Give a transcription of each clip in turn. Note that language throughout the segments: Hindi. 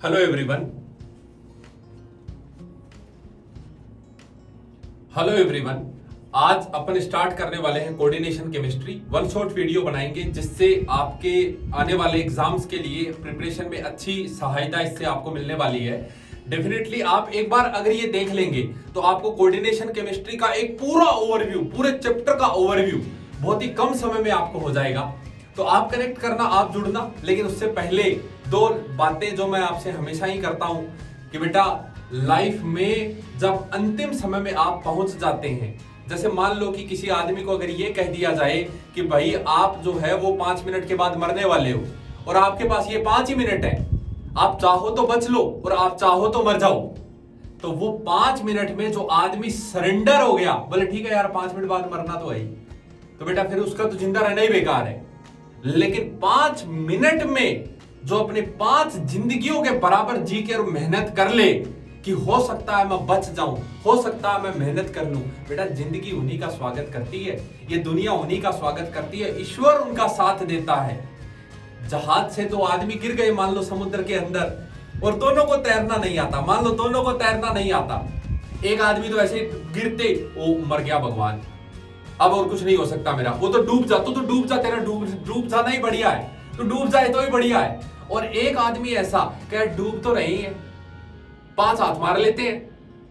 Hello everyone. हेलो एवरीवन, आज अपन स्टार्ट करने वाले हैं coordination chemistry. One shot video बनाएंगे जिससे आपके आने वाले एग्जाम्स के लिए प्रिपरेशन में अच्छी सहायता इससे आपको मिलने वाली है। डेफिनेटली आप एक बार अगर ये देख लेंगे तो आपको कोऑर्डिनेशन केमिस्ट्री का एक पूरा ओवरव्यू, पूरे चैप्टर का ओवरव्यू बहुत ही कम समय में आपको हो जाएगा। तो आप कनेक्ट करना, आप जुड़ना, लेकिन उससे पहले दो बातें जो मैं आपसे हमेशा ही करता हूं कि बेटा लाइफ में जब अंतिम समय में आप पहुंच जाते हैं, जैसे मान लो कि किसी आदमी को अगर ये कह दिया जाए कि भाई आप जो है वो 5 मिनट के बाद मरने वाले हो और आपके पास ये 5 ही मिनट है, आप चाहो तो बच लो और आप चाहो तो मर जाओ, तो वो 5 मिनट में जो आदमी सरेंडर हो गया, बोले ठीक है यार 5 मिनट बाद मरना तो है, तो बेटा फिर उसका तो जिंदा रहना ही बेकार है। लेकिन 5 मिनट में जो अपने 5 जिंदगियों के बराबर जी के और मेहनत कर ले कि हो सकता है मैं बच जाऊं, हो सकता है मैं मेहनत कर लूं, बेटा जिंदगी उन्हीं का स्वागत करती है, ये दुनिया उन्हीं का स्वागत करती है, ईश्वर उनका साथ देता है। जहाज से दो आदमी गिर गए मान लो समुद्र के अंदर और दोनों को तैरना नहीं आता, मान लो दोनों को तैरना नहीं आता, एक आदमी तो ऐसे गिरते वो मर गया, भगवान अब और कुछ नहीं हो सकता मेरा, वो तो डूब जा, तो डूब जा, तेरा डूब जाना ही बढ़िया है, तो डूब जाए तो ही बढ़िया है। और एक आदमी ऐसा क्या डूब तो रही है, 5 हाथ मार लेते हैं,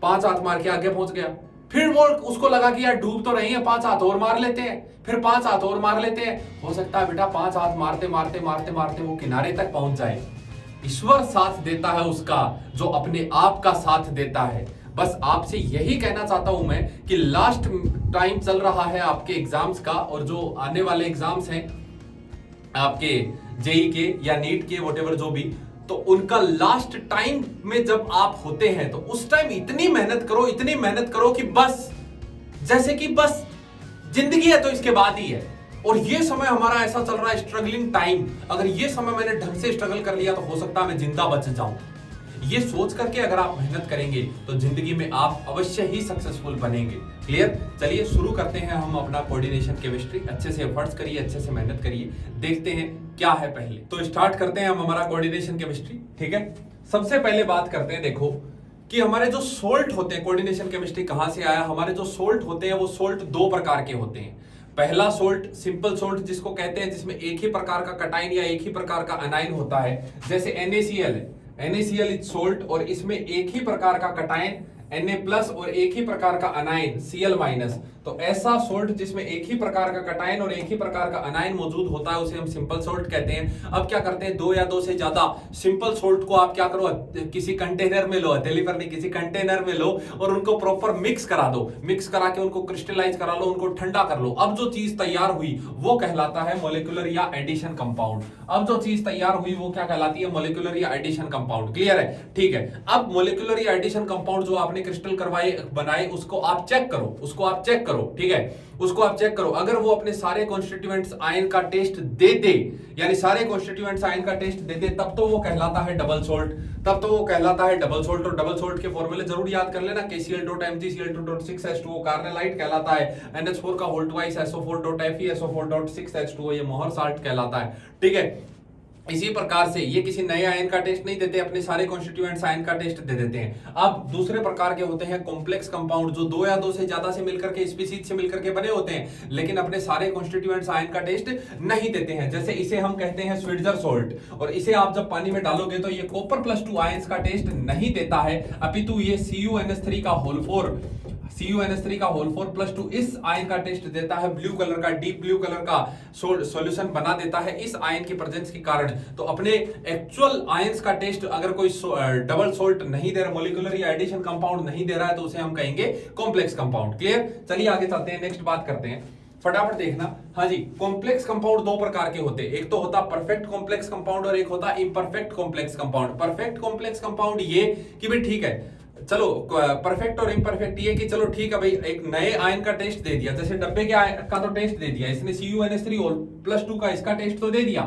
5 हाथ मार के आगे पहुंच गया, फिर वो उसको लगा कि यार डूब तो रही है, 5 हाथ और मार लेते हैं, फिर 5 हाथ और मार लेते हैं, हो सकता है बेटा 5 हाथ मारते मारते मारते मारते वो किनारे तक पहुंच जाए। ईश्वर साथ देता है उसका जो अपने आप का साथ देता है। बस आपसे यही कहना चाहता हूं मैं कि लास्ट टाइम चल रहा है आपके एग्जाम्स का, और जो आने वाले एग्जाम्स हैं आपके जेई के या नीट के व्हाटएवर जो भी, तो उनका लास्ट टाइम में जब आप होते हैं तो उस टाइम इतनी मेहनत करो, इतनी मेहनत करो कि बस जैसे कि बस जिंदगी है तो इसके बाद ही है। और ये समय हमारा ऐसा चल रहा है स्ट्रगलिंग टाइम, अगर ये समय मैंने ढंग से स्ट्रगल कर लिया तो हो सकता है मैं जिंदा बच जाऊं। ये सोच करके अगर आप मेहनत करेंगे तो जिंदगी में आप अवश्य ही सक्सेसफुल बनेंगे। क्लियर? चलिए शुरू करते हैं हम अपना कोऑर्डिनेशन केमिस्ट्री। अच्छे से एफर्ट्स करिए, अच्छे से मेहनत करिए, देखते हैं क्या है पहले। तो स्टार्ट करते हैं हम हमारा कोऑर्डिनेशन केमिस्ट्री। ठीक है, सबसे पहले बात करते हैं, देखो कि हमारे जो सोल्ट होते हैं, कोऑर्डिनेशन केमिस्ट्री कहां से आया, हमारे जो सोल्ट होते हैं वो सोल्ट 2 प्रकार के होते हैं। पहला सोल्ट सिंपल सोल्ट जिसको कहते हैं, जिसमें एक ही प्रकार का कटाइन या एक ही प्रकार का अनाइन होता है, जैसे NaCl है, NaCl इज सोल्ट, और इसमें एक ही प्रकार का कटाइन Na+ और एक ही प्रकार का अनाइन Cl-। तो ऐसा सोल्ट जिसमें एक ही प्रकार का कटाइन और एक ही प्रकार का अनाइन मौजूद होता है उसे हम सिंपल सोल्ट कहते हैं। अब क्या करते हैं, 2 या 2 से ज्यादा सिंपल सोल्ट को आप क्या करो, किसी कंटेनर में लो, हथेली पर नहीं, किसी कंटेनर में लो और उनको प्रॉपर मिक्स करा दो, मिक्स करा के उनको क्रिस्टलाइज करा लो, उनको ठंडा कर लो। अब जो चीज तैयार हुई वो कहलाता है मॉलिक्यूलर या एडिशन कंपाउंड। अब जो चीज तैयार हुई वो क्या कहलाती है, मॉलिक्यूलर या एडिशन कंपाउंड। क्लियर है? ठीक है, अब मॉलिक्यूलर या एडिशन कंपाउंड जो आपने क्रिस्टल करवाए बनाए उसको आप चेक करो, उसको आप चेक करो। ठीक है, उसको आप चेक करो, अगर वो अपने सारे कॉन्स्टिट्यूएंट्स आयन का टेस्ट दे दे, यानी सारे कॉन्स्टिट्यूएंट्स आयन का टेस्ट दे दे, तब तो वो कहलाता है डबल सोल्ट, तब तो वो कहलाता है डबल सोल्ट। और डबल सोल्ट के फॉर्मूले जरूर याद कर लेना, KCl.MgCl2.6H2O कार्बोनाइट कहलाता है, NH4 का होल ट्वाइस SO4.Fe SO4.6H2O ये मोहर साल्ट कहलाता है। ठीक है, इसी प्रकार से ये किसी नए आयन का टेस्ट नहीं देते, अपने सारे कॉन्स्टिट्यूएंट्स आयन का टेस्ट दे देते हैं। अब दूसरे प्रकार के होते हैं कॉम्प्लेक्स कंपाउंड, जो 2 या 2 से ज्यादा से मिलकर के स्पीशीज से मिलकर के बने होते हैं, लेकिन अपने सारे कॉन्स्टिट्यूएंट्स आयन का टेस्ट नहीं देते हैं। जैसे इसे हम कहते हैं स्विट्जर सोल्ट, और इसे आप जब पानी में डालोगे तो ये Copper+2 आयंस का टेस्ट नहीं देता है, अपितु ये CuNH3 का होल 4+2 इस आयन का टेस्ट देता है, ब्लू कलर का, डीप ब्लू कलर का सॉल्यूशन बना देता है इस आयन की प्रेजेंस के कारण। तो अपने एक्चुअल आयंस का टेस्ट अगर कोई डबल सोल्ट नहीं दे रहा, मॉलिक्यूलर या एडिशन कंपाउंड नहीं दे रहा है, तो उसे हम कहेंगे कॉम्प्लेक्स कंपाउंड। क्लियर? चलिए आगे चलते हैं, नेक्स्ट बात करते हैं, फटाफट देखना। हाँ जी, कॉम्प्लेक्स कंपाउंड 2 प्रकार के होते हैं, एक तो होता परफेक्ट कॉम्प्लेक्स कंपाउंड और एक होता imperfect complex compound. Perfect complex compound ये कि भाई ठीक है, चलो परफेक्ट और इम्परफेक्ट ये कि चलो ठीक है भाई, एक नए आयन का टेस्ट दे दिया, जैसे डब्बे के का तो टेस्ट दे दिया इसने, CuNH3+2 का इसका टेस्ट तो दे दिया,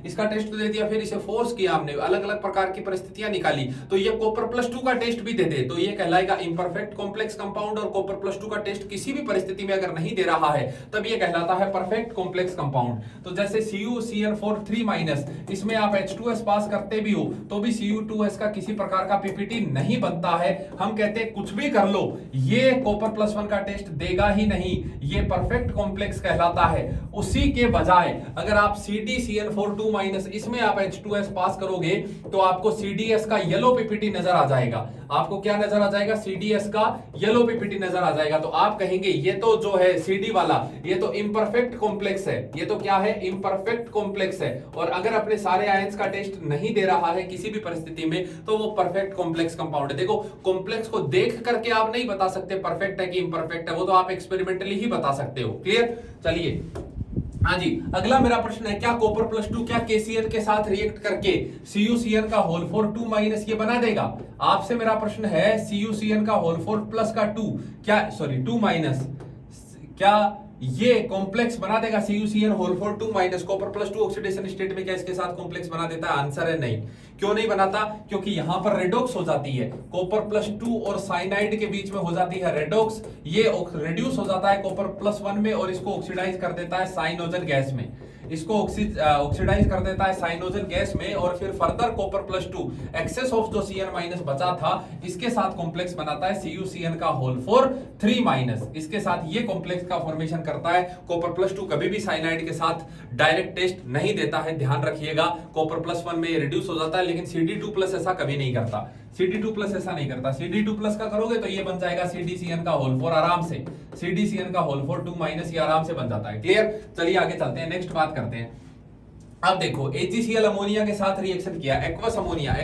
इसका टेस्ट तो दे दिया, फिर इसे फोर्स किया हमने, अलग अलग प्रकार की परिस्थितियां निकाली, तो ये कॉपर प्लस 2 का टेस्ट भी दे दे तो ये कहलाएगा इम्परफेक्ट कॉम्प्लेक्स कंपाउंड। और कॉपर प्लस 2 का टेस्ट किसी भी परिस्थिति में अगर नहीं दे रहा है तब ये कहलाता है परफेक्ट कॉम्प्लेक्स कंपाउंड। तो जैसे CuCl4 3- इसमें आप H2S पास करते भी हो तो भी Cu2S का किसी प्रकार का पीपीटी नहीं बनता है। हम कहते हैं कुछ भी कर लो ये कॉपर प्लस 1 का टेस्ट देगा ही नहीं, ये परफेक्ट कॉम्प्लेक्स कहलाता है। उसी के बजाय अगर आप CdCl4 2- इसमें आप H2S पास करोगे तो आपको CDS का येलो पीपीटी नजर आ जाएगा। आपको क्या नजर आ जाएगा? CDS का येलो पीपीटी नजर आ जाएगा। तो आप कहेंगे ये तो जो है CD वाला ये तो इम्परफेक्ट कॉम्प्लेक्स है, ये तो क्या है? इम्परफेक्ट कॉम्प्लेक्स है। और अगर अपने सारे आयंस का टेस्ट नहीं दे रहा है किसी भी परिस्थिति में तो वो परफेक्ट कॉम्प्लेक्स कंपाउंड है। देखो कॉम्प्लेक्स को देख करके आप नहीं बता सकते परफेक्ट है कि इम्परफेक्ट है, वो तो आप एक्सपेरिमेंटली ही बता सकते हो। क्लियर? चलिए हाँ जी, अगला मेरा प्रश्न है क्या कॉपर प्लस 2 क्या KCl के साथ रिएक्ट करके CuCl का होल 4 2- ये बना देगा? आपसे मेरा प्रश्न है CuCl का होल 4 प्लस का 2 क्या, सॉरी 2- क्या ये कॉम्प्लेक्स बना देगा? CuCl whole 4 2- copper plus 2 oxidation state में क्या इसके साथ कॉम्प्लेक्स बना देता है? आंसर है नहीं। क्यों नहीं बनाता? क्योंकि यहां पर रेडॉक्स हो जाती है, कॉपर प्लस 2 और साइनाइड के बीच में हो जाती है रेडॉक्स, ये रेड्यूस हो जाता है कॉपर प्लस 1 में और इसको ऑक्सीडाइज कर देता है साइनोजन गैस में, इसको ऑक्सीडाइज कर देता है साइनोजन गैस में और फिर further copper plus 2 excess of जो Cl- बचा था इसके साथ कॉम्प्लेक्स बनाता है CuCl का होल 4 3- इसके साथ ये कॉम्प्लेक्स का फॉर्मेशन करता है। कॉपर प्लस 2 कभी भी साइनाइड के साथ डायरेक्ट टेस्ट नहीं देता है, ध्यान रखिएगा। कॉपर प्लस 1 में ये रिड्यूस हो जाता है लेकिन Cd2+ ऐसा कभी नहीं करता, Cd2+ ऐसा नहीं करता। Cd2+ का करोगे तो ये बन जाएगा CdCl का होल 4 आराम से, CdCl का होल 4 2- ये आराम से बन जाता है। क्लियर? चलिए आगे चलते हैं, नेक्स्ट बात करते हैं। अब देखो AgCl अमोनिया के साथ रिएक्शन किया, एक्वस अमोनिया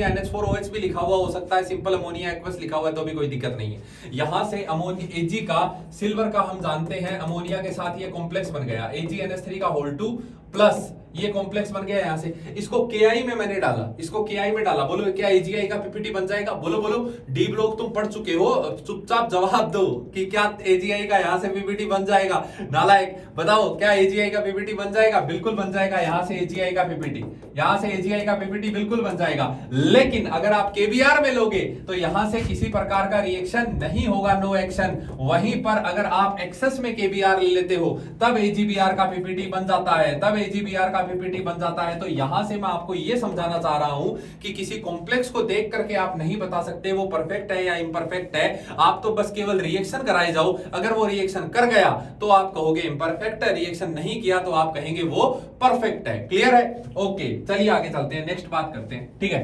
NH4OH भी लिखा हुआ हो सकता है, सिंपल अमोनिया एक्वस लिखा हुआ है तो भी कोई दिक्कत नहीं है। यहां से अमोनिया Ag का सिल्वर का हम जानते हैं अमोनिया के साथ ये कॉम्प्लेक्स बन गया, AgNH3 का होल 2 प्लस ये कॉम्प्लेक्स बन गया। यहां से इसको Ki में मैंने डाला, इसको Ki में डाला, बोलो क्या AgI का पीपीटी बन जाएगा? बोलो बोलो, डी ब्लॉक तुम पढ़ चुके हो, चुपचाप जवाब दो कि क्या AgI का यहां से पीपीटी बन जाएगा? नालायक, बताओ क्या AgI का पीपीटी बन जाएगा? बिल्कुल बन जाएगा। यहां से AgI का पीपीटी, यहां से AgI का पीपीटी बिल्कुल बन जाएगा। लेकिन अगर आप KBr में लोगे तो यहां से किसी प्रकार का रिएक्शन नहीं होगा, नो एक्शन। वहीं पर अगर आप एक्सेस में KBr ले लेते हो तब AgBr का पीपीटी बन जाता है, तब AgBr का पीपीटी बन जाता है। तो यहां से मैं आपको यह समझाना चाह रहा हूं कि किसी कॉम्प्लेक्स को देख करके आप नहीं बता सकते वो परफेक्ट है या इम्परफेक्ट है, आप तो बस केवल रिएक्शन कराए जाओ। अगर वो रिएक्शन कर गया तो आप कहोगे इम्परफेक्ट है, रिएक्शन नहीं किया तो आप कहेंगे वो परफेक्ट है। क्लियर है? ओके, चलिए आगे चलते हैं, नेक्स्ट बात करते हैं। ठीक है,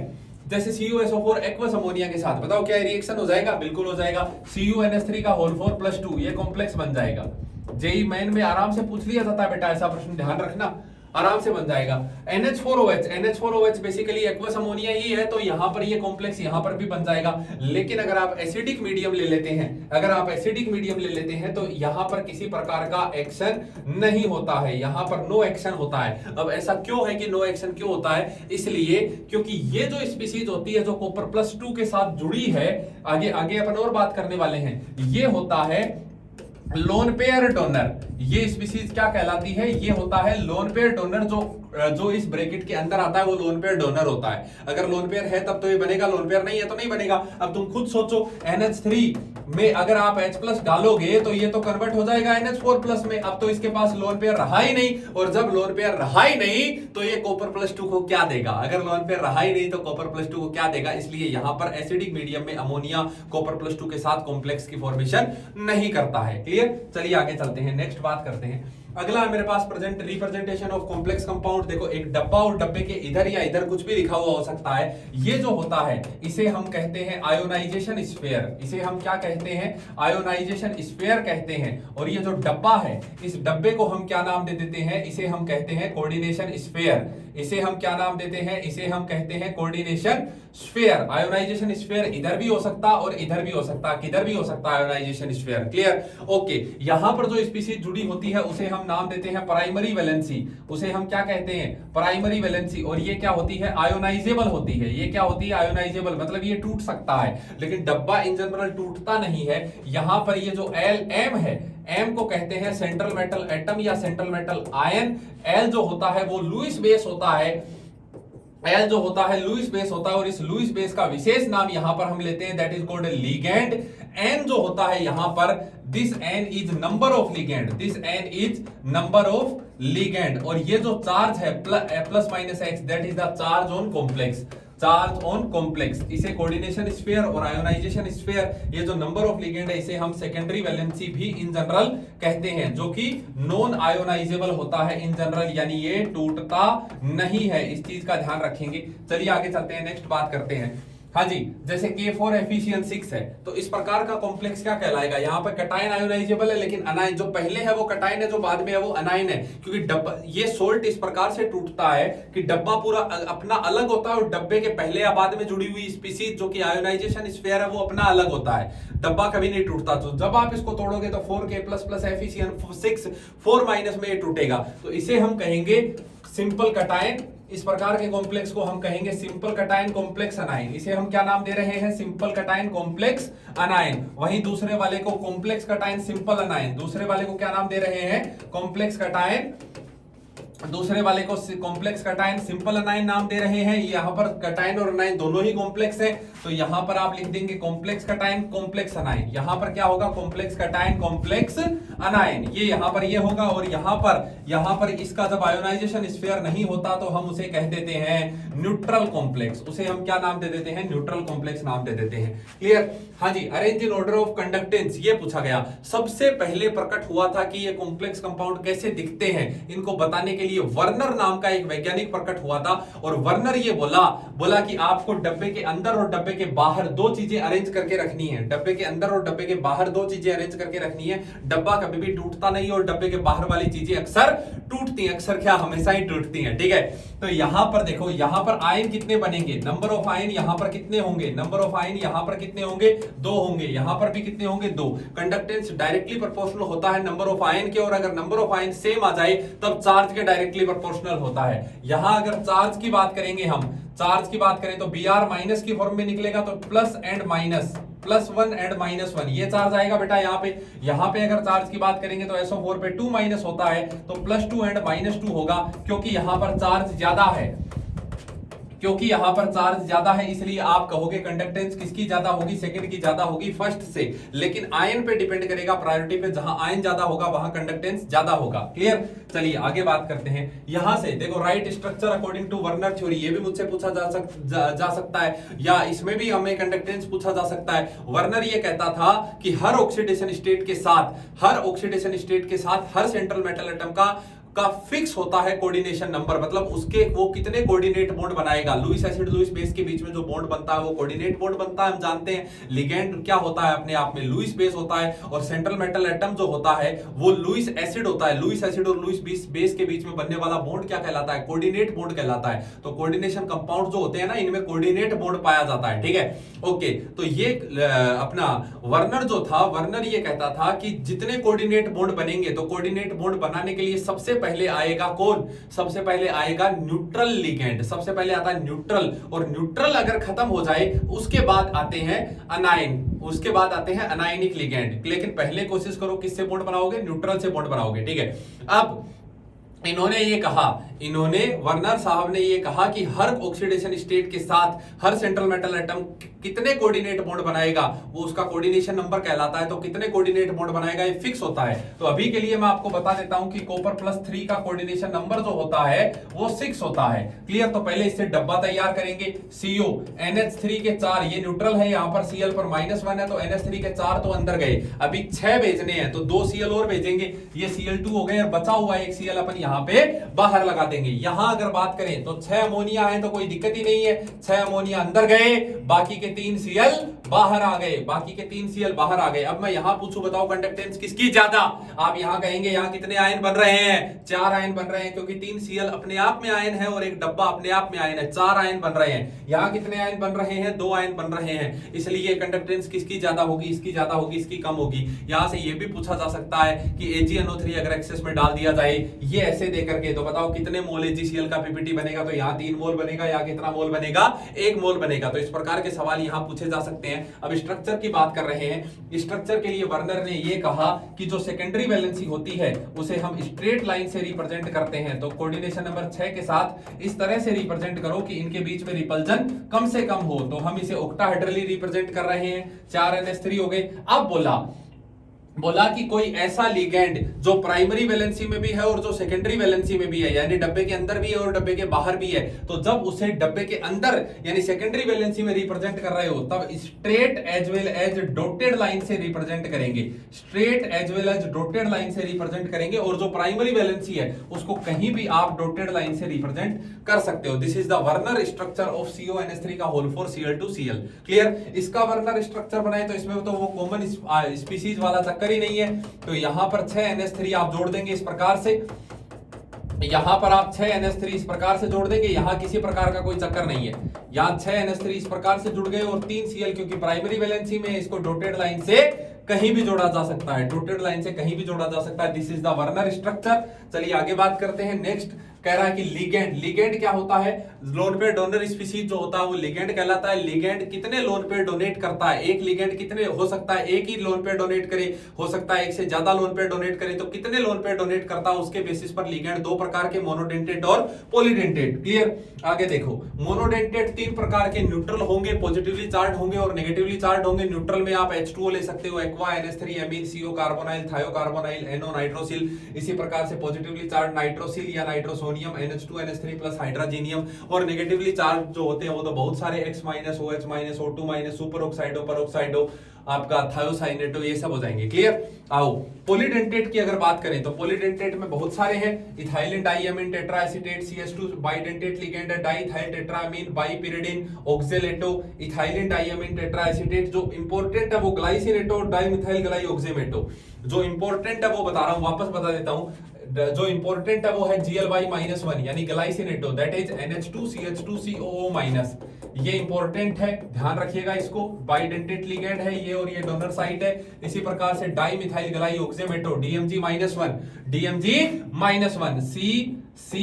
जैसे CuSO4 एक्वस अमोनिया के साथ बताओ क्या रिएक्शन हो जाएगा? बिल्कुल हो जाएगा। CuNH3 का होल 4 प्लस 2 ये कॉम्प्लेक्स बन जाएगा। जेई मेन में आराम से पूछ लिया जाता है बेटा, ऐसा प्रश्न ध्यान रखना, आराम से बन जाएगा। NH4OH बेसिकली एक्वस अमोनिया ही है तो यहां पर ये कॉम्प्लेक्स यहां पर भी बन जाएगा। लेकिन अगर आप एसिडिक मीडियम ले लेते हैं, अगर आप एसिडिक मीडियम ले लेते हैं तो यहां पर किसी प्रकार का एक्शन नहीं होता है, यहां पर नो एक्शन होता है। अब ऐसा क्यों है कि नो एक्शन क्यों होता है? इसलिए क्योंकि ये जो स्पीसीज होती है जो कॉपर प्लस 2 के साथ जुड़ी है, आगे आगे अपन और बात करने वाले हैं, ये होता है लोन पेयर डोनर। ये स्पीसीज क्या कहलाती है? ये होता है लोन पेयर डोनर। जो इस ब्रैकेट के अंदर आता है वो लोन पेयर डोनर होता है। अगर लोन पेयर है तब तो ये बनेगा, लोन पेयर नहीं है तो नहीं बनेगा। अब तुम खुद सोचो, NH3 में अगर आप H+ डालोगे तो ये तो कन्वर्ट हो जाएगा NH4+ में। अब तो इसके पास लोन पेयर रहा ही नहीं, और जब लोन पेयर रहा ही नहीं तो ये कॉपर प्लस 2 को क्या देगा? अगर लोन पेयर रहा ही नहीं तो कॉपर प्लस 2 को क्या देगा? इसलिए यहां पर एसिडिक मीडियम में अमोनिया कॉपर प्लस 2 के साथ कॉम्प्लेक्स की फॉर्मेशन नहीं करता है। क्लियर? चलिए आगे चलते हैं, नेक्स्ट बात करते हैं। अगला मेरे पास present representation of complex compound. देखो एक डब्बा और डब्बे के इधर या इधर कुछ भी लिखा हुआ हो सकता है। ये जो होता है इसे हम कहते हैं आयोनाइजेशन स्फीयर। इसे हम क्या कहते हैं? आयोनाइजेशन स्फीयर कहते हैं। और ये जो डब्बा है इस डब्बे को हम क्या नाम दे देते हैं? इसे हम कहते हैं कोऑर्डिनेशन स्फीयर। इसे हम क्या नाम देते हैं? इसे हम कहते हैं कोऑर्डिनेशन स्फीयर। आयोनाइजेशन स्फीयर इधर भी हो सकता और इधर भी हो सकता, किधर भी हो सकता आयोनाइजेशन स्फीयर। क्लियर? ओके, यहां पर जो स्पीसीज जुड़ी होती है उसे हम नाम देते हैं प्राइमरी वैलेंसी। उसे हम क्या कहते हैं? Primary valency. और ये क्या होती है? आयोनाइजेबल होती है। ये क्या होती है? आयोनाइजेबल, मतलब ये टूट सकता है, लेकिन डब्बा इन जनरल टूटता नहीं है। यहां पर ये जो LM है, M को कहते हैं सेंट्रल मेटल एटम या सेंट्रल मेटल आयन, L जो होता है वो लुईस बेस होता है, L जो होता है लुईस बेस होता है, और इस लुईस बेस का विशेष नाम यहां पर हम लेते हैं, that is called ligand. N जो होता है यहां पर, this N is number of ligand, this N is number of ligand, और ये जो चार्ज है plus minus x, that is the charge on complex, charge on complex. इसे कोऑर्डिनेशन स्फीयर और आयोनाइजेशन स्फीयर, ये जो नंबर ऑफ लिगेंड है इसे हम सेकेंडरी वैलेंसी भी इन जनरल कहते हैं, जो कि नॉन आयोनाइजेबल होता है इन जनरल, यानी ये टूटता नहीं है, इस चीज का ध्यान रखेंगे। चलिए आगे चलते हैं, नेक्स्ट बात करते हैं। हाँ जी, जैसे K4 Fe6 है, तो इस प्रकार का कॉम्प्लेक्स क्या कहलाएगा? यहाँ पर कटायन आयोनाइजेबल है, लेकिन अनायन जो पहले है वो कटायन है, जो बाद में है वो अनायन है, क्योंकि डब्बा, ये सोल्ट इस प्रकार से टूटता है कि डब्बा पूरा अपना अलग होता है, और डब्बे के पहले या बाद में जुड़ी हुई स्पीसीज जो कि आयोनाइजेशन स्फीयर है वो अपना अलग होता है, डब्बा कभी नहीं टूटता। तो जब आप इसको तोड़ोगे तो 4K प्लस Fe6 4 माइनस में ये टूटेगा, तो इसे हम कहेंगे सिंपल कटायन। इस प्रकार के कॉम्प्लेक्स को हम कहेंगे सिंपल कटायन कॉम्प्लेक्स अनायन। इसे हम क्या नाम दे रहे हैं? Simple cation complex अनायन। वहीं दूसरे वाले को कॉम्प्लेक्स कटायन सिंपल अनायन, दूसरे वाले को क्या नाम दे रहे हैं? कॉम्प्लेक्स कटायन, दूसरे वाले को कॉम्प्लेक्स कटायन सिंपल अनायन नाम दे रहे हैं। यहाँ पर कटायन और अनायन दोनों ही कॉम्प्लेक्स हैं, तो यहाँ पर आप लिख देंगे कॉम्प्लेक्स कटायन कॉम्प्लेक्स अनायन। यहाँ पर क्या होगा? कॉम्प्लेक्स कटायन कॉम्प्लेक्स अनायन, ये यहाँ पर ये होगा, और यहाँ पर इसका जब आयोनाइजेशन स्फीयर नहीं होता तो हम उसे कह देते हैं न्यूट्रल कॉम्प्लेक्स। उसे हम क्या नाम दे देते हैं? न्यूट्रल कॉम्प्लेक्स नाम दे देते हैं। क्लियर? हाँ जी, arrange in order of conductance ये पूछा गया। सबसे पहले प्रकट हुआ था कि ये कॉम्प्लेक्स कंपाउंड कैसे दिखते हैं, इनको बताने के लिए वर्नर नाम का एक वैज्ञानिक प्रकट हुआ था, और वर्नर ये बोला कि आपको डब्बे के अंदर और डब्बे के बाहर दो चीजें अरेंज करके रखनी है। डब्बे के अंदर और डब्बे के बाहर दो चीजें अरेंज करके रखनी है। डब्बा कभी भी टूटता नहीं, और डब्बे के बाहर वाली चीजें अक्सर टूटती हैं, अक्सर क्या, हमेशा ही टूटती हैं। ठीक है, तो यहां पर देखो, यहां पर आयन कितने बनेंगे? नंबर ऑफ आयन यहां पर कितने होंगे? नंबर ऑफ आयन यहां पर कितने होंगे? 2 होंगे। यहां पर भी कितने होंगे? 2। कंडक्टेंस डायरेक्टली प्रोपोर्शनल होता है नंबर ऑफ आयन के, और अगर नंबर ऑफ आयन सेम आ जाए तब चार्ज के डायरेक्टली प्रोपोर्शनल होता है। यहां अगर चार्ज की बात करेंगे, हम चार्ज की बात करें तो Br माइनस की फॉर्म में निकलेगा, तो प्लस एंड माइनस, +1 एंड -1 ये चार्ज आएगा बेटा यहाँ पे अगर चार्ज की बात करेंगे तो SO4 पे 2 माइनस होता है, तो +2 एंड -2 होगा, क्योंकि यहां पर चार्ज ज्यादा है, क्योंकि यहां पर चार्ज ज्यादा है, इसलिए आप कहोगे कंडक्टेंस किसकी ज्यादा होगी? सेकंड की ज्यादा होगी फर्स्ट से। लेकिन आयन पे डिपेंड करेगा, प्रायोरिटी पे, जहां आयन ज्यादा होगा वहां कंडक्टेंस ज्यादा होगा। क्लियर? चलिए आगे बात करते हैं। यहां से देखो, right structure according to Werner theory, ये भी मुझसे पूछा जा सकता है, या इसमें भी हमें कंडक्टेंस पूछा जा सकता है। वर्नर ये कहता था कि हर ऑक्सीडेशन स्टेट के साथ हर सेंट्रल मेटल एटम का फिक्स होता है कोऑर्डिनेशन नंबर, मतलब उसके वो कितने कोऑर्डिनेट बॉन्ड बनाएगा। लुईस एसिड लुईस बेस के बीच में जो बॉन्ड बनता है वो कोऑर्डिनेट बॉन्ड बनता है, हम जानते हैं। लिगेंड क्या होता है? अपने आप में लुईस बेस होता है, और सेंट्रल मेटल एटम जो होता है वो लुईस एसिड होता है। लुईस एसिड और लुईस बेस के बीच में बनने वाला बॉन्ड क्या कहलाता है? कोऑर्डिनेट बॉन्ड कहलाता है। तो कोऑर्डिनेशन कंपाउंड जो होते हैं ना, इनमें कोऑर्डिनेट बॉन्ड पाया जाता है। ठीक है, ओके। तो ये अपना वर्नर जो था, वर्नर ये कहता था कि जितने कोऑर्डिनेट बॉन्ड बनेंगे, तो कोऑर्डिनेट बॉन्ड बनाने के लिए सबसे पहले आएगा कौन? सबसे पहले आएगा न्यूट्रल लिगेंड, सबसे पहले आता है न्यूट्रल, और न्यूट्रल अगर खत्म हो जाए उसके बाद आते हैं अनायन, उसके बाद आते हैं अनायनिक लिगेंड। लेकिन पहले कोशिश करो किससे बॉन्ड बनाओगे? न्यूट्रल से बॉन्ड बनाओगे। ठीक है, अब इन्होंने वर्नर साहब ने ये कहा कि हर ऑक्सीडेशन स्टेट के साथ हर सेंट्रल मेटल एटम कितने कोऑर्डिनेट बॉन्ड बनाएगा, वो उसका कोऑर्डिनेशन नंबर कहलाता है। तो कितने कोऑर्डिनेट बॉन्ड बनाएगा ये फिक्स होता है। तो अभी के लिए मैं आपको बता देता हूं कि कॉपर +3 का कोऑर्डिनेशन नंबर जो होता है वो 6 होता है। क्लियर? तो पहले इससे डब्बा तैयार करेंगे। CO NH3 के 4, ये न्यूट्रल है, यहां पर Cl पर -1 है, तो NH3 के 4 तो अंदर गए। अभी 6 भेजने हैं, तो 2 Cl और भेजेंगे, ये Cl2 हो गए, और बचा हुआ एक Cl अपन यहाँ पे बाहर लगा देंगे। यहां अगर बात करें तो 6 अमोनिया है, तो कोई दिक्कत ही नहीं है। 6 अमोनिया अंदर गए, बाकी के 3 Cl बाहर आ गए, बाकी के 3 Cl बाहर आ गए। अब मैं यहां पूछूं, बताओ कंडक्टेंस किसकी ज्यादा? आप यहां कहेंगे यहां कितने आयन बन रहे हैं? 4 आयन बन रहे हैं, क्योंकि 3 Cl अपने आप में आयन है और एक डब्बा अपने आप में आयन है। 4 आयन बन रहे हैं। यहां कितने आयन बन रहे हैं? 2 आयन बन रहे हैं। इसलिए कंडक्टेंस किसकी ज्यादा होगी? इसकी ज्यादा होगी, इसकी कम होगी। यहां से यह भी पूछा जा सकता है कि AgNO3 अगर एक्सेस में डाल दिया जाए, ये ऐसे दे करके, तो बताओ कितने मोल AgCl का पीपीटी बनेगा? तो यहां 3 मोल बनेगा, यहां कितना मोल बनेगा? 1 मोल बनेगा। तो इस प्रकार के सवाल यहां पूछे जा सकते हैं। हैं। अब स्ट्रक्चर की बात कर रहे हैं। स्ट्रक्चर के लिए वर्नर ने ये कहा कि जो सेकेंडरी वैलेंसी होती है उसे हम स्ट्रेट लाइन से रिप्रेजेंट करते हैं। तो कोऑर्डिनेशन नंबर 6 के साथ इस तरह से रिप्रेजेंट करो कि इनके बीच में रिपल्जन कम से कम हो। तो हम इसे ऑक्टाहेड्रली रिप्रेजेंट कर रहे हैं। 4 NH3 हो गए। अब बोला कि कोई ऐसा लिगेंड जो प्राइमरी वैलेंसी में भी है और जो सेकेंडरी वैलेंसी में भी है, यानी डब्बे के अंदर भी है और डब्बे के बाहर भी है, तो जब उसे डब्बे के अंदर यानी सेकेंडरी वैलेंसी में रिप्रेजेंट कर रहे हो तब straight as well as dotted line से रिप्रेजेंट करेंगे। Straight as well as dotted line से रिप्रेजेंट करेंगे और जो प्राइमरी वैलेंसी है उसको कहीं भी आप डॉटेड लाइन से रिप्रेजेंट कर सकते हो। This is the Werner structure of CONH3 का होल फॉर Cl2Cl। क्लियर? इसका वर्नर स्ट्रक्चर बनाए तो इसमें तो वो कॉमन स्पीसीज वाला चक्कर ही नहीं है। तो यहां पर 6 NH3 आप जोड़ देंगे इस प्रकार से, यहां पर आप 6 NH3 इस प्रकार से जोड़ देंगे। यहां किसी प्रकार का कोई चक्कर नहीं है। यहां 6 NH3 इस प्रकार से जुड़ गए और 3 Cl क्योंकि प्राइमरी वैलेंसी में इसको डॉटेड लाइन से कहीं भी जोड़ा जा सकता है। डॉटेड लाइन से कहीं भी जोड़ा जा सकता है। This is the Werner structure. चलिए आगे बात करते हैं। नेक्स्ट कह रहा है कि लिगेंड क्या होता है? लोन पेयर डोनर स्पीसीज जो होता है वो लिगेंड कहलाता है। लिगेंड कितने लोन पेयर डोनेट करता है? एक लिगेंड कितने हो सकता है? एक ही लोन पेयर डोनेट करे, हो सकता है एक से ज्यादा लोन पेयर डोनेट करे। तो कितने लोन पेयर डोनेट करता है उसके बेसिस पर लिगेंड दो प्रकार के, मोनोडेंटेट और पॉलीडेंटेट। क्लियर? आगे देखो, मोनोडेंटेट 3 प्रकार के न्यूट्रल होंगे, पॉजिटिवली चार्ज होंगे और नेगेटिवली चार्ज होंगे। न्यूट्रल में आप H2O ले सकते हो, aqua, NH3, amine, CO carbonyl, thiocarbonyl, NO nitrosyl. इसी प्रकार से पॉजिटिवली चार्ज नाइट्रोसिल या nitrosonium, NH2 NH3 plus hydrazinium. और नेगेटिवली चार्ज जो होते हैं वो तो बहुत सारे, X-, OH-, O2-, सुपर ऑक्साइडो, परऑक्साइडो, आपका थायोसाइनेटो, ये सब हो जाएंगे। क्लियर? आओ पॉलीडेंटेट की अगर बात करें तो पॉलीडेंटेट में बहुत सारे हैं। इथाइलिन डाइअमीन टेट्राएसीटेट, CH2 बाइडेंटेट लिगेंड है, डाइथाइल टेट्रामीन, बाइपिरिडिन, ऑक्जेलेटो, इथाइलिन डाइअमीन टेट्राएसीटेट। जो इंपॉर्टेंट है वो ग्लाइसिनेटो, डाइमिथाइल ग्लाइऑक्जेमेटो। जो इंपॉर्टेंट है वो बता रहा हूं, वापस बता देता हूं। जो इंपॉर्टेंट है वो है GLY-1 यानी ग्लाइसिनेटो, दैट इज NH2CH2COO-। ये इंपॉर्टेंट है, ध्यान रखिएगा इसको। बाइडेंटेट लिगेंड है ये और ये डोनर साइट है। इसी प्रकार से डाइमिथाइल ग्लाइऑक्जेमेटो, DMG-1, C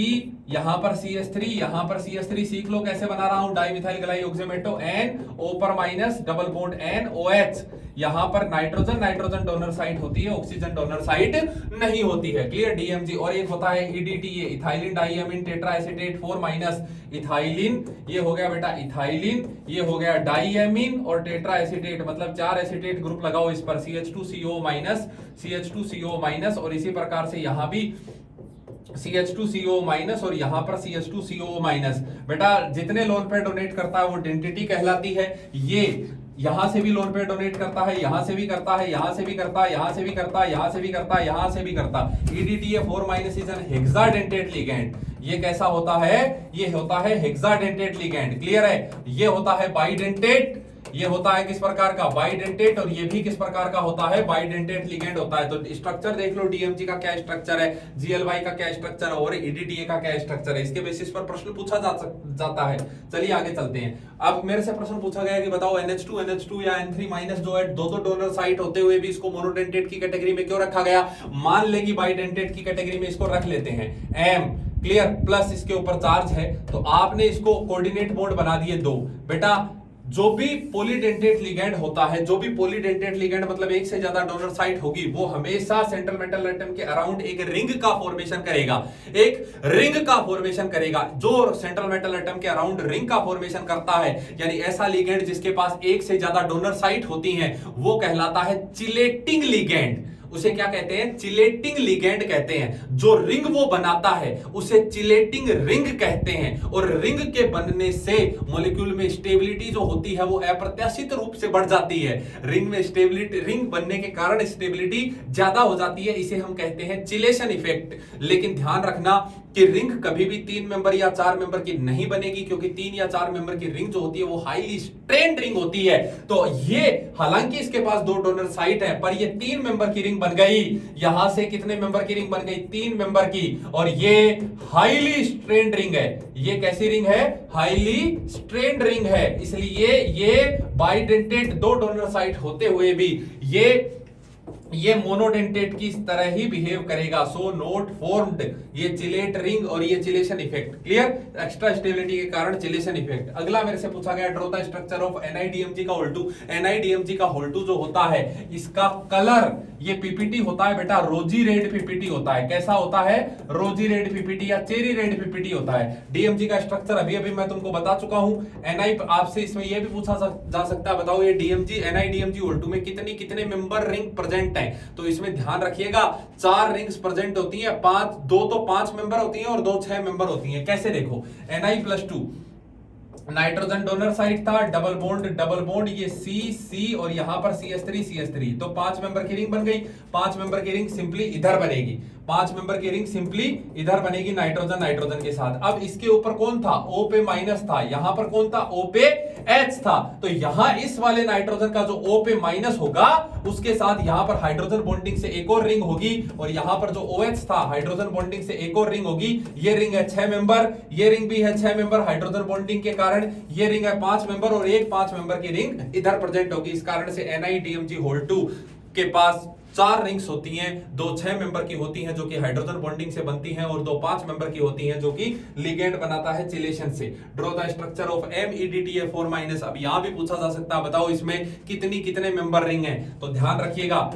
यहां पर CH3, यहां पर CH3 सीख लो कैसे बना रहा हूं। डाइमिथाइल ग्लाइऑक्जेमेटो, N O पर माइनस, डबल बॉन्ड NOH। यहां पर नाइट्रोजन डोनर साइट होती है, ऑक्सीजन डोनर साइट नहीं होती है। क्लियर? DMG। और एक होता है EDTA, इथाइलिन डाइअमीन टेट्राएसीटेट 4- इथाइलिन, ये हो गया बेटा इथाइलिन, ये हो गया डाइअमीन और टेट्राएसीटेट, मतलब 4 एसीटेट ग्रुप लगाओ इस पर, CH2CO-, और इसी प्रकार से यहां भी CH2CO- और यहां पर CH2CO-। बेटा जितने लोन पेयर डोनेट करता है वो डेंसिटी कहलाती है। ये यहां से भी लोन पेयर डोनेट करता है, यहां से भी करता है, यहां से भी करता है, यहां से भी करता है, यहां से भी करता है, यहां से भी करता है। EDTA 4- is an hexadentate ligand. ये कैसा होता है? ये होता है हेक्साडेंटेट लिगेंड। क्लियर है? ये होता है बाइडेंटेट, ये होता है किस प्रकार का? बाइडेंटेट। और ये भी किस प्रकार का होता है? बाइडेंटेट लिगेंड होता है। तो स्ट्रक्चर देख लो, DMG का क्या स्ट्रक्चर है, GLY का क्या स्ट्रक्चर है और EDTA का क्या स्ट्रक्चर है। इसके बेसिस पर प्रश्न पूछा जाता है। चलिए आगे चलते हैं। अब मेरे से प्रश्न पूछा गया कि बताओ NH2 या N3- जो है दो डोनर साइट होते हुए भी इसको मोनोडेंटेट की कैटेगरी में क्यों रखा गया? मान ले कि बाइडेंटेट की कैटेगरी में इसको रख लेते हैं। M क्लियर, प्लस इसके ऊपर चार्ज है तो आपने इसको कोऑर्डिनेट बॉन्ड बना दिए 2। बेटा जो भी पॉलीडेंटेट लिगेंड होता है, जो भी पॉलीडेंटेट लिगेंड मतलब एक से ज्यादा डोनर साइट होगी, वो हमेशा सेंट्रल मेटल एटम के अराउंड एक रिंग का फॉर्मेशन करेगा, एक रिंग का फॉर्मेशन करेगा। जो सेंट्रल मेटल एटम के अराउंड रिंग का फॉर्मेशन करता है, यानी ऐसा लिगेंड जिसके पास एक से ज्यादा डोनर साइट होती हैं, वो कहलाता है चिलेटिंग लिगेंड। उसे क्या कहते हैं? चिलेटिंग लिगेंड कहते हैं। जो रिंग वो बनाता है उसे चिलेटिंग रिंग कहते हैं। और रिंग के बनने से मॉलिक्यूल में स्टेबिलिटी जो होती है वो अप्रत्याशित रूप से बढ़ जाती है। रिंग में स्टेबिलिटी, रिंग बनने के कारण स्टेबिलिटी ज्यादा हो जाती है, इसे हम कहते हैं चिलेशन इफेक्ट। लेकिन ध्यान रखना कि रिंग कभी भी 3 मेंबर या 4 मेंबर की नहीं बनेगी, क्योंकि 3 या 4 मेंबर की रिंग जो होती है वो हाईली स्ट्रेन्ड रिंग होती है। तो ये हालांकि इसके पास 2 डोनर साइट है, पर ये 3 मेंबर की रिंग बन गई। यहां से कितने मेंबर की रिंग बन गई? 3 मेंबर की। और ये हाईली स्ट्रेन्ड रिंग है। ये कैसी रिंग है? हाईली स्ट्रेन्ड रिंग है। इसलिए ये बाइडेंटेट 2 डोनर साइट होते हुए भी ये ये मोनोडेंटेट की तरह ही बिहेव करेगा, सो नोट फॉर्म्ड, ये चिलेट रिंग और ये chelation effect. Clear, extra stability के कारण चिलेशन इफेक्ट। अगला मेरे से पूछा गया draw the structure of NiDMG का होल 2। NiDMG का होल 2 जो होता है इसका कलर, ये पीपीटी होता है बेटा, रोजी रेड पीपीटी होता है। कैसा होता है? रोजी रेड पीपीटी या चेरी रेड पीपीटी होता है। डीएमजी का स्ट्रक्चर अभी अभी मैं तुमको बता चुका हूं। एनआई आपसे इसमें यह भी पूछा जा सकता है, बताओ ये डीएमजी NiDMG होल 2 में कितने कितने मेंबर रिंग प्रेजेंट है? तो इसमें ध्यान रखिएगा 4 रिंग्स प्रेजेंट होती हैं, 2 तो 5 मेंबर होती हैं और 2 6 मेंबर होती हैं। कैसे देखो, Na+2 नाइट्रोजन डोनर साइड था, डबल बॉन्ड ये C और यहां पर CH3 तो 5 मेंबर की रिंग बन गई। 5 मेंबर की रिंग सिंपली इधर बनेगी, 5 मेंबर की रिंग सिंपली इधर बनेगी नाइट्रोजन के साथ। अब इसके ऊपर कौन था? O पे माइनस था, यहां पर कौन था? O पे H था। तो यहां इस वाले नाइट्रोजन का जो O पे माइनस होगा उसके साथ यहां पर हाइड्रोजन बॉन्डिंग से एक और रिंग होगी, और यहां पर जो OH था हाइड्रोजन बॉन्डिंग से एक और रिंग होगी। ये रिंग है 6 मेंबर, ये रिंग भी है 6 मेंबर हाइड्रोजन बॉन्डिंग के कारण। ये रिंग है 5 मेंबर और एक 5 मेंबर की रिंग इधर प्रेजेंट होगी। इस कारण से NiDMG होल 2 के पास 4 रिंग्स होती हैं, 2 6 मेंबर की होती हैं जो कि हाइड्रोजन बॉन्डिंग से बनती हैं, और 2 5 मेंबर की होती हैं जो कि लिगेंड बनाता है चिलेशन से। Draw the structure of MEDTA4-। अब यहां भी पूछा जा सकता है, बताओ इसमें कितने मेंबर रिंग हैं? तो ध्यान रखिएगा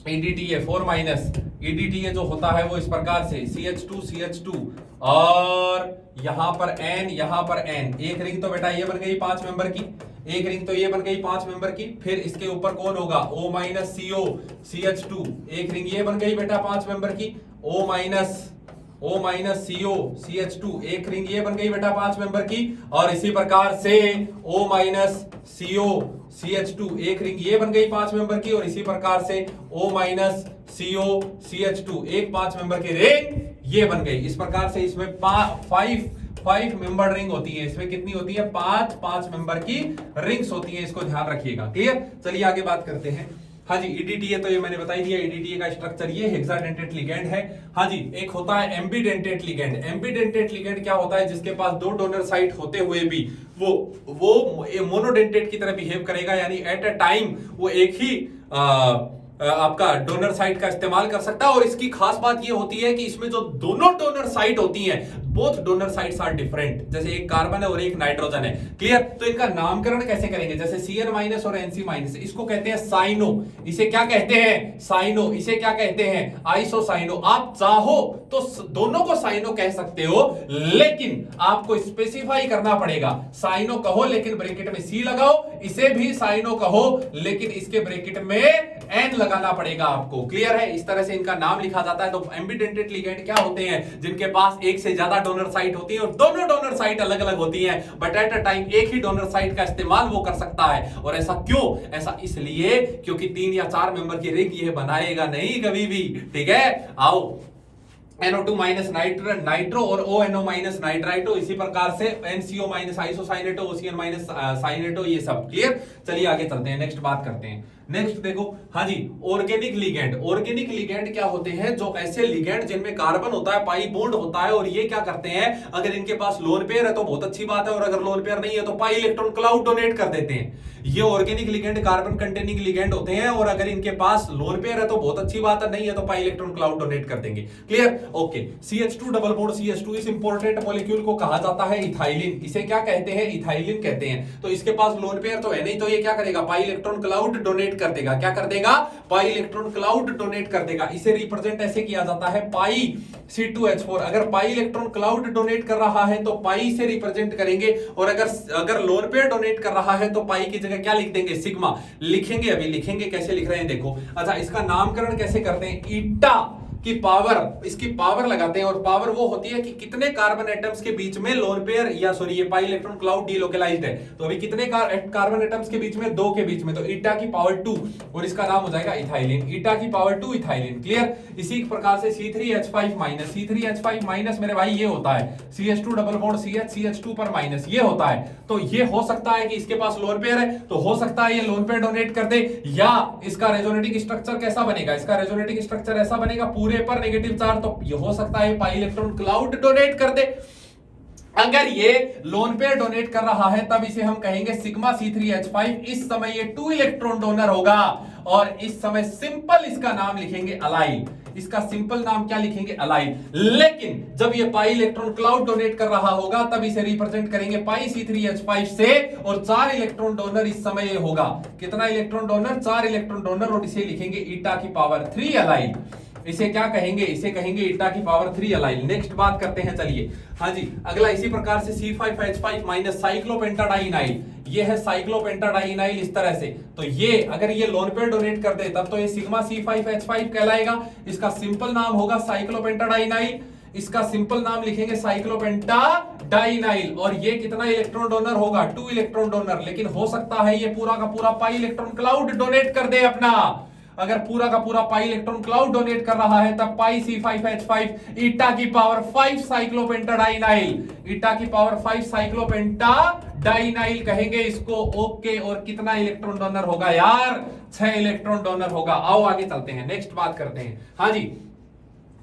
MEDTA4-। EDTA जो होता है वो इस प्रकार से CH2 और यहां पर N। एक रिंग तो बेटा ये बन गई 5 मेंबर की, एक रिंग तो ये बन गई 5 मेंबर की। फिर इसके ऊपर कौन होगा? O-CO CH2, एक रिंग ये बन गई बेटा 5 मेंबर की। O-CO CH2, एक रिंग ये बन गई बेटा 5 मेंबर की। और इसी प्रकार से O-CO CH2, एक रिंग ये बन गई 5 मेंबर की, और इसी प्रकार से O-CO CH2, एक 5 मेंबर की रिंग ये बन गई। इस प्रकार से इसमें 5 मेंबर रिंग होती है। इसमें कितनी होती है? 5 मेंबर की रिंग्स होती है, इसको ध्यान रखिएगा। क्लियर, चलिए आगे बात करते हैं। हाँ जी, EDTA तो ये मैंने बता ही दिया। EDTA का स्ट्रक्चर ये हेक्साडेंटेट लिगेंड है। हाँ जी, एक होता है एम्बीडेंटेट लिगेंड। एम्बीडेंटेट लिगेंड क्या होता है? जिसके पास 2 डोनर साइट होते हुए भी वो मोनोडेंटेट की तरह बिहेव करेगा, यानी एट अ टाइम वो एक ही आपका डोनर साइट का इस्तेमाल कर सकता है। और इसकी खास बात ये होती है कि इसमें जो दोनों डोनर साइट होती हैं, both donor sites are different. जैसे एक कार्बन है और एक नाइट्रोजन है। क्लियर, तो इनका नामकरण कैसे करेंगे? जैसे CN- और NC-, इसको कहते हैं साइनो। इसे क्या कहते हैं? साइनो। इसे क्या कहते हैं? आइसोसाइनो। आप चाहो तो दोनों को साइनो कह सकते हो, लेकिन आपको स्पेसिफाई करना पड़ेगा। साइनो कहो लेकिन ब्रैकेट में C लगाओ, इसे भी साइनो कहो लेकिन इसके ब्रैकेट में N लगाना पड़ेगा आपको। क्लियर है? इस तरह से इनका नाम लिखा जाता है। तो एम्बीडेंटेट लिगेंड क्या होते हैं? जिनके पास एक से ज्यादा डोनर साइट होती है और दोनों डोनर साइट अलग अलग होती हैं, बट एट अ टाइम एक ही डोनर साइट का इस्तेमाल वो कर सकता है। और ऐसा क्यों? ऐसा इसलिए क्योंकि 3 या 4 मेंबर की रिंग ये बनाएगा नहीं कभी भी। ठीक है, आओ NO2- नाइट्रो और ONO- नाइट्राइटो, इसी प्रकार से NCO- आइसोसाइनेटो, OCN- साइनेटो, ये सब। क्लियर, चलिए आगे चलते हैं, नेक्स्ट बात करते हैं। नेक्स्ट देखो, हाँ जी, ऑर्गेनिक लिगेंड। ऑर्गेनिक लिगेंड क्या होते हैं? जो ऐसे लिगेंड जिनमें कार्बन होता है, पाई बॉन्ड होता है, और ये क्या करते हैं? अगर इनके पास लोन पेयर है तो बहुत अच्छी बात है, और अगर लोन पेयर नहीं है तो पाई इलेक्ट्रॉन क्लाउड डोनेट कर देते हैं। ये organic ligand carbon containing ligand होते हैं, और अगर इनके पास लोन पेयर है तो बहुत अच्छी बात है, नहीं है तो पाई इलेक्ट्रॉन क्लाउड डोनेट कर देंगे। Clear, okay. CH2 double bond CH2, इस इंपॉर्टेंट मॉलिक्यूल को कहा जाता है इथाइलिन। इसे क्या कहते हैं? इथाइलिन कहते हैं। तो इसके पास लोन पेयर तो है नहीं, तो ये क्या करेगा? पाई इलेक्ट्रॉन क्लाउड डोनेट कर देगा। क्या कर देगा? पाई इलेक्ट्रॉन क्लाउड डोनेट कर देगा। इसे रिप्रेजेंट ऐसे किया जाता है पाई C2H4। अगर पाई इलेक्ट्रॉन क्लाउड डोनेट कर रहा है तो पाई से रिप्रेजेंट करेंगे, और अगर लोन पेयर डोनेट कर रहा है तो पाई की जगह क्या लिख देंगे? सिग्मा लिखेंगे। अभी लिखेंगे, कैसे लिख रहे हैं देखो। अच्छा, इसका नामकरण कैसे करते हैं? ईटा की पावर, इसकी पावर लगाते हैं, और पावर वो होती है कि कितने कार्बन एटम्स के बीच में लोन पेयर या सॉरी ये पाई इलेक्ट्रॉन क्लाउड डीलोकलाइज्ड है। तो अभी कितने कार्बन एटम्स के बीच में? 2 के बीच में, तो ईटा की पावर 2, और इसका नाम हो जाएगा इथाइलिन। ईटा की पावर 2 इथाइलिन। क्लियर, इसी प्रकार से C3H5- मेरे भाई ये होता है CH2 डबल बॉन्ड CH2 पर माइनस, ये होता है। तो ये हो सकता है कि इसके पास लोन पेयर है, तो हो सकता है ये लोन पेयर डोनेट कर दे, या इसका रेजोनेटिंग स्ट्रक्चर कैसा बनेगा? इसका रेजोनेटिंग स्ट्रक्चर ऐसा बनेगा, पूरे पर नेगेटिव चार्ज, तो ये हो सकता है पाई इलेक्ट्रॉन क्लाउड डोनेट कर दे। अगर ये लोन पेयर डोनेट कर रहा है तब इसे हम कहेंगे सिग्मा C3H5। इस समय ये 2 इलेक्ट्रॉन डोनर होगा और इस समय सिंपल इसका नाम लिखेंगे अलाइल। इसका सिंपल नाम क्या लिखेंगे? अलाइल। लेकिन जब ये पाई इलेक्ट्रॉन क्लाउड डोनेट कर रहा होगा तब इसे रिप्रेजेंट करेंगे पाई C3H5 से और 4 इलेक्ट्रॉन डोनर इस समय ये होगा। कितना इलेक्ट्रॉन डोनर? 4 इलेक्ट्रॉन डोनर और इसे लिखेंगे ईटा की पावर 3 अलाइल। इसे क्या कहेंगे? इसे कहेंगे ईटा की पावर 3 अलाइल। नेक्स्ट बात करते हैं, चलिए। हाँ जी, अगला इसी प्रकार से C5H5 माइनस साइक्लोपेंटाडाइनाइल। ये है साइक्लोपेंटाडाइनाइल इस तरह से। तो ये अगर ये लोन पेयर डोनेट कर दे तब तो ये सिग्मा C5H5 कहलाएगा। इसका सिंपल नाम होगा साइक्लोपेंटाडाइनाइल। इसका सिंपल नाम लिखेंगे साइक्लोपेंटाडाइनाइल। और ये कितना इलेक्ट्रॉन डोनर होगा? 2 इलेक्ट्रॉन डोनर। लेकिन हो सकता है ये पूरा का पूरा पाई इलेक्ट्रॉन क्लाउड डोनेट कर दे अपना। अगर पूरा का पूरा पाई इलेक्ट्रॉन क्लाउड डोनेट कर रहा है तब पाई C5H5 ईटा की पावर 5 साइक्लोपेंटाडाइनाइल। ईटा की पावर 5 साइक्लोपेंटाडाइनाइल कहेंगे इसको। ओके, और कितना इलेक्ट्रॉन डोनर होगा यार? 6 इलेक्ट्रॉन डोनर होगा। आओ आगे चलते हैं, नेक्स्ट बात करते हैं। हाँ जी,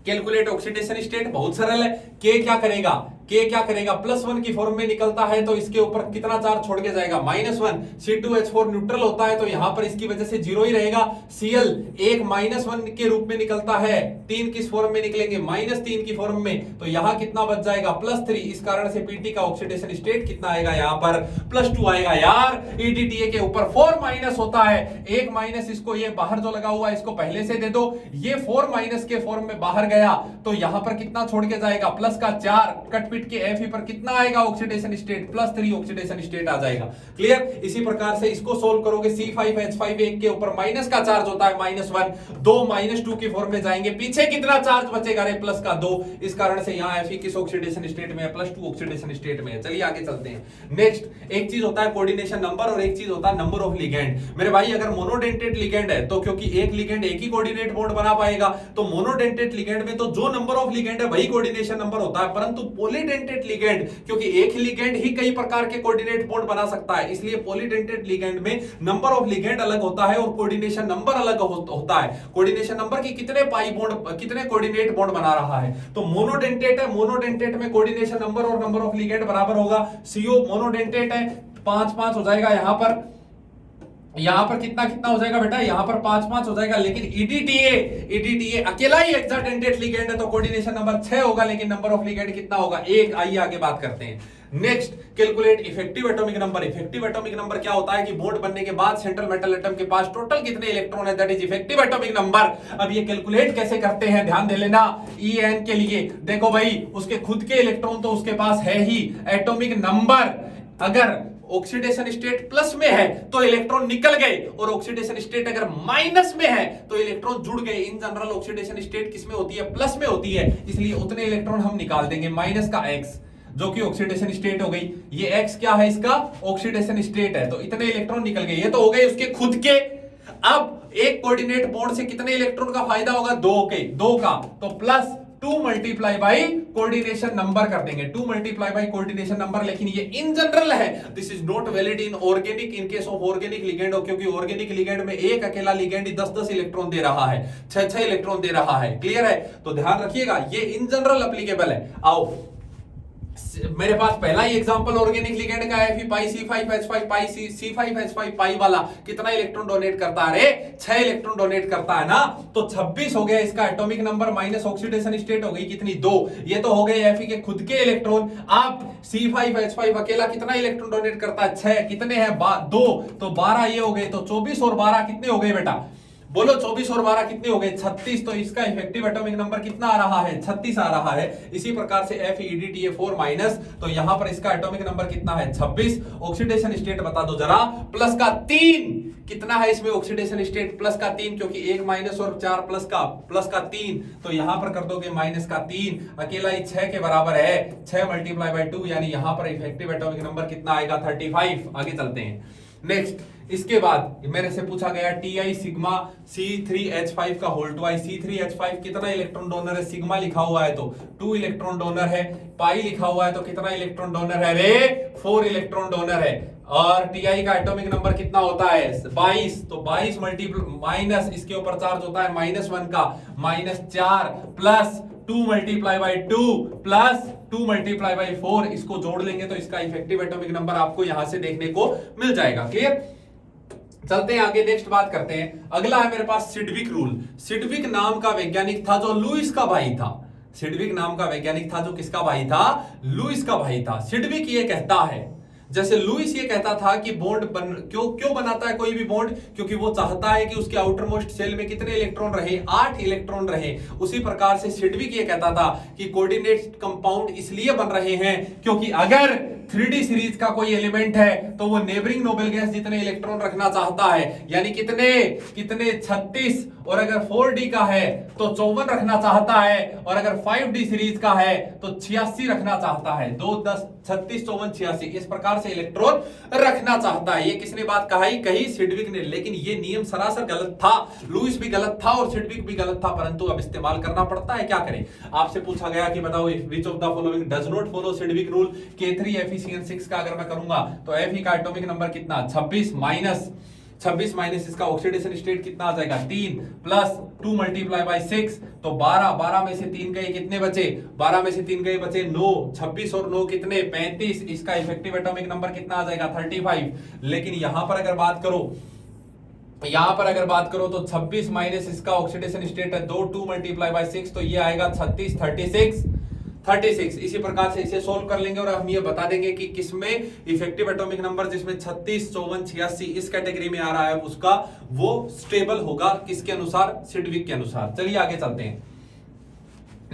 कैलकुलेट ऑक्सीडेशन स्टेट बहुत सरल है। के क्या करेगा? के क्या करेगा? +1 की फॉर्म में निकलता है तो इसके ऊपर कितना चार्ज छोड़ के जाएगा? -1। C2H4 न्यूट्रल होता है तो यहां पर इसकी वजह से 0 ही रहेगा। Cl एक -1 के रूप में निकलता है। 3 किस फॉर्म में निकलेंगे? -3 की फॉर्म में। तो यहां कितना बच जाएगा? +3। इस कारण से Pt का ऑक्सीडेशन स्टेट कितना आएगा? यहां पर +2 आएगा। यार EDTA के ऊपर 4 माइनस होता है। एक माइनस इसको, ये बाहर जो लगा हुआ है इसको पहले से दे दो। ये 4 माइनस के फॉर्म में बाहर गया तो यहां पर कितना छोड़ के जाएगा? प्लस का 4। कट के Fe पर कितना आएगा ऑक्सीडेशन स्टेट? +3 ऑक्सीडेशन स्टेट आ जाएगा। क्लियर? इसी प्रकार से इसको सोल्व करोगे। C5H5 एक के ऊपर माइनस का चार्ज होता है -1, 2 -2 की फॉर्म में जाएंगे। पीछे कितना चार्ज बचेगा रे? प्लस का 2। इस कारण से यहां Fe किस ऑक्सीडेशन स्टेट में है? +2 ऑक्सीडेशन स्टेट में है। चलिए आगे चलते हैं। नेक्स्ट, एक चीज होता है कोऑर्डिनेशन नंबर और एक चीज होता है नंबर ऑफ लिगेंड। मेरे भाई अगर मोनोडेंटेट लिगेंड है तो क्योंकि एक लिगेंड एक ही कोऑर्डिनेट बॉन्ड बना पाएगा तो मोनोडेंटेट लिगेंड में तो जो नंबर ऑफ लिगेंड है वही कोऑर्डिनेशन नंबर होता है। परंतु पॉलीडेंटेट लिगेंड, क्योंकि एक ही लिगेंड ही कई प्रकार के कोऑर्डिनेट बॉन्ड बना सकता है, इसलिए पॉलीडेंटेट लिगेंड में नंबर ऑफ लिगेंड अलग होता है और कोऑर्डिनेशन नंबर अलग होता है। कोऑर्डिनेशन नंबर की कितने पाई बॉन्ड, कितने कोऑर्डिनेट बॉन्ड बना रहा है। तो मोनोडेंटेट है, मोनोडेंटेट में कोऑर्डिनेशन नंबर और नंबर ऑफ लिगेंड बराबर होगा। CO मोनोडेंटेट है, 5-5 हो जाएगा। यहां पर कितना कितना हो जाएगा बेटा? यहां पर 5-5 हो जाएगा। लेकिन EDTA अकेला ही हेक्साडेंटेट लिगेंड है तो कोऑर्डिनेशन नंबर 6 होगा, लेकिन नंबर ऑफ लिगेंड कितना होगा? 1। आइए आगे बात करते हैं। Next, calculate effective atomic number. Effective atomic number क्या होता है कि बॉन्ड बनने के बाद सेंट्रल मेटल एटम के पास टोटल कितने इलेक्ट्रॉन है, that is effective atomic number. अब ये कैलकुलेट कैसे करते हैं ध्यान दे लेना। EN के लिए देखो भाई, उसके खुद के इलेक्ट्रॉन तो उसके पास है ही। एटॉमिक नंबर, अगर ऑक्सीडेशन स्टेट प्लस में है तो इलेक्ट्रॉन निकल गए और ऑक्सीडेशन स्टेट अगर माइनस में है तो इलेक्ट्रॉन जुड़ गए। इन जनरल ऑक्सीडेशन स्टेट किस में होती है? प्लस में होती है, इसलिए उतने इलेक्ट्रॉन हम निकाल देंगे। माइनस का X जो कि ऑक्सीडेशन स्टेट हो गई। ये X क्या है? इसका ऑक्सीडेशन स्टेट है। तो इतने इलेक्ट्रॉन निकल गए। ये तो हो गए उसके खुद के। अब एक कोऑर्डिनेट बॉन्ड से कितने इलेक्ट्रॉन का फायदा होगा? 2 का। तो plus 2 multiply by coordination number कर देंगे। 2 मल्टीप्लाई बाई कोऑर्डिनेशन नंबर। लेकिन ये इन जनरल है, this is not valid in organic. In case of organic ligand, क्योंकि ऑर्गेनिक लिगेंड में एक अकेला लिगेंड 10-10 इलेक्ट्रॉन दे रहा है, 6-6 इलेक्ट्रॉन दे रहा है। क्लियर है? तो ध्यान रखिएगा, ये इन जनरल एप्लीकेबल है। आओ, मेरे पास पहला ही एग्जांपल ऑर्गेनिक लिगेंड का है। पाई C5H5 पाई C5H5 पाई वाला कितना इलेक्ट्रॉन डोनेट करता है रे? 6 इलेक्ट्रॉन डोनेट करता है ना। तो 26 हो गया इसका atomic number minus oxidation state हो गई कितनी? 2। ये तो हो गए Fe के खुद के इलेक्ट्रॉन। अब C5H5 अकेला कितना इलेक्ट्रॉन डोनेट करता है? 6। कितने हैं? 2। तो 12 ये हो गए। तो 24 और 12 कितने हो गए बेटा? बोलो 24 और 12 कितने हो गए? 36। तो इसका इफेक्टिव एटॉमिक नंबर कितना आ रहा है? 36 आ रहा है। इसी प्रकार से FeEDTA 4 माइनस, तो यहां पर इसका एटॉमिक नंबर कितना है? 26। ऑक्सीडेशन स्टेट बता दो जरा। प्लस का 3 कितना है इसमें ऑक्सीडेशन स्टेट? प्लस का 3, क्योंकि 1 माइनस और 4 प्लस का 3। तो यहां पर कर दोगे -3। अकेला ही 6 के बराबर है। 6 मल्टीप्लाई बाई 2, यानी यहां पर इफेक्टिव एटॉमिक नंबर कितना आएगा? 35। आगे चलते हैं। नेक्स्ट, इसके बाद मेरे से पूछा गया Ti सिग्मा C3H5 का होल 2i। C3H5 कितना इलेक्ट्रॉन डोनर है? सिग्मा लिखा हुआ है तो 2 इलेक्ट्रॉन डोनर है। पाई लिखा हुआ है तो कितना इलेक्ट्रॉन डोनर है रे? 4 इलेक्ट्रॉन डोनर है। और Ti का एटॉमिक नंबर कितना होता है? 22। तो 22 मल्टीप्लाई माइनस इसके ऊपर चार्ज होता है -1 का, -4 plus 2 multiply by 2 plus 2 multiply by 4, इसको जोड़ लेंगे तो इसका इफेक्टिव एटॉमिक नंबर आपको यहां से देखने को मिल जाएगा। क्लियर? चलते हैं आगे, नेक्स्ट बात करते हैं। अगला है मेरे पास सिडविक रूल। सिडविक नाम का वैज्ञानिक था जो लुईस का भाई था। सिडविक नाम का वैज्ञानिक था जो किसका भाई था? लुईस का भाई था। सिडविक ये कहता है, जैसे लुईस ये कहता था कि बॉन्ड क्यों बनाता है कोई भी बॉन्ड? क्योंकि वो चाहता है कि उसके आउटर मोस्ट सेल में कितने इलेक्ट्रॉन रहे? 8 इलेक्ट्रॉन रहे। उसी प्रकार से सिडविक ये कहता था कि कोऑर्डिनेट कंपाउंड इसलिए बन रहे हैं क्योंकि अगर 3D सीरीज का कोई एलिमेंट है तो वो नेबरिंग नोबेल गैस जितने इलेक्ट्रॉन रखना चाहता है, यानी कितने 36, और अगर 4D का है तो 54 रखना चाहता है, और अगर 5D सीरीज का है तो 86 रखना चाहता है। 2 10 36 54 86 इस प्रकार से इलेक्ट्रॉन रखना चाहता है। ये किसने बात कही? सिडविक ने। लेकिन ये नियम सरासर गलत था। लुईस भी गलत था और सिडविक भी गलत था, परंतु अब इस्तेमाल करना पड़ता है, क्या करें? आपसे पूछा गया कि बताओ which of the following does not follow Sidgwick rule. K3FeCN6 का अगर मैं करूंगा तो Fe का एटॉमिक नंबर कितना? 26 माइनस इसका ऑक्सीडेशन स्टेट कितना आ जाएगा? 3 प्लस 2 मल्टीप्लाई बाई 6 तो 12 में से 3 गए, कितने बचे? 12 में से 3 गए बचे 9। 26 और 9 कितने? 35। इसका इफेक्टिव एटॉमिक नंबर कितना आ जाएगा? 35। लेकिन यहां पर अगर बात करो तो 26 माइनस इसका ऑक्सीडेशन स्टेट है 2 मल्टीप्लाई बाई 6 तो ये आएगा 36। इसी प्रकार से इसे सोल्व कर लेंगे और हम ये बता देंगे कि किसमें इफेक्टिव एटॉमिक नंबर जिसमें 36 54 86 इस कैटेगरी में आ रहा है उसका वो स्टेबल होगा, किसके अनुसार? सिडविक के अनुसार। चलिए आगे चलते हैं,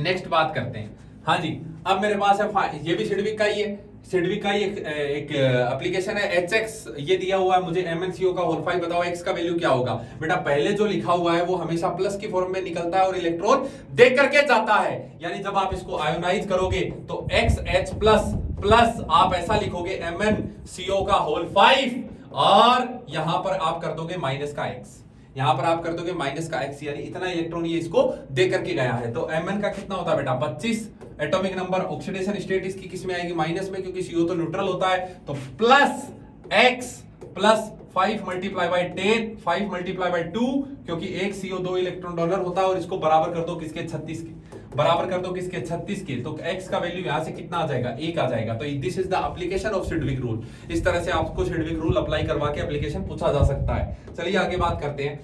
नेक्स्ट बात करते हैं। हाँ जी, अब मेरे पास है, ये भी सिडविक का ही है। सिडविक का ही एक एप्लीकेशन है HX, ये दिया हुआ है मुझे MnCO का होल 5। बताओ x का वैल्यू क्या होगा? बेटा पहले जो लिखा हुआ है वो हमेशा प्लस की फॉर्म में निकलता है और इलेक्ट्रॉन दे करके जाता है, यानी जब आप इसको आयोनाइज करोगे तो XH प्लस आप ऐसा लिखोगे MnCO का होल 5 और यहां पर आप कर दोगे माइनस का x, यानी इतना इलेक्ट्रॉन ये इसको दे करके गया है। तो Mn का कितना होता है बेटा? 25। एटॉमिक नंबर ऑक्सीडेशन स्टेट इसकी किस में आएगी? माइनस में, क्योंकि CO तो न्यूट्रल होता है। तो plus x plus 5 multiply by 10 5 multiply by 2, क्योंकि एक CO 2 इलेक्ट्रॉन डोनर होता है, और इसको बराबर कर दो किसके? 36 के। 36 के। तो x का वैल्यू यहां से कितना आ जाएगा? 1 आ जाएगा। तो this is the application of Sidgwick rule. इस तरह से आपको सिडविक रूल अप्लाई करवा के एप्लीकेशन पूछा जा सकता है। चलिए आगे बात करते हैं,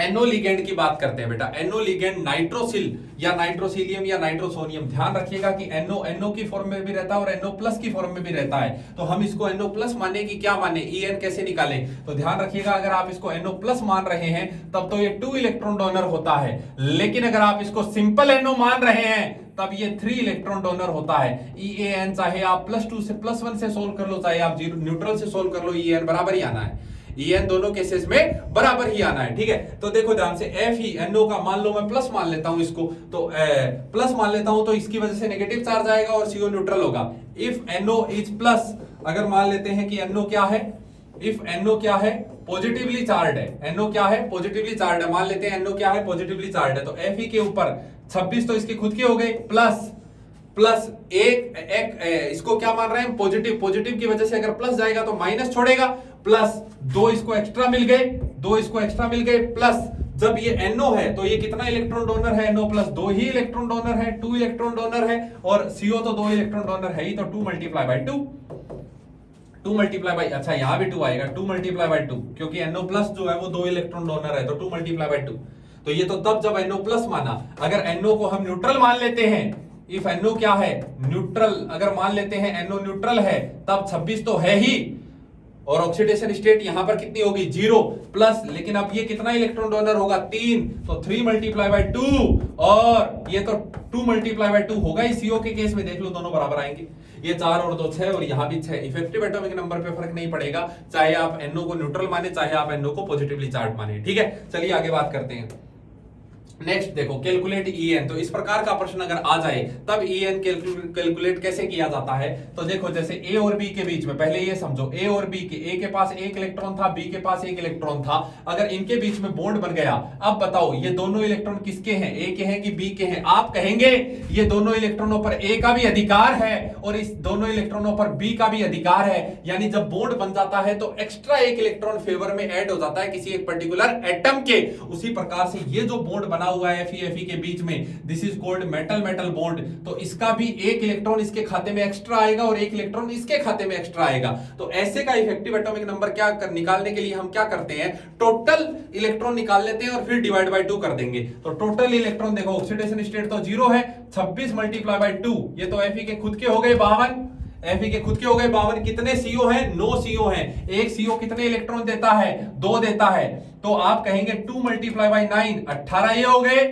NO लिगेंड की बात करते हैं बेटा। NO लिगेंड नाइट्रोसिल या नाइट्रोसिलियम या नाइट्रोसोनियम। ध्यान रखिएगा कि NO की फॉर्म में भी रहता है और NO+ की फॉर्म में भी रहता है। तो हम इसको NO+ माने कि क्या माने? En कैसे निकालें? तो ध्यान रखिएगा, अगर आप इसको NO+ मान रहे हैं तब तो ये 2 इलेक्ट्रॉन डोनर होता है, लेकिन अगर आप इसको सिंपल NO मान रहे हैं तब ये 3 इलेक्ट्रॉन डोनर होता है। EAN चाहे आप +2 से +1 से सोल्व कर लो, चाहे आप न्यूट्रल से सोल्व कर लो, EAN बराबर ही आना है। EN दोनों केसेस में बराबर ही आना है, ठीक है? तो देखो ध्यान से, Fe NO का मान लो मैं प्लस मान लेता हूं इसको, तो प्लस मान लेता हूं तो इसकी वजह से नेगेटिव चार्ज आएगा और CO न्यूट्रल होगा। इफ NO इज प्लस, अगर मान लेते हैं कि NO क्या है? इफ NO क्या है? पॉजिटिवली चार्ज है। NO क्या है? पॉजिटिवली चार्ज है। मान लेते हैं NO क्या है? पॉजिटिवली चार्ज है। तो Fe के ऊपर 26 तो इसके खुद के हो गए, प्लस एक इसको क्या मान रहे हैं? पॉजिटिव की वजह से अगर प्लस जाएगा तो माइनस छोड़ेगा, प्लस 2 इसको एक्स्ट्रा मिल गए, प्लस जब ये NO है तो ये कितना इलेक्ट्रॉन डोनर है? NO+, 2 ही इलेक्ट्रॉन डोनर है, 2 इलेक्ट्रॉन डोनर है, और CO तो 2 इलेक्ट्रॉन डोनर है ही, तो 2 मल्टीप्लाई बाई 2, अच्छा यहां भी 2 आएगा, 2 मल्टीप्लाई बाई 2, क्योंकि NO+ जो है वो 2 इलेक्ट्रॉन डोनर है, तो 2 मल्टीप्लाई बाई 2। तो ये तो तब जब NO+ माना। अगर NO को हम न्यूट्रल मान लेते हैं, इफ NO क्या है? न्यूट्रल, अगर मान लेते हैं NO न्यूट्रल है, तब 26 तो है ही, और ऑक्सीडेशन स्टेट यहां पर कितनी होगी? 0 प्लस, लेकिन अब ये कितना इलेक्ट्रॉन डोनर होगा? 3, तो 3 मल्टीप्लाई बाई 2, और ये तो 2 मल्टीप्लाई बाई 2 होगा ही। CO के केस में देख लो दोनों बराबर आएंगे, ये 4 और 2 6, और यहां भी 6। इफेक्टिव एटॉमिक नंबर पे फर्क नहीं पड़ेगा, चाहे आप NO को न्यूट्रल माने, चाहे आप NO को पॉजिटिवली चार्ज माने, ठीक है? चलिए आगे बात करते हैं। नेक्स्ट देखो, कैलकुलेट EN। तो इस प्रकार का प्रश्न अगर आ जाए तब EN कैलकुलेट कैसे किया जाता है? तो देखो, जैसे A और B के बीच में, पहले ये समझो, A और B के, A के पास 1 इलेक्ट्रॉन था, B के पास 1 इलेक्ट्रॉन था। अगर इनके बीच में बॉन्ड बन गया, अब बताओ ये दोनों इलेक्ट्रॉन किसके हैं? A के हैं कि B के हैं? आप कहेंगे ये दोनों इलेक्ट्रॉनों पर A का भी अधिकार है और इस दोनों इलेक्ट्रॉनों पर B का भी अधिकार है, यानी जब बॉन्ड बन जाता है तो एक्स्ट्रा 1 इलेक्ट्रॉन फेवर में ऐड हो जाता है किसी एक पर्टिकुलर एटम के। उसी प्रकार से ये जो बॉन्ड बना हुआ है Fe के बीच में, this is called metal metal bond. तो इसका भी एक इलेक्ट्रॉन इसके खाते में एक्स्ट्रा आएगा और एक इलेक्ट्रॉन इसके खाते में एक्स्ट्रा आएगा। तो ऐसे का इफेक्टिव एटॉमिक नंबर निकालने के लिए हम क्या करते हैं, टोटल इलेक्ट्रॉन निकाल लेते हैं और फिर डिवाइड बाय 2 कर देंगे। तो टोटल इलेक्ट्रॉन देखो, ऑक्सीडेशन स्टेट तो 0 है, 26 मल्टीप्लाई बाय 2, ये तो Fe के खुद के हो गए 52, Fe के खुद के हो गए 52। कितने CO हैं, 9 CO हैं। एक CO कितने इलेक्ट्रॉन देता है, 2 देता है। तो आप कहेंगे 2 मल्टीप्लाई बाय 9, 18 ये हो गए,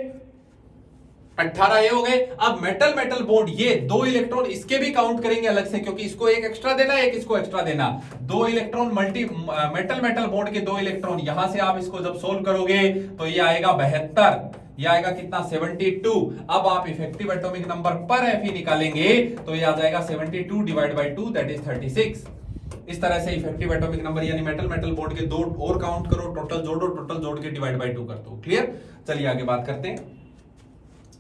18 ये हो गए। अब मेटल मेटल बॉन्ड, ये 2 इलेक्ट्रॉन इसके भी काउंट करेंगे अलग से, क्योंकि इसको एक एक्स्ट्रा देना, एक इसको एक्स्ट्रा देना। 2 इलेक्ट्रॉन मेटल मेटल बॉन्ड के 2 इलेक्ट्रॉन, यहां से आप इसको जब सोल्व करोगे तो ये आएगा 72, ये आएगा कितना, 72। अब आप इफेक्टिव एटॉमिक नंबर पर Fe निकालेंगे तो ये आ जाएगा 72 डिवाइड बाय 2 दैट इज 36। इस तरह से इफेक्टिव एटॉमिक नंबर यानी मेटल मेटल बॉन्ड के 2 और काउंट करो, टोटल जोड़ो, टोटल जोड़ के डिवाइड बाय 2 कर दो। क्लियर? चलिए आगे बात करते हैं।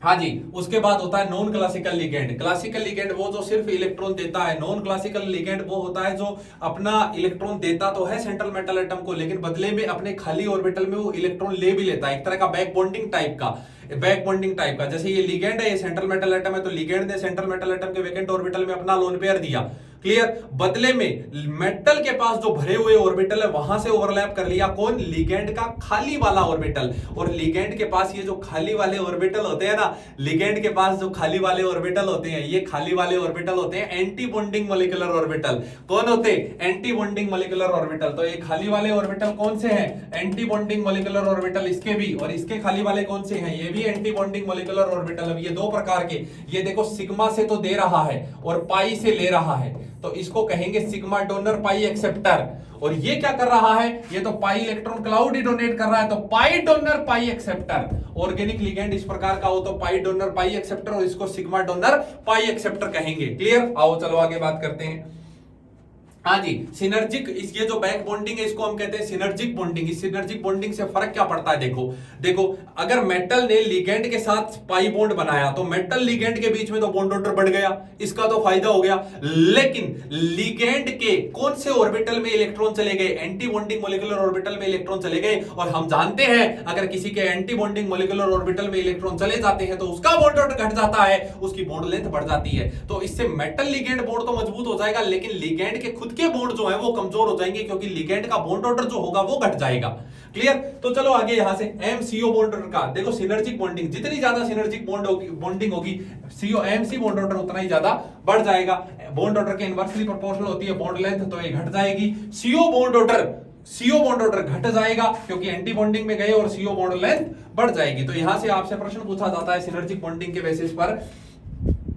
हाँ जी, उसके बाद होता है non classical ligand. Classical ligand वो जो सिर्फ इलेक्ट्रॉन देता है, नॉन क्लासिकल लिगेंड वो होता है जो अपना इलेक्ट्रॉन देता तो है सेंट्रल मेटल एटम को, लेकिन बदले में अपने खाली ऑर्बिटल में वो इलेक्ट्रॉन ले भी लेता है, एक तरह का बैक बॉन्डिंग टाइप का, बैक बॉन्डिंग टाइप का। जैसे ये लिगेंड है, ये सेंट्रल मेटल एटम है, तो लिगेंड ने सेंट्रल मेटल एटम के वैकेंट ऑर्बिटल में अपना लोन पेयर दिया। क्लियर? बदले में मेटल के पास जो भरे हुए ऑर्बिटल है वहां से ओवरलैप कर लिया कौन, लिगेंड का खाली वाला ऑर्बिटल। और लिगेंड के पास ये जो खाली वाले ऑर्बिटल होते हैं ना, लिगेंड के पास जो खाली वाले ऑर्बिटल होते हैं, ये खाली वाले ऑर्बिटल होते हैं एंटी बॉन्डिंग मॉलिक्यूलर ऑर्बिटल। कौन होते? Anti bonding molecular orbital. तो ये खाली वाले ऑर्बिटल कौन से हैं, एंटी बॉन्डिंग मॉलिक्यूलर ऑर्बिटल इसके भी, और इसके खाली वाले कौन से हैं, ये भी एंटी बॉन्डिंग मॉलिक्यूलर ऑर्बिटल। अब ये 2 प्रकार के, ये देखो सिग्मा से तो दे रहा है और पाई से ले रहा है, तो इसको कहेंगे सिग्मा डोनर पाई एक्सेप्टर। और ये क्या कर रहा है, ये तो पाई इलेक्ट्रॉन क्लाउड ही डोनेट कर रहा है, तो pi donor pi acceptor. Organic ligand इस प्रकार का हो तो पाई डोनर पाई एक्सेप्टर, और इसको सिग्मा डोनर पाई एक्सेप्टर कहेंगे। क्लियर? आओ चलो आगे बात करते हैं। हाँ जी, सिनर्जिक, ये जो बैक बॉन्डिंग है इसको हम कहते हैं सिनर्जिक बॉन्डिंग। इस सिनर्जिक बॉन्डिंग से फर्क क्या पड़ता है, देखो अगर मेटल ने लिगेंड के साथ पाई बॉन्ड बनाया तो मेटल लिगेंड के बीच में तो बॉन्ड ऑर्डर बढ़ गया, इसका तो फायदा हो गया। लेकिन लिगेंड के कौन से ऑर्बिटल में इलेक्ट्रॉन चले गए, एंटी बॉन्डिंग मॉलिक्यूलर ऑर्बिटल में इलेक्ट्रॉन चले गए। और हम जानते हैं अगर किसी के एंटी बॉन्डिंग मॉलिक्यूलर ऑर्बिटल में इलेक्ट्रॉन चले जाते हैं तो उसका बॉन्ड ऑर्डर घट जाता है, उसकी बॉन्ड लेंथ बढ़ जाती है। तो इससे मेटल लिगेंड बॉन्ड तो मजबूत हो जाएगा, लेकिन लिगेंड के खुद के बॉन्ड जो है वो कमजोर हो जाएंगे, क्योंकि लिगेंड का बॉन्ड ऑर्डर जो होगा वो घट जाएगा। क्लियर? तो चलो आगे यहां से MCO बॉन्ड ऑर्डर का देखो, सिनर्जिक बॉन्डिंग, जितनी ज्यादा सिनर्जिक बॉन्डिंग होगी CO MC बॉन्ड ऑर्डर उतना ही ज्यादा बढ़ जाएगा। बॉन्ड ऑर्डर के इनवर्सली प्रोपोर्शनल होती है बॉन्ड लेंथ, तो ये घट जाएगी। CO बॉन्ड ऑर्डर घट जाएगा क्योंकि एंटी बॉन्डिंग में गए, और CO बॉन्ड लेंथ बढ़ जाएगी। तो यहां से आपसे प्रश्न पूछा जाता है सिनर्जिक बॉन्डिंग के बेसिस पर,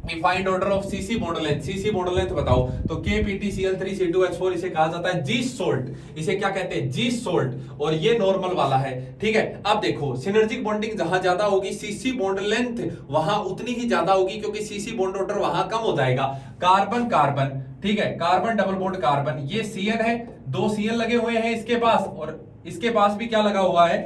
defined order of CC bond length, CC bond length बताओ। तो KPTCl3C2H4 इसे कहा जाता है जी सोल्ट, इसे क्या कहते हैं, जी सोल्ट, और ये नॉर्मल वाला है। ठीक है? अब देखो सिनर्जिक बॉन्डिंग जहां ज्यादा होगी CC बॉन्ड लेंथ वहां उतनी ही ज्यादा होगी, क्योंकि CC बॉन्ड ऑर्डर वहां कम हो जाएगा। कार्बन कार्बन, ठीक है, कार्बन डबल बॉन्ड कार्बन, ये CN है, 2 CN लगे हुए हैं इसके पास, और इसके पास भी क्या लगा हुआ है,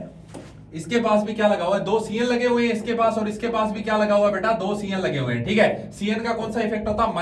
इसके पास भी क्या लगा हुआ है, 2 CN लगे हुए हैं इसके पास, और इसके पास भी क्या लगा हुआ है बेटा, 2 CN लगे हुए हैं। ठीक है? CN का कौन सा इफेक्ट होता है,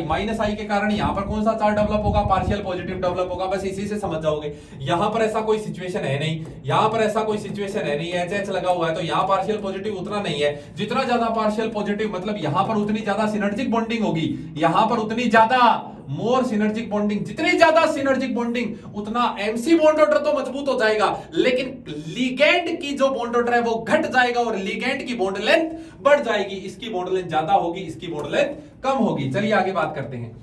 माइनस आई के कारण यहां पर कौन सा चार्ज डेवलप होगा, पार्शियल पॉजिटिव डेवलप होगा। बस इसी से समझ जाओगे। यहां पर ऐसा कोई सिचुएशन है नहीं, यहां पर ऐसा कोई सिचुएशन है नहीं, HH लगा हुआ है तो यहां पार्शियल पॉजिटिव उतना नहीं है। जितना ज्यादा पार्शियल पॉजिटिव मतलब यहां पर उतनी ज्यादा सिनर्जिक बॉन्डिंग होगी, यहां पर उतनी ज्यादा मोर सिनर्जिक बॉन्डिंग, जितनी ज्यादा सिनर्जिक बॉन्डिंग उतना MC बॉन्ड ऑर्डर तो मजबूत हो जाएगा, लेकिन लिगेंड की जो बॉन्ड ऑर्डर है वो घट जाएगा और लिगेंड की बॉन्ड लेंथ बढ़ जाएगी। इसकी बॉन्ड लेंथ ज्यादा होगी, इसकी बॉन्ड लेंथ कम होगी। चलिए आगे बात करते हैं।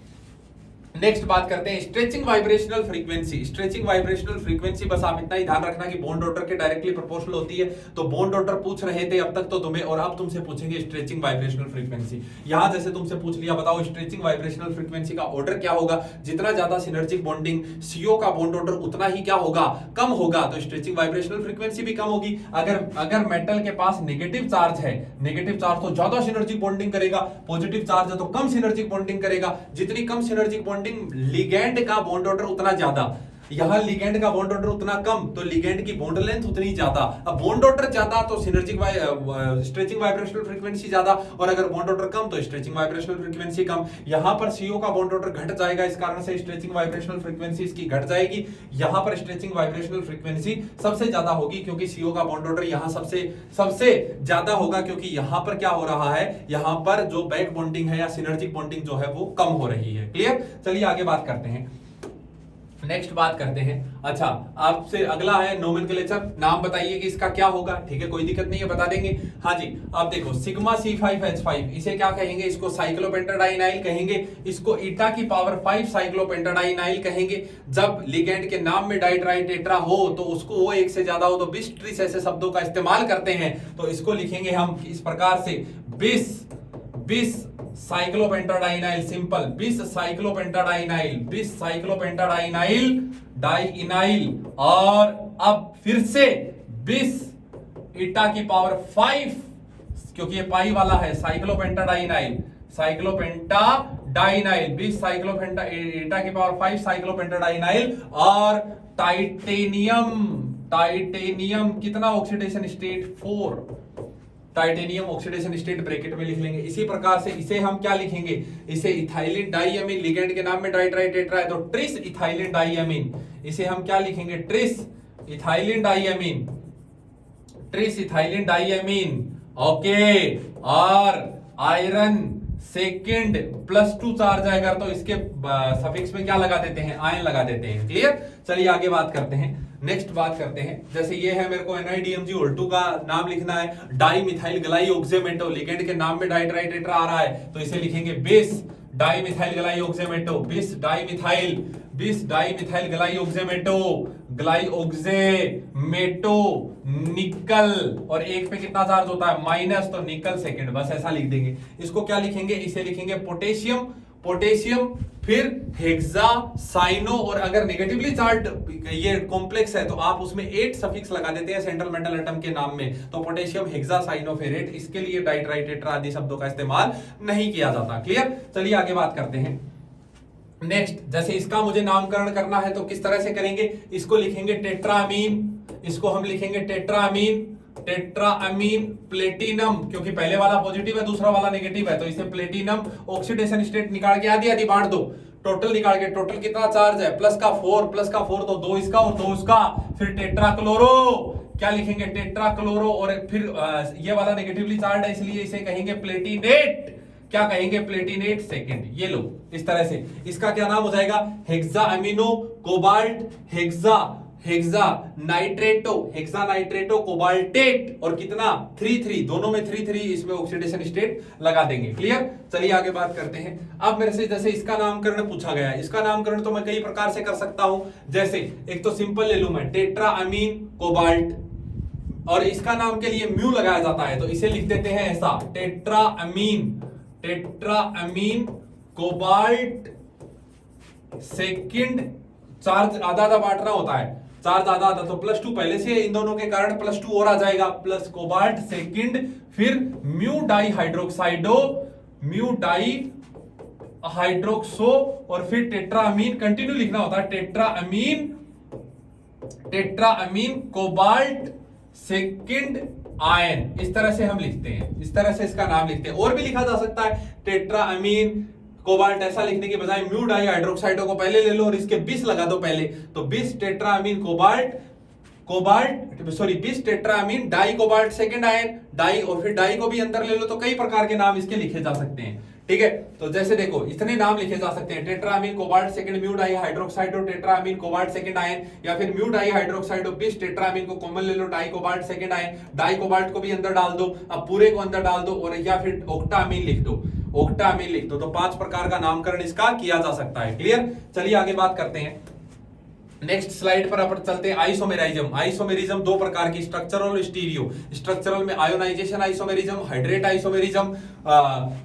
नेक्स्ट बात करते हैं stretching vibrational frequency. Stretching vibrational frequency, बस आप इतना ही ध्यान रखना कि बॉन्ड ऑर्डर के डायरेक्टली प्रोपोर्शनल होती है। तो बॉन्ड ऑर्डर पूछ रहे थे अब तक तो तुम्हें, और अब तुमसे पूछेंगे स्ट्रेचिंग वाइब्रेशनल फ्रीक्वेंसी। यहां जैसे तुमसे पूछ लिया, बताओ स्ट्रेचिंग वाइब्रेशनल फ्रीक्वेंसी का ऑर्डर क्या होगा। जितना ज्यादा सिनर्जिक बॉन्डिंग, CO का बॉन्ड ऑर्डर उतना ही क्या होगा, कम होगा, तो स्ट्रेचिंग वाइब्रेशनल फ्रीक्वेंसी भी कम होगी। अगर मेटल के पास नेगेटिव चार्ज है, नेगेटिव चार्ज तो ज्यादा सिनर्जिक बॉन्डिंग करेगा, पॉजिटिव चार्ज है तो कम सिनर्जिक बॉन्डिंग करेगा। जितनी कम सिनर्जिक बॉन्डिंग लिगेंड का बॉन्ड ऑर्डर उतना ज्यादा। यहाँ लिगेंड का बॉन्ड ऑर्डर उतना कम तो लिगेंड की बॉन्ड लेंथ उतनी ज्यादा। अब बॉन्ड ऑर्डर ज्यादा तो सिनर्जिक स्ट्रेचिंग वाइब्रेशनल फ्रीक्वेंसी ज्यादा, और अगर बॉन्ड ऑर्डर कम तो स्ट्रेचिंग वाइब्रेशनल फ्रीक्वेंसी कम। यहाँ पर CO का बॉन्ड ऑर्डर घट जाएगा, इस कारण से स्ट्रेचिंग वाइब्रेशनल फ्रीक्वेंसी इसकी घट जाएगी। यहाँ पर स्ट्रेचिंग वाइब्रेशनल फ्रीक्वेंसी सबसे ज्यादा होगी क्योंकि CO का बॉन्ड ऑर्डर यहाँ सबसे ज्यादा होगा, क्योंकि यहाँ पर क्या हो रहा है, यहाँ पर जो बैक बॉन्डिंग है या सिनर्जिक बॉन्डिंग जो है वो कम हो रही है। क्लियर? चलिए आगे बात करते हैं, नेक्स्ट बात करते हैं। अच्छा, आपसे अगला है नोमेनक्लेचर, नाम बताइए कि इसका क्या होगा। ठीक है, कोई दिक्कत नहीं है, बता देंगे। हाँ जी, अब देखो सिग्मा C5H5 इसे क्या कहेंगे, इसको साइक्लोपेंटाडाइनाइल कहेंगे, इसको ईटा की पावर 5 साइक्लोपेंटाडाइनाइल कहेंगे। जब लिगेंड के नाम में डाइट्राइटेट्रा हो तो उसको वो एक से ज्यादा हो तो बिस ट्रिस ऐसे शब्दों का इस्तेमाल करते हैं, तो इसको लिखेंगे हम इस प्रकार से बिस साइक्लोपेंटाडाइनाइल, सिंपल बिस साइक्लोपेंटाडाइनाइल डाइइनाइल। और अब फिर से बिस ईटा की पावर 5, क्योंकि ये पाई वाला है, साइक्लोपेंटाडाइनाइल बिस साइक्लोपेंटा ईटा की पावर 5 साइक्लोपेंटाडाइनाइल। और टाइटेनियम कितना oxidation state 4, titanium oxidation state bracket में लिख लेंगे। इसी प्रकार से इसे हम क्या लिखेंगे, इसे इथाइलिन डाइअमीन, लिगेंड के नाम में डाइट्राइटेट्रा है तो ट्रिस इथाइलिन डाइअमीन, इसे हम क्या लिखेंगे, ट्रिस इथाइलिन डाइअमीन। ओके, और आयरन सेकंड +2 चार्ज आएगा तो इसके सफिक्स में क्या लगा देते हैं, आयन लगा देते हैं। क्लियर? चलिए आगे बात करते हैं, नेक्स्ट बात करते हैं। जैसे ये है, मेरे को NiDMgOl2 का नाम लिखना है, डाइमिथाइल ग्लाइओक्सेमेटो, लिगेंड के नाम में डाइट्राइटेट्रा आ रहा है तो इसे लिखेंगे बिस डाइमिथाइल ग्लाइओक्सेमेटो, बिस डाइमिथाइल ग्लाइओक्सेमेटो निकल, और एक पे कितना चार्ज होता है, माइनस, तो निकल सेकंड, बस ऐसा लिख देंगे। इसको क्या लिखेंगे, इसे लिखेंगे पोटेशियम, फिर हेक्सा साइनो, और अगर नेगेटिवली चार्ज ये कॉम्प्लेक्स है तो आप उसमें 8 सफिक्स लगा देते हैं सेंट्रल मेटल एटम के नाम में, तो पोटेशियम हेक्सा साइनोफेरेट, इसके लिए डाइट्राइटेट्रा आदि शब्दों का इस्तेमाल नहीं किया जाता। क्लियर? चलिए आगे बात करते हैं। नेक्स्ट, जैसे इसका मुझे नामकरण करना है तो किस तरह से करेंगे, इसको लिखेंगे टेट्रामीन, इसको हम लिखेंगे टेट्रामीन प्लेटिनम, क्योंकि पहले वाला पॉजिटिव है दूसरा वाला नेगेटिव है तो इसे प्लेटिनम। ऑक्सीडेशन स्टेट निकाल के आधी बांट दो, टोटल निकाल के, टोटल कितना चार्ज है, प्लस का 4 तो 2 इसका और 2 उसका, फिर टेट्राक्लोरो, क्या लिखेंगे, टेट्राक्लोरो, और फिर ये वाला नेगेटिवली चार्ज है इसलिए इसे कहेंगे प्लेटिनेट, क्या कहेंगे, प्लेटिनेट सेकंड। ये लो, इस तरह से इसका क्या नाम हो जाएगा, hexa amino cobalt hexa nitrito cobaltate, और कितना 3 दोनों में 3 इसमें ऑक्सीडेशन स्टेट लगा देंगे। क्लियर? चलिए आगे बात करते हैं। अब मेरे से जैसे इसका नामकरण पूछा गया है, इसका नामकरण तो मैं कई प्रकार से कर सकता हूं, जैसे एक तो सिंपल ले लूं मैं, टेट्रा अमीन कोबाल्ट, और इसका नाम के लिए म्यू लगाया जाता है तो इसे लिख देते हैं ऐसा, tetra amine cobalt second. Charge आधा बांटना होता है, चार्ज आधा तो +2 पहले से इन दोनों के कारण +2 और आ जाएगा, प्लस कोबाल्ट सेकंड, फिर म्यू डाई हाइड्रोक्सो, और फिर टेट्रामीन, कंटिन्यू लिखना होता है, टेट्रामीन कोबाल्ट सेकंड आयन, इस तरह से हम लिखते हैं, इस तरह से इसका नाम लिखते हैं। और भी लिखा जा सकता है, टेट्रामीन कोबाल्ट, ऐसा लिखने के बजाय म्यू डाई हाइड्रोक्साइडो को पहले ले लो और इसके बिस लगा दो पहले, तो bis tetramine bis tetramine di cobalt second ion, di, और फिर डाई को भी अंदर ले लो, तो कई प्रकार के नाम इसके लिखे जा सकते हैं। ठीक है, तो जैसे देखो इतने नाम लिखे जा सकते हैं, tetrammine cobalt second mu di hydroxido tetrammine cobalt second ion, या फिर म्यू डाई हाइड्रोक्साइडो बिस टेट्रामीन को कॉमन ले लो, di cobalt second ion, di cobalt को भी अंदर डाल दो, अब पूरे को अंदर डाल दो, और या फिर ऑक्टामीन लिख दो, तो 5 प्रकार का नामकरण इसका किया जा सकता है। क्लियर? चलिए आगे बात करते हैं। नेक्स्ट स्लाइड पर अपन चलते हैं। आइसोमेरिज्म 2 प्रकार की, स्ट्रक्चरल और स्टीरियो। स्ट्रक्चरल में ionization isomerism, hydrate isomerism,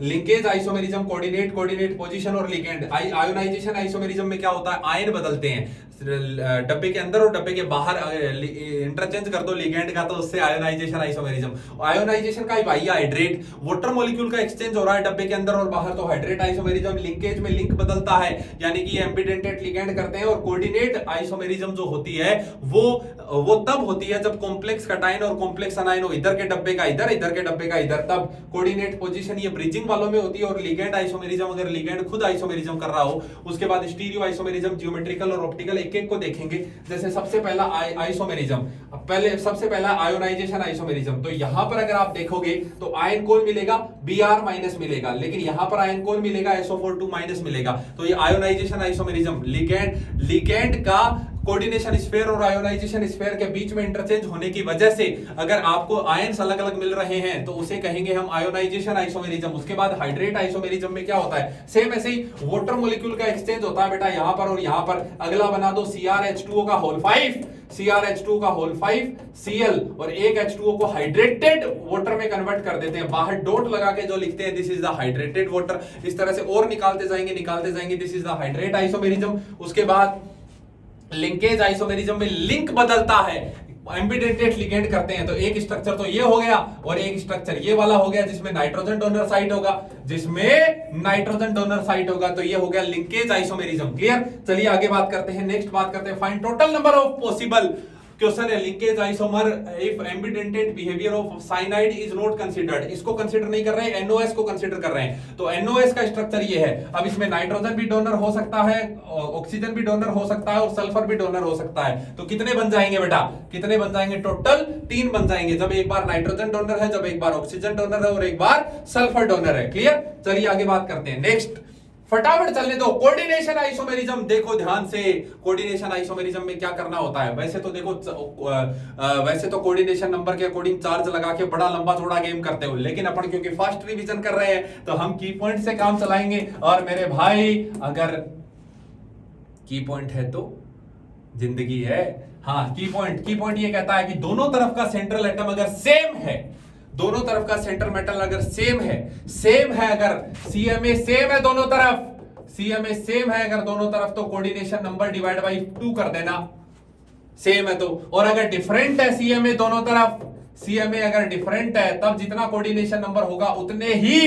linkage isomerism, coordinate position और लिगेंड। आयोनाइजेशन आइसोमेरिज्म में क्या होता है, आयन बदलते हैं, डब्बे के अंदर और डब्बे के बाहर इंटरचेंज कर दो लिगेंड का, तो उससे आयोनाइजेशन आइसोमेरिज्म। आयोनाइजेशन का भाई हाइड्रेट वाटर मॉलिक्यूल का एक्सचेंज हो रहा है डब्बे के अंदर और बाहर, तो हाइड्रेट आइसोमेरिज्म। लिंकेज में लिंक बदलता है, यानी कि एम्बिडेंटेड लिगेंड करते हैं। और कोऑर्डिनेट आइसोमेरिज्म जो होती है वो तब होती है जब कॉम्प्लेक्स कटायन और कॉम्प्लेक्स अनायन हो, इधर के डब्बे का इधर, इधर के डब्बे का इधर, तब कोऑर्डिनेट पोजीशन ये ब्रिजिंग वालों में होती है। और लिगेंड आइसोमेरिज्म, अगर लिगेंड खुद आइसोमेरिज्म कर रहा हो, उसके बाद स्टीरियो आइसोमेरिज्म, ज्योमेट्रिकल और ऑप्टिकल, एक एक को देखेंगे। जैसे सबसे पहला आइसोमेरिज्म, पहले सबसे पहला आयोनाइजेशन आइसोमेरिज्म। तो यहां पर अगर आप देखोगे तो आयन कौन मिलेगा, Br माइनस मिलेगा, लेकिन यहां पर आयन कौन मिलेगा, SO4 माइनस मिलेगा। तो ये आयोनाइजेशन आइसोमेरिज्म, लिगेंड का कोऑर्डिनेशन स्फीयर और आयोनाइजेशन स्फीयर के बीच में इंटरचेंज होने की वजह से अगर आपको आयन्स अलग अलग मिल रहे हैं तो उसे कहेंगे हम आयोनाइजेशन आइसोमेरिज्म। उसके बाद हाइड्रेट आइसोमेरिज्म में क्या होता है, सेम ऐसे ही वाटर मॉलिक्यूल का एक्सचेंज होता है बेटा, यहां पर और यहां पर। अगला बना दो CrH2O का होल 5, CrH2 का होल 5 Cl, और एक H2O को हाइड्रेटेड वाटर में कन्वर्ट कर देते हैं। बाहर डॉट लगा के जो लिखते हैं this is the hydrated water, इस तरह से और निकालते जाएंगे this is the hydrate isomerism. उसके बाद लिंकेज आइसोमेरिज्म में लिंक बदलता है, एम्बिडेंटेड लिगेंड करते हैं। तो एक स्ट्रक्चर तो ये हो गया और एक स्ट्रक्चर ये वाला हो गया जिसमें नाइट्रोजन डोनर साइट होगा, तो ये हो गया लिंकेज आइसोमेरिज्म। क्लियर, चलिए आगे बात करते हैं। नेक्स्ट बात करते हैं, find total number of possible. Question है linkage isomer if ambidentate behaviour of cyanide is not considered. इसको कंसीडर नहीं कर रहे हैं, NOS को कंसीडर कर रहे हैं। तो NOS का स्ट्रक्चर ये है। अब इसमें नाइट्रोजन भी डोनर हो सकता है, ऑक्सीजन भी डोनर हो सकता है और सल्फर भी डोनर हो सकता है। तो कितने बन जाएंगे बेटा, कितने बन जाएंगे, टोटल 3 बन जाएंगे। जब एक बार नाइट्रोजन डोनर है, जब एक बार ऑक्सीजन डोनर है और एक बार सल्फर डोनर है। क्लियर, चलिए आगे बात करते हैं। नेक्स्ट फटाफट चलने दो, कोऑर्डिनेशन आइसोमेरिज्म। देखो ध्यान से, कोऑर्डिनेशन आइसोमेरिज्म में क्या करना होता है। वैसे तो देखो वैसे तो कोऑर्डिनेशन नंबर के अकॉर्डिंग चार्ज लगा के बड़ा लंबा चौड़ा गेम करते हो, लेकिन अपन क्योंकि फास्ट रिवीजन कर रहे हैं तो हम की पॉइंट से काम चलाएंगे। और मेरे भाई अगर की पॉइंट है तो जिंदगी है। हाँ, की पॉइंट ये कहता है कि दोनों तरफ का सेंट्रल एटम अगर सेम है, दोनों तरफ का सेंटर मेटल अगर सेम है अगर CMA सेम है दोनों तरफ, CMA सेम है अगर दोनों तरफ, तो कोऑर्डिनेशन नंबर डिवाइड बाय 2 कर देना, सेम है तो। और अगर डिफरेंट है CMA दोनों तरफ, CMA अगर डिफरेंट है तब जितना कोऑर्डिनेशन नंबर होगा उतने ही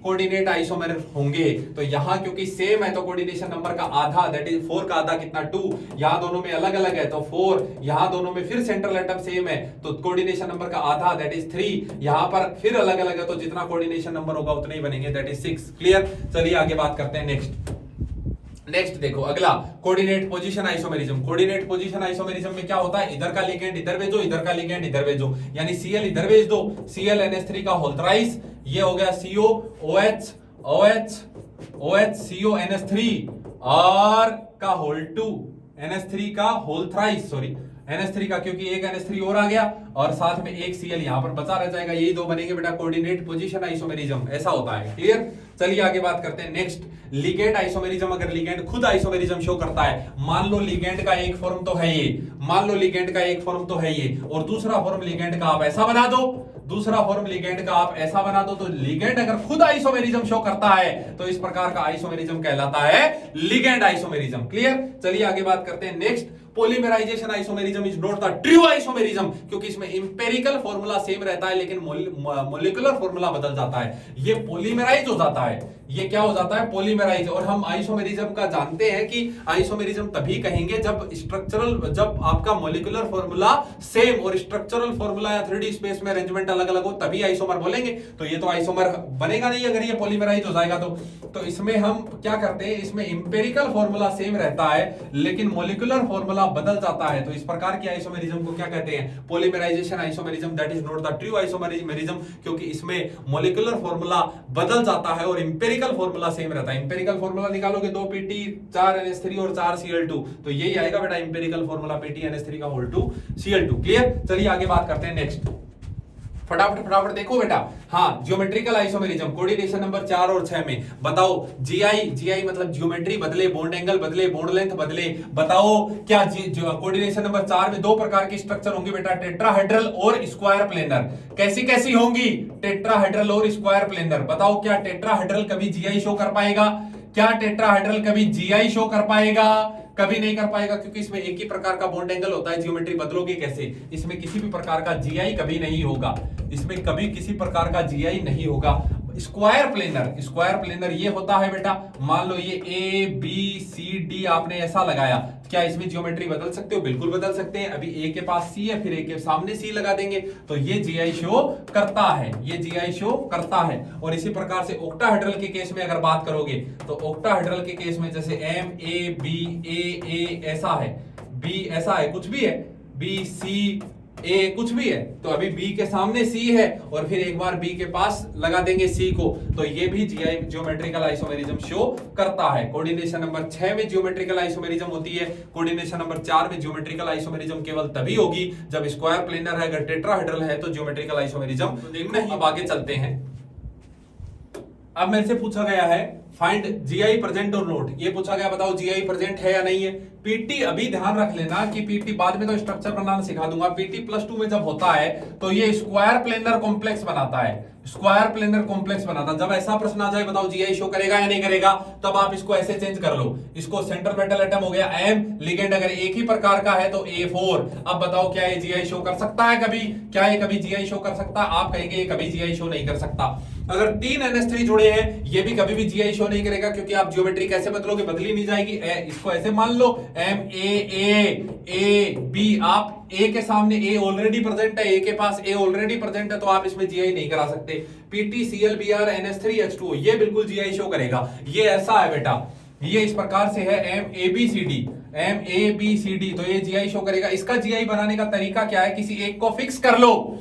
कोऑर्डिनेट आइसोमर होंगे। तो यहां क्योंकि सेम है तो कोऑर्डिनेशन नंबर का आधा, दैट इज 4 का आधा कितना 2, यहां दोनों में अलग अलग है तो 4, यहां दोनों में फिर सेंट्रल एटम सेम है तो कोऑर्डिनेशन नंबर का आधा दैट इज 3, यहां पर फिर अलग अलग है तो जितना कोऑर्डिनेशन नंबर होगा उतने ही बनेंगे, दैट इज 6। क्लियर, चलिए आगे बात करते हैं। नेक्स्ट देखो अगला, coordinate position isomerism. Coordinate position isomerism में क्या होता है, इधर का लिगेंड इधर भेजो, इधर का लिगेंड इधर भेजो, यानी Cl इधर भेज दो, ClNH3 का होल थ्राइस, ये हो गया COOH CONH3 और का होल 2, NH3 का होल थ्राइस, सॉरी NH3 का, क्योंकि एक NH3 और आ गया और साथ में एक Cl यहां पर बचा रह जाएगा, यही 2 बनेंगे बेटा कोऑर्डिनेट पोजीशन आइसोमेरिज्म, ऐसा होता है। क्लियर, चलिए आगे बात करते हैं। Next, ligand isomerism. अगर लिगेंड खुद आइसोमेरिज्म शो करता है, मान लो लिगेंड का एक फॉर्म तो है ये, मान लो लिगेंड का एक फॉर्म तो है ये, और दूसरा फॉर्म लिगेंड का आप ऐसा बना दो, दूसरा फॉर्म लिगेंड का आप ऐसा बना दो, तो लिगेंड अगर खुद आइसोमेरिज्म शो करता है तो इस प्रकार का आइसोमेरिज्म कहलाता है लिगेंड आइसोमेरिज्म। क्लियर, चलिए आगे बात करते हैं। Next, polymerization isomerism is not the true isomerism, क्योंकि इसमें इंपेरिकल फॉर्मूला सेम रहता है लेकिन मॉलिक्यूलर फॉर्मूला बदल जाता है, ये पॉलीमराइज हो जाता है, ये क्या हो जाता है, पॉलीमराइज। और हम आइसोमेरिज्म का जानते हैं कि आइसोमेरिज्म तभी कहेंगे जब आपका मॉलिक्यूलर फॉर्मूला सेम और स्ट्रक्चरल फॉर्मूला या 3D स्पेस में अरेंजमेंट अलग अलग हो, तभी आइसोमर बोलेंगे। तो ये तो आइसोमर बनेगा नहीं अगर ये पॉलीमराइज हो जाएगा तो इसमें हम क्या करते हैं, इसमें इंपेरिकल फॉर्मूला सेम रहता है लेकिन मॉलिक्यूलर फॉर्मूला बदल जाता है, तो इस प्रकार की आइसोमेरिज्म को क्या कहते हैं, polymerization isomerism. That is not the true isomerism, क्योंकि इसमें मॉलिक्यूलर फॉर्मूला बदल जाता है और इंपेरिकल फॉर्मूला सेम रहता है। इंपेरिकल फॉर्मूला निकालोगे 2Pt 4NH3 और 4Cl2, तो यही आएगा बेटा इंपेरिकल फॉर्मूला PtNH3 का होल 2 Cl2। क्लियर, चलिए आगे बात करते हैं। नेक्स्ट फटाफट देखो बेटा, हाँ, ज्योमेट्रिकल आइसोमेरिज्म, कोऑर्डिनेशन नंबर 4 और 6 में बताओ, GI मतलब ज्योमेट्री बदले, बॉन्ड एंगल बदले, बॉन्ड लेंथ बदले, बताओ क्या कोऑर्डिनेशन नंबर 4 में 2 प्रकार की स्ट्रक्चर होंगी बेटा, टेट्राहेड्रल और स्क्वायर प्लेनर। कैसी होंगी, टेट्राहेड्रल और स्क्वायर प्लेनर। बताओ क्या टेट्राहेड्रल कभी GI शो कर पाएगा, क्या टेट्राहेड्रल कभी जीआई शो कर पाएगा? कभी नहीं कर पाएगा, क्योंकि इसमें एक ही प्रकार का बॉन्ड एंगल होता है। ज्योमेट्री बदलोगे कैसे? इसमें किसी भी प्रकार का जीआई कभी नहीं होगा, इसमें कभी किसी प्रकार का जीआई नहीं होगा। स्क्वायर प्लेनर ये होता है बेटा, मान लो ये ए बी सी डी आपने ऐसा लगाया, क्या इसमें ज्योमेट्री बदल सकते हो? बिल्कुल बदल सकते हैं। अभी ए के पास सी है, फिर ए के सामने सी लगा देंगे, तो ये जीआई शो करता है, ये जीआई शो करता है। और इसी प्रकार से ऑक्टाहेड्रल के केस में अगर बात करोगे, तो ऑक्टाहेड्रल के केस में जैसे एम ए बी ए ऐसा है, बी ऐसा है, कुछ भी है, बी सी ए कुछ भी है, तो अभी बी के सामने सी है और फिर एक बार बी के पास लगा देंगे सी को, तो ये भी जीआई ज्योमेट्रिकल आइसोमेरिज्म शो करता है। कोऑर्डिनेशन नंबर 6 में ज्योमेट्रिकल आइसोमेरिज्म होती है। कोऑर्डिनेशन नंबर 4 में ज्योमेट्रिकल आइसोमेरिज्म केवल तभी होगी जब स्क्वायर प्लेनर है, अगर टेट्राहेड्रल है तो ज्योमेट्रिकल आइसोमेरिज्म नहीं। अब आगे चलते हैं। अब मेरे से पूछा गया है फाइंड जीआई प्रेजेंट और नोट, ये पूछा गया बताओ जीआई प्रेजेंट है या नहीं है। पीटी अभी ध्यान रख लेना कि पीटी बाद में तो स्ट्रक्चर बनाना सिखा दूंगा, पीटी +2 में जब होता है तो ये स्क्वायर प्लेनर कॉम्प्लेक्स बनाता है, स्क्वायर प्लेनर कॉम्प्लेक्स बनाता है। जब ऐसा प्रश्न आ जाए बताओ जीआई शो करेगा या नहीं करेगा, तब आप इसको ऐसे चेंज कर लो, इसको सेंट्रल मेटल एटम हो गया एम, लिगेंड अगर एक ही प्रकार का है तो A4। अब बताओ क्या ये जीआई शो कर सकता है कभी? क्या ये कभी जीआई शो कर सकता है? आप कहेंगे ये कभी जीआई शो नहीं कर सकता। अगर 3 NH3 जुड़े हैं, ये भी कभी भी जीआई शो नहीं करेगा, क्योंकि आप ज्योमेट्री कैसे बदलोगे? बदली नहीं जाएगी। इसको ऐसे मान लो एम ए बी, आप ए के सामने ए ऑलरेडी प्रेजेंट है, ए के पास ए ऑलरेडी प्रेजेंट है, तो आप इसमें जीआई नहीं करा सकते। पीटी ClBr NH3H2 ये बिल्कुल जीआई शो करेगा। ये ऐसा है बेटा, ये इस प्रकार से है M A B C D, तो ये जीआई शो करेगा। इसका जीआई बनाने का तरीका क्या है? किसी एक को फिक्स कर लो,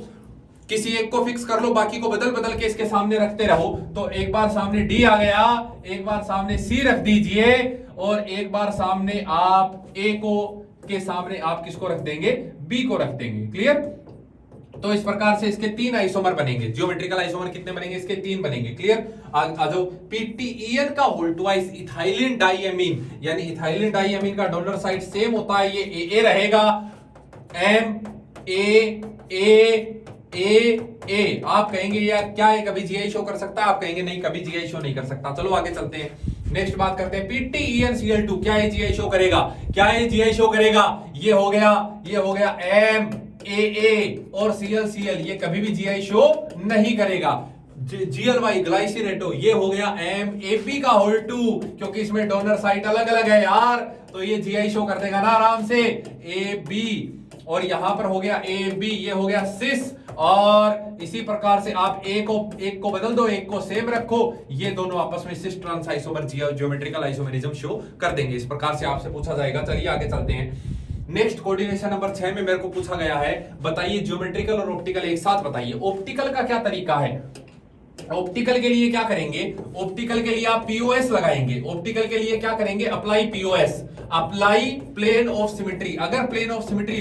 किसी एक को फिक्स कर लो, बाकी को बदल बदल के इसके सामने रखते रहो। तो एक बार सामने डी आ गया, एक बार सामने सी रख दीजिए, और एक बार सामने आप ए को के सामने आप किसको रख देंगे? बी को रख देंगे। क्लियर? तो इस प्रकार से इसके 3 आइसोमर बनेंगे। ज्योमेट्रिकल आइसोमर कितने बनेंगे? इसके 3 बनेंगे। क्लियर? आ जाओ। PTEN का होल ट्वाइस इथाइलिन डाइएमीन, यानी इथाइलिन डाइएमीन का डोनर साइड सेम होता है, ये AA रहेगा, एम ए। आप कहेंगे यार क्या है कभी जीआई शो कर सकता है? आप कहेंगे नहीं, कभी जीआई शो नहीं कर सकता। चलो आगे चलते हैं, नेक्स्ट बात करते हैं। PTEN-Cl2 क्या ये जीआई शो करेगा? क्या ये जीआई शो करेगा? ये हो गया एम ए और Cl ये कभी भी जीआई शो नहीं करेगा। GLY ग्लाइसिरेटो ये हो गया MAP का होल 2, क्योंकि इसमें डोनर साइट अलग अलग है यार, तो ये जीआई शो कर देगा ना आराम से। AB और यहां पर हो गया AB, ये हो गया सिस, और इसी प्रकार से आप एक को बदल दो, एक को सेम रखो, ये दोनों आपस में cis trans isomer geometrical isomerism show कर देंगे। इस प्रकार से आपसे पूछा जाएगा। चलिए आगे चलते हैं। नेक्स्ट कोऑर्डिनेशन नंबर 6 में मेरे को पूछा गया है, बताइए ज्योमेट्रिकल और ऑप्टिकल एक साथ बताइए। ऑप्टिकल का क्या तरीका है? ऑप्टिकल के लिए क्या करेंगे? ऑप्टिकल के लिए आप पीओएस लगाएंगे। ऑप्टिकल के लिए क्या करेंगे? Apply POS, apply plane of symmetry. अगर प्लेन ऑफ सिमेट्री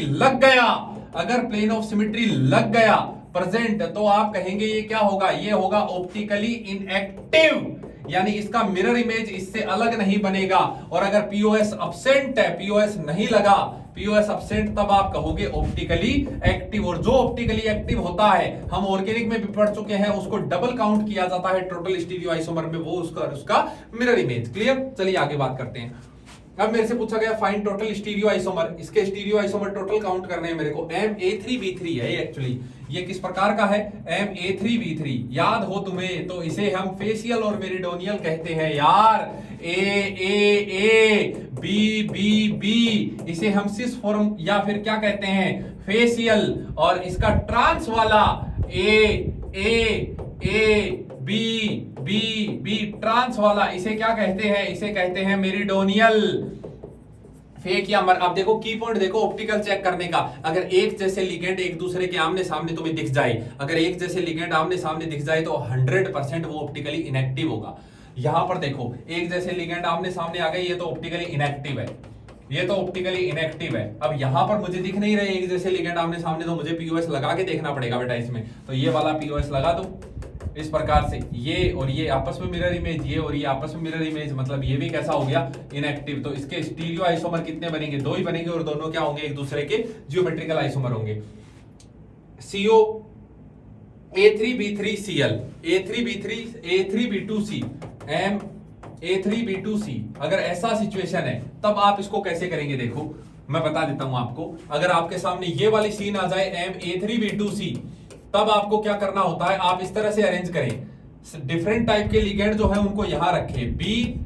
लग गया प्रेजेंट, तो आप कहेंगे ये क्या होगा? ये होगा ऑप्टिकली इनएक्टिव, यानी इसका मिरर इमेज इससे अलग नहीं बनेगा। और अगर पीओएस अब्सेंट है, पीओएस नहीं लगा, पीओएस अब्सेंट, तब आप कहोगे ऑप्टिकली एक्टिव। और जो ऑप्टिकली एक्टिव होता है, हम ऑर्गेनिक में भी पढ़ चुके हैं, उसको डबल काउंट किया जाता है टोटल स्टीरियो आइसोमर में, वो उसका मिरर इमेज। क्लियर? चलिए आगे बात करते हैं। अब मेरे से पूछा गया फाइंड टोटल स्टीरियो आइसोमर, इसके स्टीरियो आइसोमर टोटल काउंट करने हैं मेरे को। MA3B3 है एक्चुअली, ये किस प्रकार का है? MA3B3 याद हो तुम्हें तो इसे हम फेशियल और मेरिडोनियल कहते हैं यार। A B इसे हम सिस फॉर्म या फिर क्या कहते हैं? फेशियल। और इसका ट्रांस वाला बी ट्रांस वाला, इसे क्या कहते हैं? इसे कहते हैं मेरिडोनियल। फेक या मर। अब देखो की पॉइंट देखो ऑप्टिकल चेक करने का, अगर एक जैसे लिगेंड एक दूसरे के आमने सामने तुम्हें दिख जाए, अगर एक जैसे लिगेंड आमने सामने दिख जाए तो 100% वो ऑप्टिकली इनएक्टिव होगा। यहां पर देखो एक जैसे लिगेंड आमने सामने आ गए, ये तो ऑप्टिकली इनएक्टिव है, ये तो ऑप्टिकली इनएक्टिव है। अब यहां पर मुझे दिख नहीं रहे एक जैसे लिगेंड आमने सामने, तो मुझे पीओएस लगा के देखना पड़ेगा बेटा इसमें। तो ये वाला पीओएस लगा दो इस प्रकार से, ये और ये आपस में मिरर इमेज, ये और ये आपस में मिरर इमेज, मतलब ये भी कैसा हो गया? इनएक्टिव। तो इसके स्टीरियो आइसोमर कितने बनेंगे? 2 ही बनेंगे, और दोनों क्या होंगे? एक दूसरे के ज्योमेट्रिकल आइसोमर होंगे। CO A3B3Cl A3B2C A3B2C, अगर ऐसा सिचुएशन है तब आप इसको कैसे करेंगे? देखो मैं बता देता हूं आपको। अगर आपके सामने ये वाली सीन आ जाए MA3B2C, तब आपको क्या करना होता है, आप इस तरह से अरेंज करें, डिफरेंट टाइप के लिगेंड जो है उनको यहां रखें, बी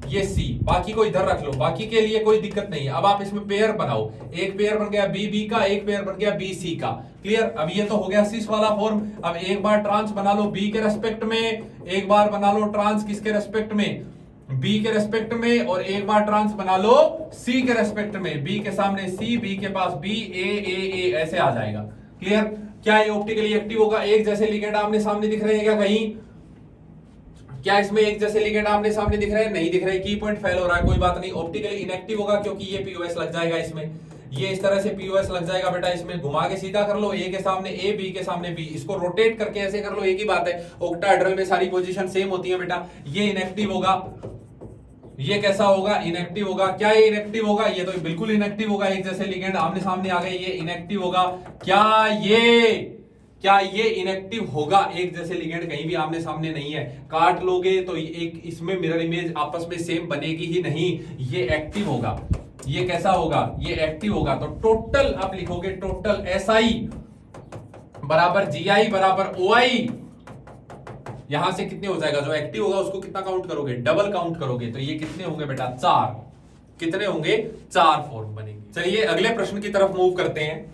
ये सी, बाकी को इधर रख लो, बाकी के लिए कोई दिक्कत नहीं है। अब आप इसमें पेयर बनाओ, एक पेयर बन गया बी का, एक पेयर बन गया बी सी का। क्लियर? अब ये तो हो गया सिस वाला फॉर्म। अब एक बार ट्रांस बना लो बी के रेस्पेक्ट में, एक बार बना लो ट्रांस किसके रेस्पेक्ट में, बी के रेस्पेक्ट में, और एक बार ट्रांस बना लो सी के रेस्पेक्ट में, बी के सामने सी, बी के पास बी, ए ऐसे आ जाएगा। क्लियर? क्या ये ऑप्टिकली एक्टिव होगा? एक जैसे लिगेंड आमने सामने दिख रहे हैं क्या कहीं? क्या इसमें एक जैसे लिगेंड आमने सामने दिख रहे हैं? नहीं दिख रहे। की पॉइंट फेल हो रहा है, कोई बात नहीं। ऑप्टिकली इनएक्टिव होगा क्योंकि ये पीओएस लग जाएगा इसमें, ये इस तरह से पीओएस लग जाएगा बेटा। इसमें घुमा के सीधा कर लो, ए के सामने ए, बी के सामने बी, इसको रोटेट करके ऐसे कर लो, एक ही बात है। ऑक्टाहेड्रल में सारी पोजीशन सेम होती है बेटा। ये इनएक्टिव होगा, ये कैसा होगा? इनएक्टिव होगा। क्या ये इनएक्टिव होगा? ये तो बिल्कुल इनएक्टिव होगा। एक जैसे लिगेंड आमने सामने आ गए, ये इनएक्टिव होगा। क्या ये इनएक्टिव होगा? एक जैसे लिगेंड कहीं भी आमने सामने नहीं है, काट लोगे तो एक इसमें मिरर इमेज आपस में सेम बनेगी ही नहीं, ये एक्टिव होगा। ये कैसा होगा? ये एक्टिव होगा। तो टोटल आप लिखोगे, टोटल SI बराबर GI बराबर OI। यहां से कितने हो जाएगा? जो एक्टिव होगा उसको कितना काउंट करोगे? डबल काउंट करोगे। तो ये कितने होंगे बेटा? 4। कितने होंगे? 4 फॉर्म बनेंगे। चलिए अगले प्रश्न की तरफ मूव करते हैं।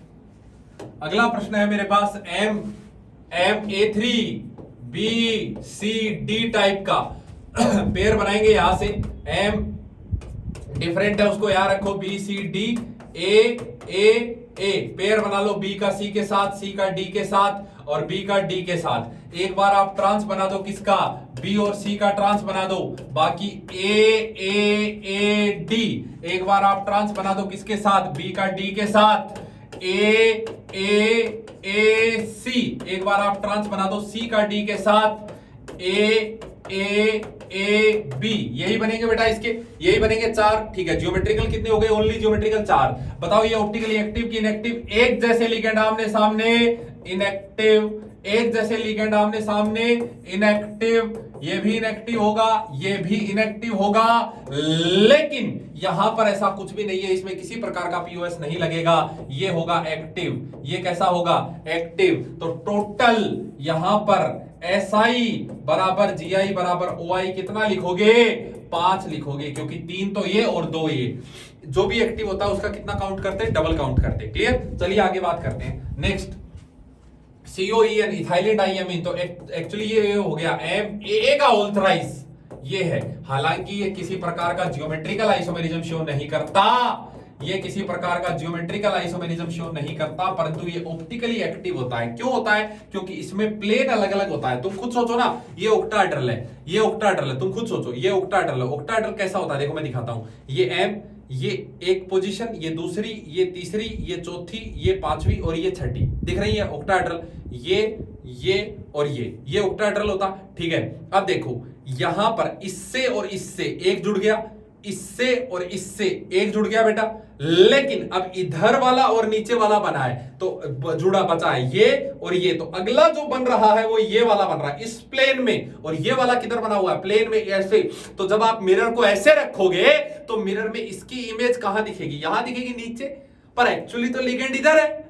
अगला प्रश्न है मेरे पास MA3BCD टाइप का पेयर बनाएंगे। यहां से M डिफरेंट है, उसको यहां रखो, BCD A पेयर बना लो, B का C के साथ, C का D के साथ और B का D के साथ। एक बार आप ट्रांस बना दो किसका? B और C का ट्रांस बना दो, बाकी A D। एक बार आप ट्रांस बना दो किसके साथ? B का D के साथ, A C। एक बार आप ट्रांस बना दो C का D के साथ, A B। यही बनेंगे बेटा इसके, यही बनेंगे 4। ठीक है, ज्योमेट्रिकल कितने हो गए? Only geometrical 4। बताओ ये ऑप्टिकली एक्टिव की इनएक्टिव? एक जैसे लिगेंड आमने सामने इनएक्टिव, एक जैसे लिगेंड आमने सामने इनएक्टिव, ये भी इनएक्टिव होगा, ये भी इनएक्टिव होगा। लेकिन यहां पर ऐसा कुछ भी नहीं है, इसमें किसी प्रकार का पीओएस नहीं लगेगा, ये होगा एक्टिव। ये कैसा होगा? एक्टिव। तो टोटल यहां पर SI बराबर GI बराबर OI कितना लिखोगे? 5 लिखोगे, क्योंकि 3 तो ये और 2 ये। जो भी एक्टिव होता है उसका कितना काउंट करते हैं? डबल काउंट करते हैं। क्लियर? चलिए आगे बात करते हैं। Next COEN ethylene diamine. तो एक्चुअली ये हो गया MAA का होल थ्राइस, ये है। हालांकि ये किसी प्रकार का जियोमेट्रिकल आइसोमेरिज्म शो नहीं करता, ये किसी प्रकार का जियोमेट्रिकल आइसोमेरिज्म शो नहीं करता, परंतु ये ऑप्टिकली एक्टिव होता है। क्यों होता है? क्योंकि इसमें प्लेन अलग अलग होता है। तुम खुद सोचो ना, ये ऑक्टाहेड्रल है, ये ऑक्टाहेड्रल है, तुम खुद सोचो, ये ऑक्टाहेड्रल है। ऑक्टाहेड्रल कैसा होता है? देखो मैं दिखाता हूं। ये M, ये एक पोजीशन, ये दूसरी, ये तीसरी, ये चौथी, ये पांचवी और ये छठी, दिख रही है ऑक्टाहेड्रल। ये और ये ऑक्टाहेड्रल होता। ठीक है, अब देखो यहां पर इससे और इससे एक जुड़ गया, इससे और इससे एक जुड़ गया बेटा। लेकिन अब इधर वाला और नीचे वाला बना है, तो जुड़ा बचा है ये और ये। तो अगला जो बन रहा है वो ये वाला बन रहा है इस प्लेन में, और ये वाला किधर बना हुआ है? प्लेन में, ऐसे। तो जब आप मिरर को ऐसे रखोगे तो मिरर में इसकी इमेज कहां दिखेगी? यहां दिखेगी नीचे, पर एक्चुअली तो लिगेंड इधर है,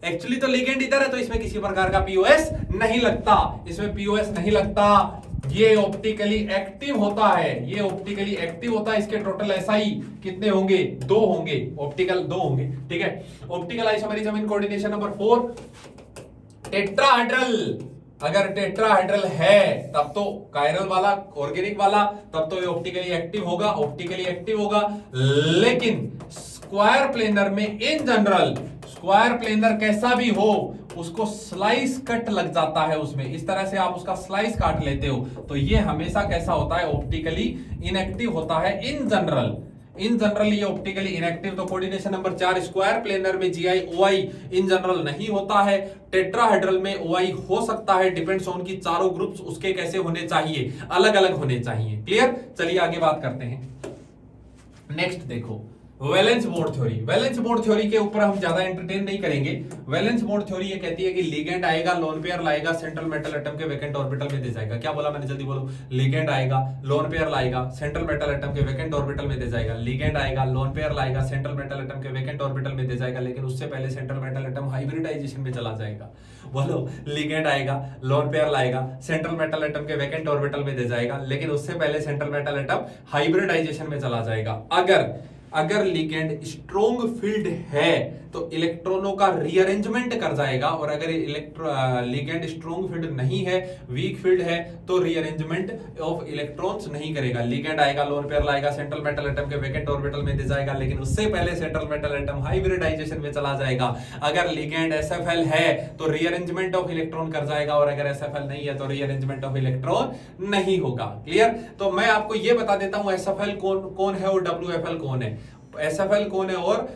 एक्चुअली तो लिगेंड इधर है। तो इसमें किसी प्रकार का पीओएस नहीं लगता, इसमें पीओएस नहीं लगता। ये ऑप्टिकली एक्टिव होता है, ये ऑप्टिकली एक्टिव होता है। इसके टोटल SI कितने होंगे? 2 होंगे, ऑप्टिकल 2 होंगे। ठीक है, optical isomerism in coordination number 4 tetrahedral. अगर टेट्राहेड्रल है तब तो कायरल वाला, ऑर्गेनिक वाला, तब तो ये ऑप्टिकली एक्टिव होगा, ऑप्टिकली एक्टिव होगा। लेकिन स्क्वायर प्लेनर में इन जनरल, स्क्वायर प्लेनर कैसा भी हो, उसको स्लाइस कट लग जाता है उसमें, इस तरह से आप उसका स्लाइस काट लेते हो, तो ये हमेशा कैसा होता है? ऑप्टिकली इनएक्टिव होता है इन जनरल। इन जनरल ये ऑप्टिकली इनएक्टिव। तो कोऑर्डिनेशन नंबर 4 स्क्वायर प्लेनर में GI OI इन जनरल नहीं होता है। टेट्राहेड्रल में OI हो सकता है, डिपेंड्स ऑन की चारों ग्रुप्स उसके कैसे होने चाहिए, अलग अलग होने चाहिए। क्लियर? चलिए आगे बात करते हैं। नेक्स्ट देखो, valence bond theory, valence bond theory के ऊपर हम ज्यादा एंटरटेन नहीं करेंगे। वैलेंस बॉन्ड थ्योरी ये कहती है कि लिगेंड आएगा, लोन पेयर लाएगा, सेंट्रल मेटल एटम के वैकेंट ऑर्बिटल में दे जाएगा। क्या बोला मैंने, जल्दी बोलो। लिगेंड आएगा, लोन पेयर लाएगा, सेंट्रल मेटल एटम के वैकेंट ऑर्बिटल में दे जाएगा। लिगेंड आएगा, लोन पेयर लाएगा, सेंट्रल मेटल एटम के वैकेंट ऑर्बिटल में दे जाएगा, लेकिन उससे पहले सेंट्रल मेटल एटम हाइब्रिडाइजेशन में चला जाएगा। बोलो, लिगेंड आएगा, लोन पेयर लाएगा, सेंट्रल मेटल एटम के वैकेंट ऑर्बिटल में दे जाएगा, लेकिन उससे पहले सेंट्रल मेटल एटम हाइब्रिडाइजेशन में चला जाएगा। अगर लिगेंड स्ट्रॉन्ग फील्ड है तो इलेक्ट्रॉनों का रीअरेंजमेंट कर जाएगा, और अगर लिगेंड स्ट्रॉन्ग फील्ड नहीं है, वीक फील्ड है, तो रीअरेंजमेंट ऑफ इलेक्ट्रॉन्स नहीं करेगा। लिगेंड आएगा, लोन पेयर लाएगा, सेंट्रल मेटल एटम के वैकेंट ऑर्बिटल में दे जाएगा, लेकिन उससे पहले सेंट्रल मेटल एटम हाइब्रिडाइजेशन में चला जाएगा। अगर लिगेंड एसएफएल है तो रीअरेंजमेंट ऑफ इलेक्ट्रॉन कर जाएगा, और अगर एसएफएल नहीं है तो रीअरेंजमेंट ऑफ इलेक्ट्रॉन नहीं होगा। क्लियर? तो मैं आपको यह बता देता हूं एसएफएल कौन है और डब्ल्यूएफएल कौन है। एसएफएल कौन है और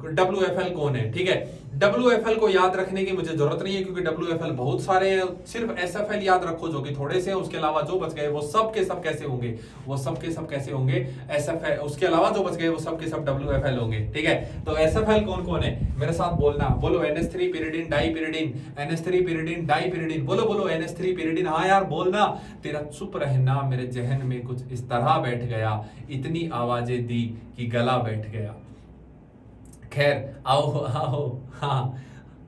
डब्ल्यूएफएल कौन है, ठीक है। डब्ल्यूएफएल को याद रखने की मुझे जरूरत नहीं है, क्योंकि डब्ल्यूएफएल बहुत सारे हैं। सिर्फ एसएफएल याद रखो जो कि थोड़े से हैं, उसके अलावा जो बच गए वो सब के सब कैसे होंगे, वो सब के सब कैसे होंगे एसएफएल, उसके अलावा जो बच गए वो सब के सब डब्ल्यूएफएल होंगे, ठीक है। तो एसएफएल कौन कौन है, मेरे साथ बोलना, बोलो। NH3 pyridine डाइपिरिडिन, NH3 pyridine डाइपिरिडिन, बोलो बोलो NH3 pyridine। हाँ यार बोलना, तेरा चुप रहना मेरे जहन में कुछ इस तरह बैठ गया, इतनी आवाजें दी कि गला बैठ गया। खैर, आओ आओ।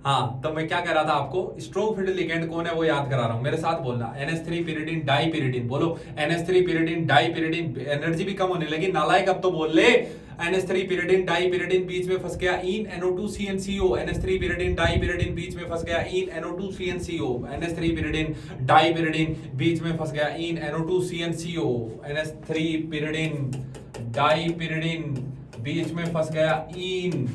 हाँ, तो मैं क्या कह रहा था आपको, स्ट्रॉन्ग फील्ड लिगेंड कौन है वो याद करा रहा हूं, मेरे साथ बोलना। NH3 pyridine डाइपिरिडिन, बोलो NH3 pyridine डाइपिरिडिन। एनर्जी भी कम होने लगी, नालायक अब तो बोल ले। NH3 pyridine डाइपिरिडिन, बीच में फंस गया इन NO2CnCO। NH3 pyridine डाइपिरिडिन, बीच में फंस गया इन NO2CnCO। NH3 pyridine डाइपिरिडिन, बीच में फंस गया इन NO2CnCO। NH3 pyridine डाइपिरिडिन, बीच में फंस गया इन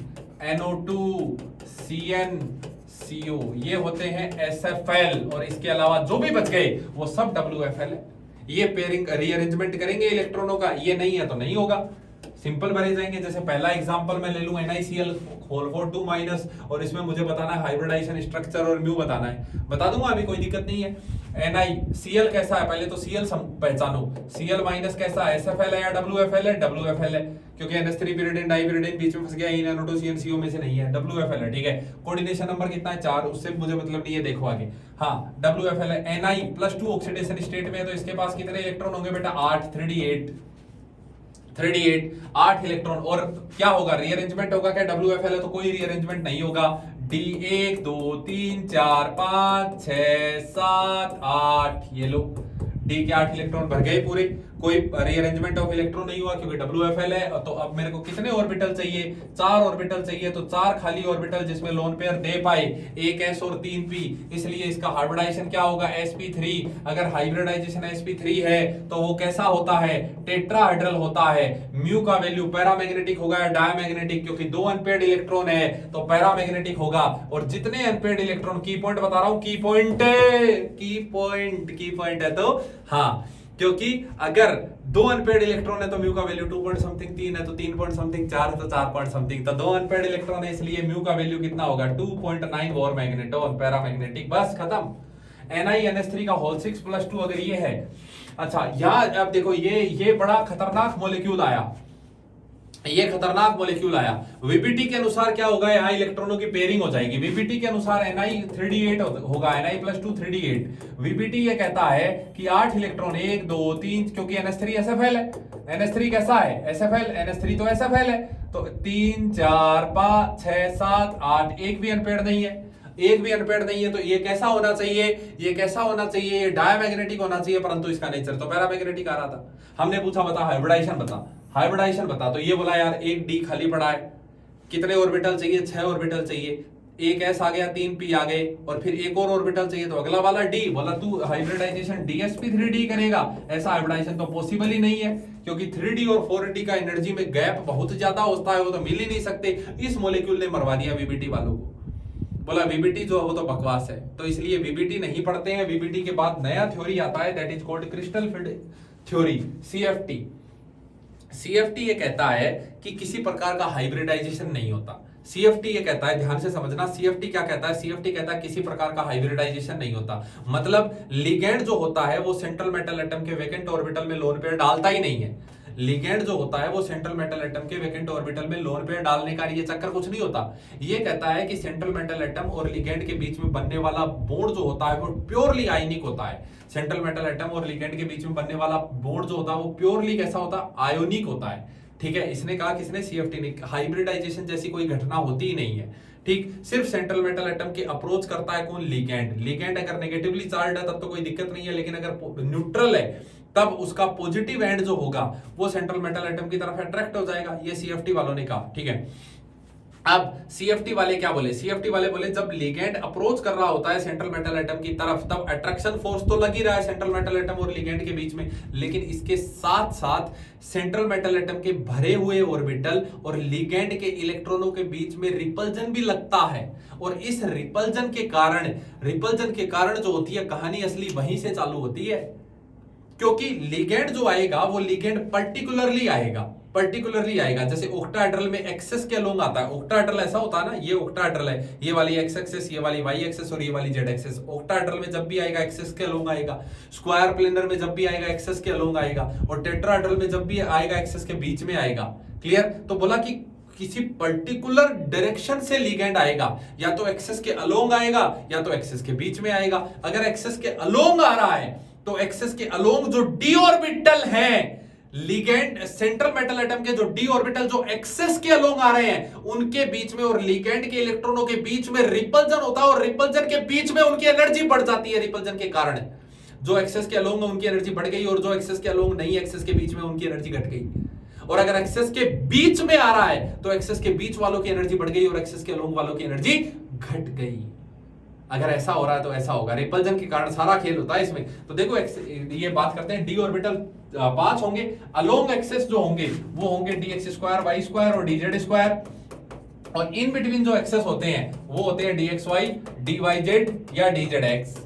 NO2CnCO। ये होते हैं SFL, और इसके अलावा जो भी बच गए वो सब WFL है। ये पेयरिंग रीअरेंजमेंट करेंगे इलेक्ट्रॉनों का, ये नहीं है तो नहीं होगा, सिंपल भरे जाएंगे। जैसे पहला एग्जांपल मैं ले लूं NiCl होल फॉर 2 माइनस, और इसमें मुझे बताना है हाइब्रिडाइजेशन स्ट्रक्चर और म्यू बताना है, बता दूंगा, अभी कोई दिक्कत नहीं है। NiCl कैसा है, पहले तो Cl पहचानो। Cl माइनस कैसा है, SFL है या WFL है? WFL है, क्योंकि NH3 pyridine डाइपिरिडिन बीच में फंस गया इन NO2CnCO में से नहीं है, WFL है, ठीक है। कोऑर्डिनेशन नंबर कितना है, 4, उससे मुझे मतलब नहीं है, देखो आगे। हाँ, WFL है। Ni+2 ऑक्सीडेशन स्टेट में है, तो इसके पास कितने इलेक्ट्रॉन होंगे बेटा, 8, 3d8, 8 इलेक्ट्रॉन। और क्या होगा, रीअरेंजमेंट होगा क्या, WFL है तो कोई रीअरेंजमेंट नहीं होगा। D 1 2 3 4 5 6 7 8, ये लो D के 8 इलेक्ट्रॉन भर गए पूरे, कोई रीअरेंजमेंट ऑफ इलेक्ट्रॉन नहीं हुआ क्योंकि WFL है। तो अब मेरे को कितने ऑर्बिटल चाहिए, 4 ऑर्बिटल चाहिए, तो 4 खाली ऑर्बिटल जिसमें लोन पेयर दे पाए, एक S और 3 P, इसलिए इसका हाइब्रिडाइजेशन क्या होगा, sp3। अगर हाइब्रिडाइजेशन sp3 है तो वो कैसा होता है, टेट्राहेड्रल होता है। म्यू का वैल्यू पैरामैग्नेटिक होगा या डायमैग्नेटिक, क्योंकि 2 अनपेयर्ड इलेक्ट्रॉन है तो पैरामैग्नेटिक होगा। और जितने अनपेयर्ड इलेक्ट्रॉन, की पॉइंट बता रहा हूं, की पॉइंट है, तो हाँ, क्योंकि अगर 2 अनपेयर्ड इलेक्ट्रॉन है तो म्यू का वैल्यू 2 पॉइंट समथिंग, 3 है तो 3 पॉइंट समथिंग, 4 है तो 4 पॉइंट समथिंग। तो 2 अनपेयर्ड इलेक्ट्रॉन है, इसलिए म्यू का वैल्यू कितना होगा, 2.9 वॉर मैग्नेटोन, पैरामैग्नेटिक, बस खत्म। NiNH3 का होल 6+2 अगर ये है। अच्छा, यार अब देखो, ये बड़ा खतरनाक मॉलिक्यूल आया, ये खतरनाक मॉलिक्यूल आया। वीपीटी के अनुसार क्या होगा, यहाँ इलेक्ट्रॉनों की पेयरिंग हो जाएगी। वीपीटी के अनुसार Ni3d8 होगा, Ni+2 3d8। वीपीटी ये कहता है कि 8 इलेक्ट्रॉन, 1 2 3, क्योंकि NH3 SFL है। NH3 कैसा है, SFL, NH3 तो SFL है, तो 3 4 5 6 7 8, एक भी अनपेयर्ड नहीं है, एक भी अनपेयर्ड नहीं है। तो ये कैसा होना चाहिए, ये कैसा होना चाहिए, ये डायमैग्नेटिक होना चाहिए, परंतु इसका नेचर तो पैरामैग्नेटिक आ रहा था। हमने पूछा बता हाइब्रिडाइजेशन बता, हाइब्रिडाइजेशन बता, तो ये बोला यार एक D खाली पड़ा है, कितने ऑर्बिटल चाहिए, 6 ऑर्बिटल चाहिए, एक S आ गया, 3 P आ गए, और फिर एक और ऑर्बिटल चाहिए, तो अगला वाला D। बोला तू हाइब्रिडाइजेशन DsP3D करेगा, ऐसा हाइब्रिडाइजेशन तो पॉसिबल ही नहीं है, क्योंकि 3D और 4D का एनर्जी में गैप बहुत ज्यादा होता है, वो तो मिल ही नहीं सकते। इस मॉलिक्यूल ने मरवा दिया VBT वालों को, बोला VBT जो है वो तो बकवास है, तो इसलिए VBT नहीं पढ़ते हैं। VBT के बाद नया थ्योरी आता है, that is called crystal field theory, CFT। CFT ये कहता है कि किसी प्रकार का हाइब्रिडाइजेशन नहीं होता। CFT ये कहता है, ध्यान से समझना, CFT क्या कहता है, CFT कहता है किसी प्रकार का हाइब्रिडाइजेशन नहीं होता। मतलब लिगेंड जो होता है वो सेंट्रल मेटल एटम के वैकेंट ऑर्बिटल में लोन पेयर डालता ही नहीं है। लिगेंड जो होता है वो सेंट्रल मेटल एटम के वैकेंट ऑर्बिटल में लोन पेयर डालने का ये चक्कर कुछ नहीं होता। ये कहता है कि सेंट्रल मेटल एटम और लिगेंड के बीच में बनने वाला बॉन्ड जो होता है वो प्योरली आयनिक होता है। सेंट्रल मेटल एटम और लिगेंड के बीच में बनने वाला बॉन्ड जो होता है वो प्योरली कैसा होता है, आयोनिक होता है। ठीक है, इसने कहा, किसने, CFT ने। हाइब्रिडाइजेशन जैसी कोई घटना होती ही नहीं है। ठीक, सिर्फ सेंट्रल मेटल एटम के अप्रोच करता है कौन, लिगेंड। लिगेंड अगर नेगेटिवली चार्ज है तब तो कोई दिक्कत नहीं है, लेकिन अगर न्यूट्रल है तब उसका पॉजिटिव एंड जो होगा वो सेंट्रल मेटल एटम की तरफ अट्रैक्ट हो जाएगा। ये CFT वालों ने कहा। ठीक है, अब CFT वाले क्या बोले, CFT वाले बोले जब लिगेंड अप्रोच कर रहा होता है सेंट्रल मेटल एटम की तरफ तब अट्रैक्शन फोर्स तो लग ही रहा है सेंट्रल मेटल एटम और लिगेंड के बीच में, लेकिन इसके साथ साथ सेंट्रल मेटल एटम के भरे हुए ऑर्बिटल और लिगेंड के इलेक्ट्रॉनों के बीच में रिपल्जन भी लगता है। और इस रिपल्जन के कारण जो होती है कहानी असली वहीं से चालू होती है, क्योंकि लिगेंड जो आएगा वो लिगेंड पर्टिकुलरली आएगा। जैसे ऑक्टाहेड्रल में एक्सेस के अलोंग आता है। ऑक्टाहेड्रल ऐसा होता है ना, ये ऑक्टाहेड्रल है, ये वाली एक्स एक्सेस, ये वाली वाई एक्सेस और ये वाली जेड एक्सेस। ऑक्टाहेड्रल में जब भी आएगा एक्सेस के अलोंग आएगा, स्क्वायर प्लेनर में जब भी आएगा एक्सेस के अलोंग आएगा, और टेट्राहेड्रल में जब भी आएगा एक्सेस के बीच में आएगा। क्लियर? तो बोला कि किसी पर्टिकुलर डायरेक्शन से लिगेंड आएगा, या तो एक्सेस के अलोंग आएगा या तो एक्सेस के बीच में आएगा। अगर एक्सेस के अलोंग आ रहा है तो एक्सेस के अलोंग जो डी ऑर्बिटल है लिगेंड, सेंट्रल मेटल एटम के जो डी ऑर्बिटल जो एक्सेस के अलोंग आ रहे हैं उनके बीच में और लिगेंड के इलेक्ट्रॉनों के बीच में रिपल्जन होता है, और रिपल्जन के बीच में उनकी एनर्जी बढ़ जाती है। रिपल्जन के कारण जो एक्सेस के अलोंग है उनकी एनर्जी बढ़ गई, और जो एक्सेस के अलोंग नहीं, एक्सेस के बीच में उनकी एनर्जी घट गई। और अगर एक्सेस के बीच में आ रहा है तो एक्सेस के बीच वालों की एनर्जी बढ़ गई और एक्सेस के अलोंग वालों की एनर्जी घट गई। अगर ऐसा हो रहा है तो ऐसा होगा, रिपल्जन के कारण सारा खेल होता है इसमें। तो देखो ये बात करते हैं, डी ऑर्बिटल 5 होंगे, अलोंग एक्सेस जो होंगे वो होंगे dx स्क्वायर वाई स्क्वायर और dz स्क्वायर, और इन बिटवीन जो एक्सेस होते हैं वो होते हैं dxy dyz या dzx।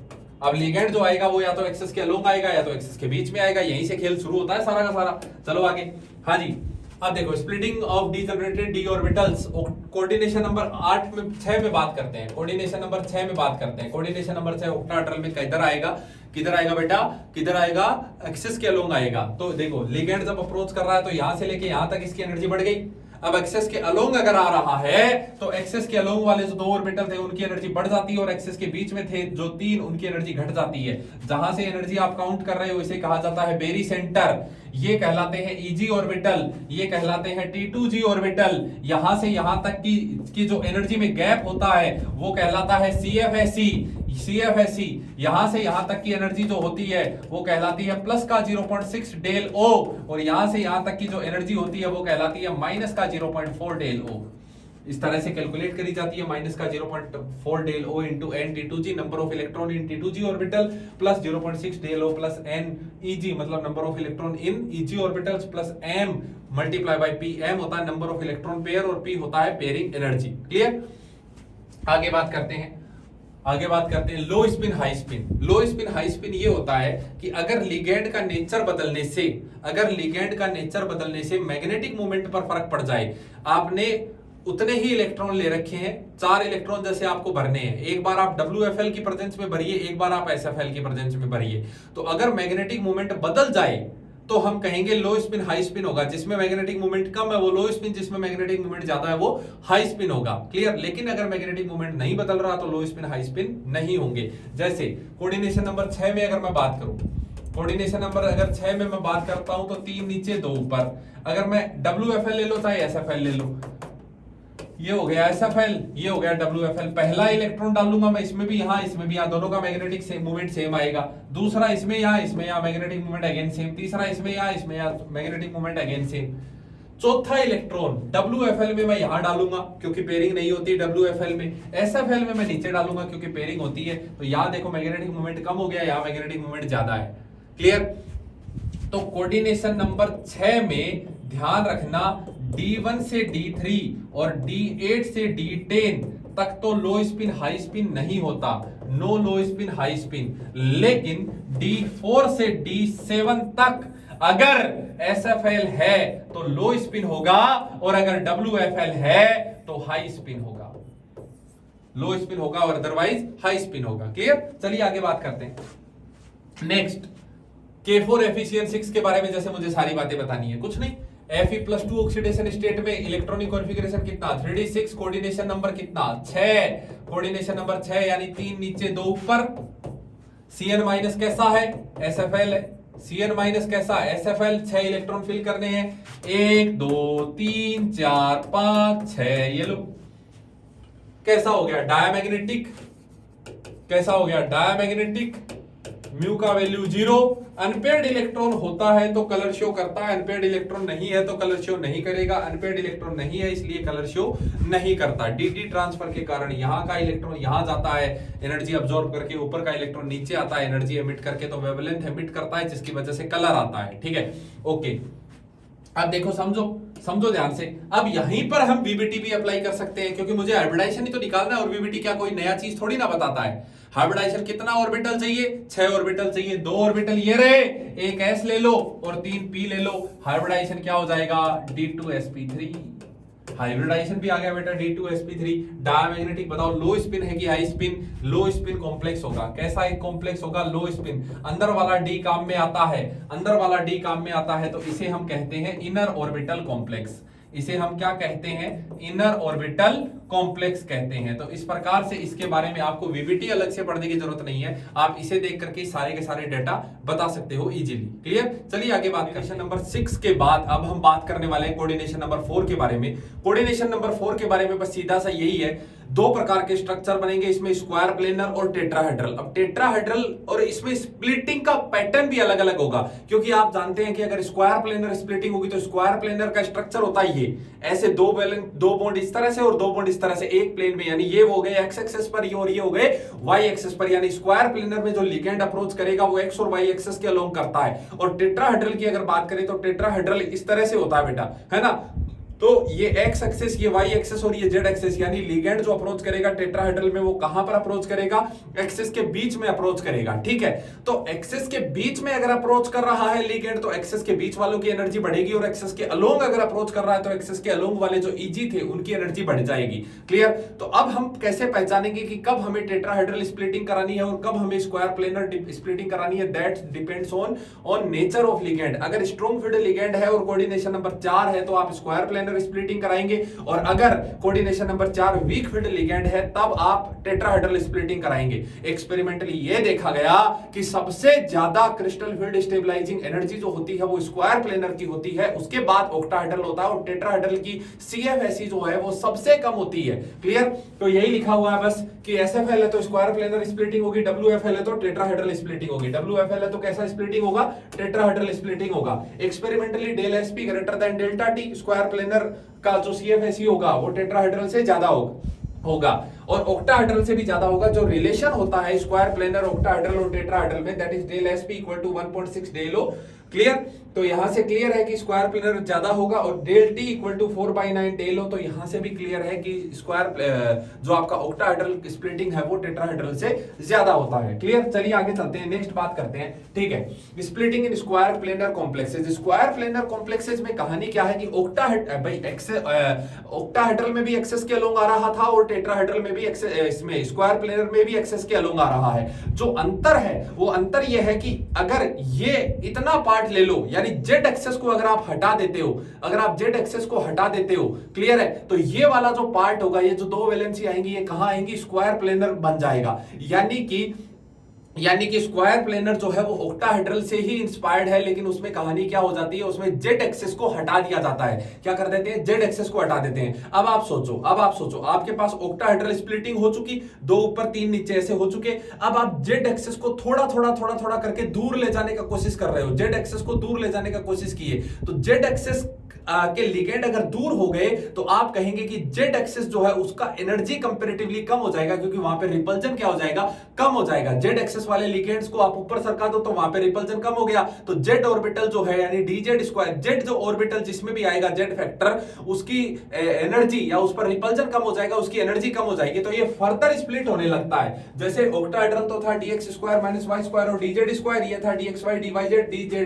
अब लिगेंड जो आएगा वो या तो एक्सेस के अलोंग आएगा या तो एक्सेस के बीच में आएगा। यहीं से खेल शुरू होता है सारा का सारा। चलो आगे। हाँ जी, अब देखो splitting of degenerated D orbitals, coordination number 6 में बात करते हैं। कोऑर्डिनेशन नंबर 6 में बात करते हैं। कोऑर्डिनेशन नंबर 6 ऑक्टाहेड्रल में किधर आएगा, किधर आएगा बेटा, किधर आएगा, एक्सेस के अलोंग आएगा। तो देखो लिगेंड जब अप्रोच कर रहा है तो यहां से लेके यहां तक इसकी एनर्जी बढ़ गई। अब एक्सेस के अलोंग अगर आ रहा है तो एक्सेस के अलोंग वाले जो 2 ऑर्बिटल थे उनकी एनर्जी बढ़ जाती है, और एक्सेस के बीच में थे जो 3 उनकी एनर्जी घट जाती है। जहां से एनर्जी आप काउंट कर रहे हो इसे कहा जाता है बेरी सेंटर। ये कहलाते हैं Eg ऑर्बिटल, ये कहलाते हैं T2G ऑर्बिटल। यहां से यहां तक की जो एनर्जी में गैप होता है वो कहलाता है CFSE। यहां से यहां तक की एनर्जी जो होती है वो कहलाती है प्लस का 0.6 डेल O, और यहां से यहां तक की जो एनर्जी होती है वो कहलाती है माइनस का 0.4 डेल O। इस तरह से कैलकुलेट करी जाती है, माइनस का 0.4 del O into n T2G, number of electron in T2G orbital, plus 0.6 del O plus n Eg, मतलब number of electron in Eg orbitals, plus m multiply by p। m होता है नंबर ऑफ इलेक्ट्रॉन पेयर और p होता है पेयरिंग एनर्जी। क्लियर? आगे बात करते हैं लो spin high spin. Low spin high spin ये होता है कि अगर लिगेंड का नेचर बदलने से मैग्नेटिक मोमेंट पर फर्क पड़ जाए। आपने उतने ही इलेक्ट्रॉन ले रखे हैं, 4 इलेक्ट्रॉन जैसे आपको भरने हैं। एक बार आप WFL की प्रेजेंस में भरिए, एक बार आप SFL की प्रेजेंस में भरिए। तो अगर मैग्नेटिक मोमेंट बदल जाए तो हम कहेंगे लो स्पिन हाई स्पिन होगा। जिसमें मैग्नेटिक मोमेंट कम है वो लो स्पिन, जिसमें मैग्नेटिक मोमेंट ज्यादा है वो हाई स्पिन होगा। क्लियर? लेकिन अगर मैग्नेटिक मोमेंट नहीं बदल रहा तो लो स्पिन हाई स्पिन नहीं होंगे। जैसे कोऑर्डिनेशन नंबर 6 में अगर मैं बात करूं, कोऑर्डिनेशन नंबर अगर 6 में मैं बात करता हूं तो 3 नीचे 2 ऊपर। अगर मैं WFL ले लो चाहे SFL ले लो, ये हो गया SFL, ये हो गया WFL। पहला इलेक्ट्रॉन डालूंगा मैं इसमें भी यहाँ, दोनों का मैग्नेटिक मूवमेंट सेम आएगा। दूसरा इसमें यहाँ मैग्नेटिक मूवमेंट अगेन सेम। तीसरा इसमें यहाँ मैग्नेटिक मूवमेंट अगेन सेम। चौथा इलेक्ट्रॉन WFL में मैं यहाँ डालूंगा क्योंकि पेयरिंग नहीं होती WFL में। SFL में मैं नीचे डालूंगा क्योंकि पेयरिंग होती है। तो यहाँ देखो मैग्नेटिक मूवमेंट कम हो गया, यहाँ मैग्नेटिक मूवमेंट ज्यादा है। क्लियर? तो कोऑर्डिनेशन नंबर 6 में ध्यान रखना D1 से D3 और D8 से D10 तक तो लो स्पिन हाई स्पिन नहीं होता, no low spin high spin. लेकिन D4 से D7 तक अगर SFL है तो लो स्पिन होगा, और अगर WFL है तो हाई स्पिन होगा। लो स्पिन होगा और अदरवाइज हाई स्पिन होगा। क्लियर? चलिए आगे बात करते हैं। नेक्स्ट K4Fe6 के बारे में जैसे मुझे सारी बातें बतानी है, कुछ नहीं। Fe+2 ऑक्सीडेशन स्टेट में इलेक्ट्रॉनिक कॉन्फ़िगरेशन कितना 3d6, कोऑर्डिनेशन नंबर कितना 6, कोऑर्डिनेशन नंबर 6 यानी 3 नीचे 2 ऊपर। Cn- कैसा है SFL है, Cn- कैसा SFL, 6 इलेक्ट्रॉन फिल करने हैं, 1 2 3 4 5 6, ये लो। कैसा हो गया डायमैग्नेटिक, कैसा हो गया डायमैग्नेटिक, म्यू का वैल्यू 0। अनपेयर्ड इलेक्ट्रॉन होता है तो कलर शो करता है, अनपेयर्ड इलेक्ट्रॉन नहीं है तो कलर शो नहीं करेगा। अनपेयर्ड इलेक्ट्रॉन नहीं है इसलिए कलर शो नहीं करता। dt ट्रांसफर के कारण यहां का इलेक्ट्रॉन यहां जाता है, एनर्जी अब्सॉर्ब करके, ऊपर का इलेक्ट्रॉन नीचे आता है, एनर्जी एमिट करके, तो वेवलेंथ एमिट करता है जिसकी वजह से कलर आता है। ठीक है, ओके। अब देखो, समझो ध्यान से। अब यहीं पर हम वीबीटी भी अप्लाई कर सकते हैं, क्योंकि मुझे हाइब्रिडाइजेशन ही तो निकालना है और वीबीटी क्या कोई नया चीज थोड़ी ना बताता है। हाइब्रिडाइजेशन कितना ऑर्बिटल चाहिए, 6 ऑर्बिटल चाहिए। 2 ऑर्बिटल ये रहे, एक s ले लो और 3 p ले लो। हाइब्रिडाइजेशन क्या हो जाएगा d2sp3। हाइब्रिडाइजेशन भी आ गया बेटा d2sp3। डायमैग्नेटिक बताओ लो स्पिन है कि high spin, low spin complex होगा। कैसा एक कॉम्प्लेक्स होगा, लो स्पिन। अंदर वाला d काम में आता है, अंदर वाला d काम में आता है, तो इसे हम कहते हैं इनर ऑर्बिटल कॉम्प्लेक्स। इसे हम क्या कहते हैं, इनर ऑर्बिटल कॉम्प्लेक्स कहते हैं। तो इस प्रकार से इसके बारे में आपको वीबीटी अलग से पढ़ने की जरूरत नहीं है, आप इसे देख करके सारे के सारे डेटा बता सकते हो इजीली। क्लियर, चलिए आगे बात करते हैं। नंबर 6 के बाद अब हम बात करने वाले हैं कोऑर्डिनेशन नंबर 4 के बारे में। कोऑर्डिनेशन नंबर 4 के बारे में बस सीधा सा यही है, 2 प्रकार के स्ट्रक्चर बनेंगे इसमें, स्क्वायर प्लेनर और टेट्राहेड्रल। अब टेट्राहेड्रल और इसमें स्प्लिटिंग का पैटर्न भी अलग अलग होगा, क्योंकि आप जानते हैं कि अगर स्क्वायर प्लेनर स्प्लिटिंग होगी तो स्क्वायर प्लेनर का स्ट्रक्चर होता है ये ऐसे, 2 बॉन्ड इस तरह से और 2 बॉन्ड इस तरह से एक प्लेन में, यानी ये हो गए एक्स एक्सेस पर और ये हो गए वाई एक्सेस पर। यानी स्क्वायर प्लेनर में जो लिगेंड अप्रोच करेगा वो एक्स और वाई एक्सेस के अलोंग करता है। और टेट्राहेड्रल की अगर बात करें तो टेट्राहेड्रल इस तरह से होता है बेटा, है ना। तो ये एक्स एक्सेस, ये वाई एक्सेस और ये जेड एक्सेस, यानी लिगेंड जो अप्रोच करेगा टेट्राहेड्रल में वो कहां पर अप्रोच करेगा, एक्सेस के बीच में अप्रोच करेगा। ठीक है, तो एक्सेस के बीच में अगर अप्रोच कर रहा है लिगेंड तो एक्सेस के बीच वालों की एनर्जी बढ़ेगी, और एक्सेस के अलोंग अगर अप्रोच कर रहा है तो एक्सेस के अलोंग वाले जो ईजी थे उनकी एनर्जी बढ़ जाएगी। क्लियर, तो अब हम कैसे पहचानेंगे कि कब हमें टेट्राहेड्रल स्प्लिटिंग करानी है और कब हमें स्क्वायर प्लेनर स्प्लिटिंग करानी है, that depends on nature of ligand. अगर स्ट्रॉन्ग फील्ड लिगेंड है और कोऑर्डिनेशन नंबर 4 है तो आप स्क्वायर प्लेनर स्प्लिटिंग कराएंगे, और अगर coordination number 4 week field ligand है तब आप टेट्राहेड्रल स्प्लिटिंग कराएंगे। एक्सपेरिमेंटली ये देखा गया कि सबसे ज्यादा क्रिस्टल फील्ड स्टेबलाइजिंग एनर्जी जो होती है वो स्क्वायर प्लेनर की होती है, उसके बाद ऑक्टाहेड्रल होता है, और टेट्राहेड्रल की CFSE जो है वो सबसे कम होती है। क्लियर, तो यही लिखा हुआ है बस कि SFL है तो स्क्वायर प्लेनर स्प्लिटिंग होगी, WFL है तो टेट्राहेड्रल स्प्लिटिंग होगी। WFL है तो कैसा स्प्लिटिंग होगा, टेट्राहेड्रल स्प्लिटिंग होगा। Experimentally del SP greater than delta T, square planar का जो CFSE होगा वो टेट्राहेड्रल से ज्यादा होगा और ऑक्टाहेड्रल से भी ज्यादा होगा। जो रिलेशन होता है स्क्वायर प्लेनर, ऑक्टाहेड्रल और टेट्राहेड्रल में, that is del SP equal to 1.6 del O। Clear, तो यहां से क्लियर है कि स्क्वायर प्लेनर ज्यादा होगा, और del T equal to 4/9 del O, तो यहां से भी क्लियर है कि स्क्वायर जो आपका ऑक्टाहेड्रल स्प्लिटिंग है वो टेट्राहेड्रल से ज्यादा होता है। क्लियर, चलिए आगे चलते हैं, नेक्स्ट बात करते हैं। ठीक है, splitting in square planar complexes. Square planar complexes में कहानी क्या है कि ऑक्टाहेड्रल में भी एक्सेस के अलोंग आ रहा था और टेट्राहेड्रल में भी इसमें स्क्वायर प्लेनर में भी एक्सेस के अलोंग आ रहा है। जो अंतर है वो अंतर ये है कि अगर ये इतना पार्ट ले लो, यानी जेड एक्सेस को अगर आप हटा देते हो, अगर आप जेड एक्सेस को हटा देते हो, क्लियर है, तो ये वाला जो पार्ट होगा, ये जो 2 वैलेंसी आएंगी ये कहां आएंगी, स्क्वायर प्लेनर बन जाएगा। यानी कि स्क्वायर प्लेनर जो है वो ऑक्टाहेड्रल से ही इंस्पायर्ड है, लेकिन उसमें कहानी क्या हो जाती है, उसमें जेड एक्सेस को हटा दिया जाता है। क्या कर देते हैं, जेड एक्सेस को हटा देते हैं। अब आप सोचो आपके पास ऑक्टाहेड्रल स्प्लिटिंग हो चुकी, 2 ऊपर 3 नीचे ऐसे हो चुके। अब आप जेड एक्सेस को थोड़ा थोड़ा करके दूर ले जाने का कोशिश कर रहे हो, जेड एक्सेस को दूर ले जाने का कोशिश किए, तो जेड एक्सेस के लिगेंड अगर दूर हो गए तो आप कहेंगे कि जेड एक्सेस जो है उसका एनर्जी कंपैरेटिवली कम हो जाएगा, क्योंकि वहां पे रिपल्जन क्या हो जाएगा, कम हो जाएगा। जेड एक्सेस वाले लिगेंड्स को आप ऊपर सरका दो तो वहां पे रिपल्जन कम हो गया, तो जेड ऑर्बिटल जो है यानी dz स्क्वायर, जेड जो ऑर्बिटल जिसमें भी आएगा जेड फैक्टर, उसकी एनर्जी या उस पर रिपल्जन कम हो जाएगा, उसकी एनर्जी कम हो जाएगी, तो ये फर्दर स्प्लिट होने लगता है। जैसे ऑक्टाहेड्रल तो था dx square minus y square और dz स्क्वायर, ये था dxy dyz dz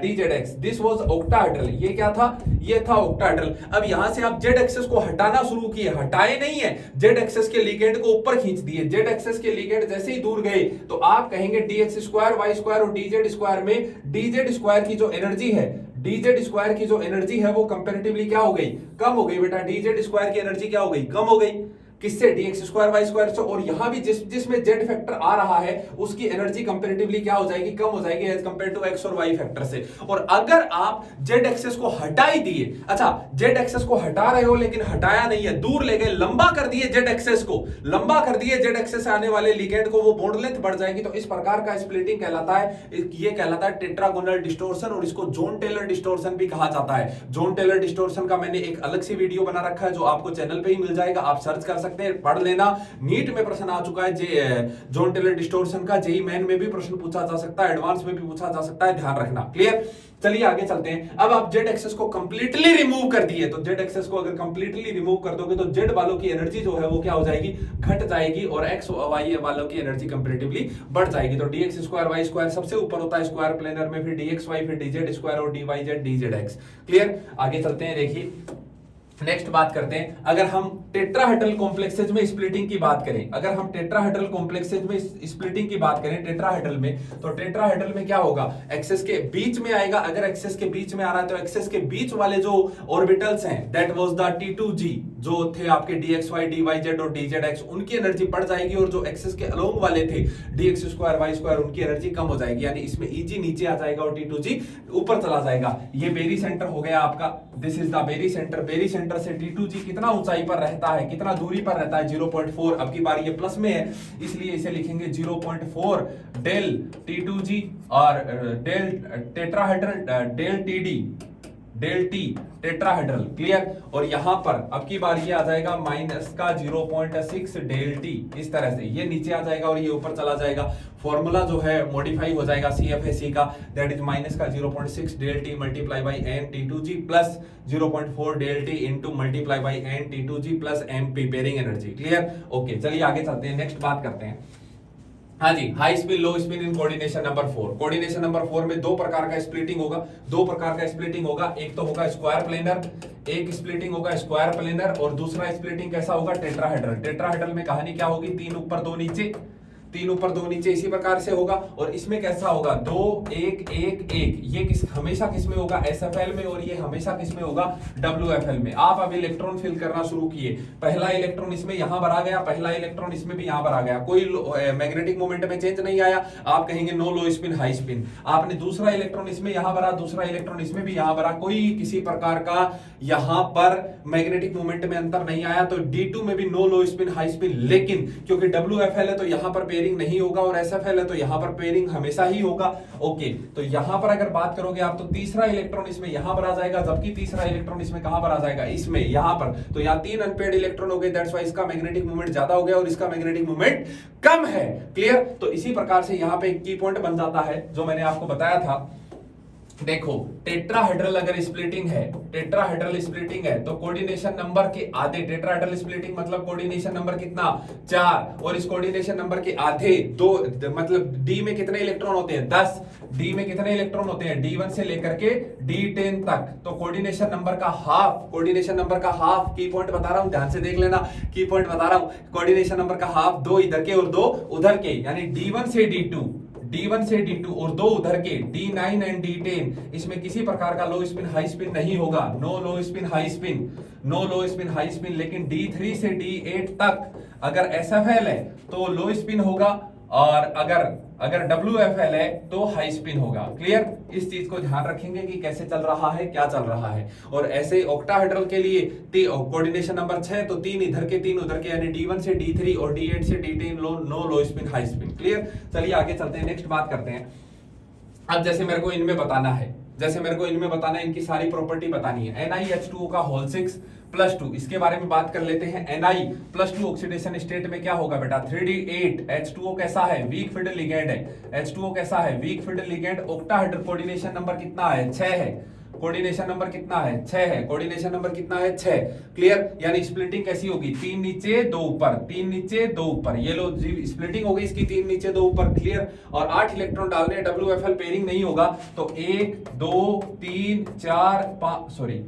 dz x, this was octahedral. ये क्या था, ये था ऑक्टाहेड्रल। अब यहां से आप जेड एक्सेस को हटाना शुरू किए, हटाए नहीं है, जेड एक्सेस के लिगेंड को ऊपर खींच दिए। जेड एक्सेस के लिगेंड जैसे ही दूर गए तो आप कहेंगे dx स्क्वायर वाई स्क्वायर और dz स्क्वायर में dz स्क्वायर की जो एनर्जी है, dz स्क्वायर की जो एनर्जी है वो कंपैरेटिवली क्या हो गई, कम हो गई बेटा। dz स्क्वायर की एनर्जी क्या हो गई, कम हो गई। किससे, dx स्क्वायर वाई स्क्वायर से। और यहां भी जिसमें जेड फैक्टर आ रहा है उसकी एनर्जी कंपैरेटिवली क्या हो जाएगी, कम हो जाएगी एज कंपेयर टू एक्स और वाई फैक्टर से। और अगर आप जेड एक्सेस को हटा ही दिए, अच्छा जेड एक्सेस को हटा रहे हो लेकिन हटाया नहीं है, दूर ले गए, लंबा कर दिए जेड एक्सेस को, लंबा कर दिए जेड एक्सेस से आने वाले लिगेंड को, वो बॉन्ड लेंथ बढ़ जाएगी। तो इस प्रकार का स्प्लिटिंग कहलाता है, ये कहलाता है टेट्रागोनल डिस्टोर्शन, और इसको जोन टेलर डिस्टोर्शन भी कहा जाता है। जोन टेलर डिस्टोर्शन का मैंने एक अलग से वीडियो बना रखा है जो आपको चैनल पे ही मिल जाएगा, आप सर्च कर सकते हैं, पढ़ लेना। नीट में प्रश्न आ चुका है जोन टेलर डिस्टोर्शन का, जेई मेन में भी प्रश्न पूछा जा सकता है, एडवांस में भी पूछा जा सकता है, ध्यान रखना। क्लियर, चलिए आगे चलते हैं। अब आप जेड एक्सेस को कंप्लीटली रिमूव कर दिए, तो जेड एक्सेस को अगर कंप्लीटली रिमूव कर दोगे तो जेड वालों की एनर्जी जो है वो क्या हो जाएगी, घट जाएगी, और एक्स वाई वालों की एनर्जी कंपैरेटिवली बढ़ जाएगी। तो dx स्क्वायर वाई स्क्वायर सबसे ऊपर होता है स्क्वायर प्लेनर में, फिर dx वाई, फिर dz स्क्वायर और dyz dz x। क्लियर, आगे चलते हैं। देखिए नेक्स्ट बात करते हैं, अगर हम टेट्राहेड्रल कॉम्प्लेक्सेज में स्प्लिटिंग की बात करें, अगर हम टेट्राहेड्रल कॉम्प्लेक्सेज में स्प्लिटिंग की बात करें टेट्राहेड्रल में, तो टेट्राहेड्रल में क्या होगा, एक्सेस के बीच में आएगा। अगर एक्सेस के बीच में आ रहा है तो एक्सेस के बीच वाले जो ऑर्बिटल्स हैं, दैट वाज द T2G, जो थे आपके dxy dyz और dzx, उनकी एनर्जी बढ़ जाएगी, और जो एक्सेस के अलोंग वाले थे dx स्क्वायर वाई स्क्वायर, उनकी एनर्जी कम हो जाएगी। यानी इसमें Eg नीचे आ जाएगा और T2G ऊपर चला जाएगा। ये बेरी सेंटर हो गया आपका, this is the bary centre. Bary centre से T2G कितना ऊंचाई पर रहता है, कितना दूरी पर रहता है, 0.4। अब की बार ये प्लस में है इसलिए इसे लिखेंगे 0.4 डेल T2G और del tetrahedral del TD del T tetrahedral. Clear, और यहां पर अब की बार ये आ जाएगा माइनस का 0.6 डेल टी, इस तरह से ये नीचे आ जाएगा और ये ऊपर चला जाएगा। फॉर्मूला जो है मॉडिफाई हो जाएगा CFAC का, दैट इज माइनस का 0.6 del t multiply by n T2G plus 0.4 del t into multiply by n T2G plus m preparing energy. Clear, okay चलिए आगे चलते हैं, नेक्स्ट बात करते हैं। हाँ जी, high spin low spin in coordination number 4। Coordination number 4 में दो प्रकार का स्प्लिटिंग होगा, दो प्रकार का स्प्लिटिंग होगा। एक तो होगा स्क्वायर प्लेनर, एक स्प्लिटिंग होगा स्क्वायर प्लेनर, और दूसरा स्प्लिटिंग कैसा होगा, टेट्राहेड्रल। टेट्राहेड्रल में कहानी क्या होगी, 3 ऊपर 2 नीचे, 3 ऊपर 2 नीचे, इसी प्रकार से होगा। और इसमें कैसा होगा, 2 1 1 1, ये हमेशा किस में होगा, SFL में, और ये हमेशा किस में होगा, WFL में। आप अब इलेक्ट्रॉन फिल करना शुरू किए, पहला इलेक्ट्रॉन इसमें यहां भरा गया, पहला इलेक्ट्रॉन इसमें भी यहां भरा गया, कोई मैग्नेटिक मोमेंट में चेंज नहीं आया। आप कहेंगे no low spin high spin. आपने दूसरा इलेक्ट्रॉन इसमें यहां भरा, दूसरा इलेक्ट्रॉन इसमें भी यहां भरा, कोई किसी प्रकार का यहां पर मैग्नेटिक मोमेंट में अंतर नहीं आया, तो D2 में भी no low spin high spin. लेकिन क्योंकि WFL है तो यहां पर पेयरिंग नहीं होगा, और SFL है तो यहां पर पेयरिंग हमेशा ही होगा। ओके, तो यहां पर अगर बात करोगे आप, तो तीसरा इलेक्ट्रॉन इसमें यहां पर आ जाएगा, जबकि तीसरा इलेक्ट्रॉन इसमें कहां पर आ जाएगा, इसमें यहां पर। तो यहां 3 अनपेयर्ड इलेक्ट्रॉन हो गए, दैट्स व्हाई इसका मैग्नेटिक मोमेंट ज्यादा हो गया और इसका मैग्नेटिक मोमेंट कम है। क्लियर, तो इसी प्रकार से यहां पे एक की पॉइंट बन जाता है जो मैंने आपको बताया था। देखो टेट्राहेड्रल अगर स्प्लिटिंग है, टेट्राहेड्रल स्प्लिटिंग है तो कोऑर्डिनेशन नंबर के आधे, टेट्राहेड्रल स्प्लिटिंग मतलब कोऑर्डिनेशन नंबर कितना, 4, और इस कोऑर्डिनेशन नंबर के आधे 2, मतलब D में कितने इलेक्ट्रॉन होते हैं, 10। D में कितने इलेक्ट्रॉन होते हैं, D1 से लेकर के D10 तक। तो कोऑर्डिनेशन नंबर का हाफ, कोऑर्डिनेशन नंबर का हाफ, की पॉइंट बता रहा हूं, ध्यान से देख लेना, की पॉइंट बता रहा हूं। कोऑर्डिनेशन नंबर का हाफ 2 इधर के और 2 उधर के, यानी D1 से D2 और 2 उधर के, D9 एंड D10। इसमें किसी प्रकार का लो स्पिन हाई स्पिन नहीं होगा, no low spin high spin, no low spin high spin. लेकिन D3 से D8 तक अगर SFL है तो लो स्पिन होगा, और अगर WFL है तो हाई स्पिन होगा। क्लियर, इस चीज को ध्यान रखेंगे कि कैसे चल रहा है, क्या चल रहा है। और ऐसे ऑक्टाहेड्रल के लिए कोऑर्डिनेशन नंबर 6 तो 3 इधर के 3 उधर के, यानी D1 से D3 और D8 से D10 no low spin high spin. Clear, चलिए आगे चलते हैं, नेक्स्ट बात करते हैं। अब जैसे मेरे को इनमें बताना है, इनकी सारी प्रॉपर्टी बतानी है। NiH2O का होल 6 +2, इसके बारे में बात कर लेते हैं। Ni+2 ऑक्सीडेशन स्टेट में क्या होगा बेटा, 3D8। H2O कैसा है, वीक फील्ड लिगेंड है। H2O कैसा है, week field ligand. Octahedral coordination number कितना है, 6 है। कोऑर्डिनेशन नंबर कितना है, 6 है। कोऑर्डिनेशन नंबर कितना है, 6। क्लियर, यानी स्प्लिटिंग कैसी होगी, 3 नीचे 2 ऊपर, 3 नीचे 2 ऊपर। ये लो स्प्लिटिंग हो गई इसकी, 3 नीचे 2 ऊपर। क्लियर, और 8 इलेक्ट्रॉन डालने, WFL पेयरिंग नहीं होगा, तो 1 2 3 4 5, सॉरी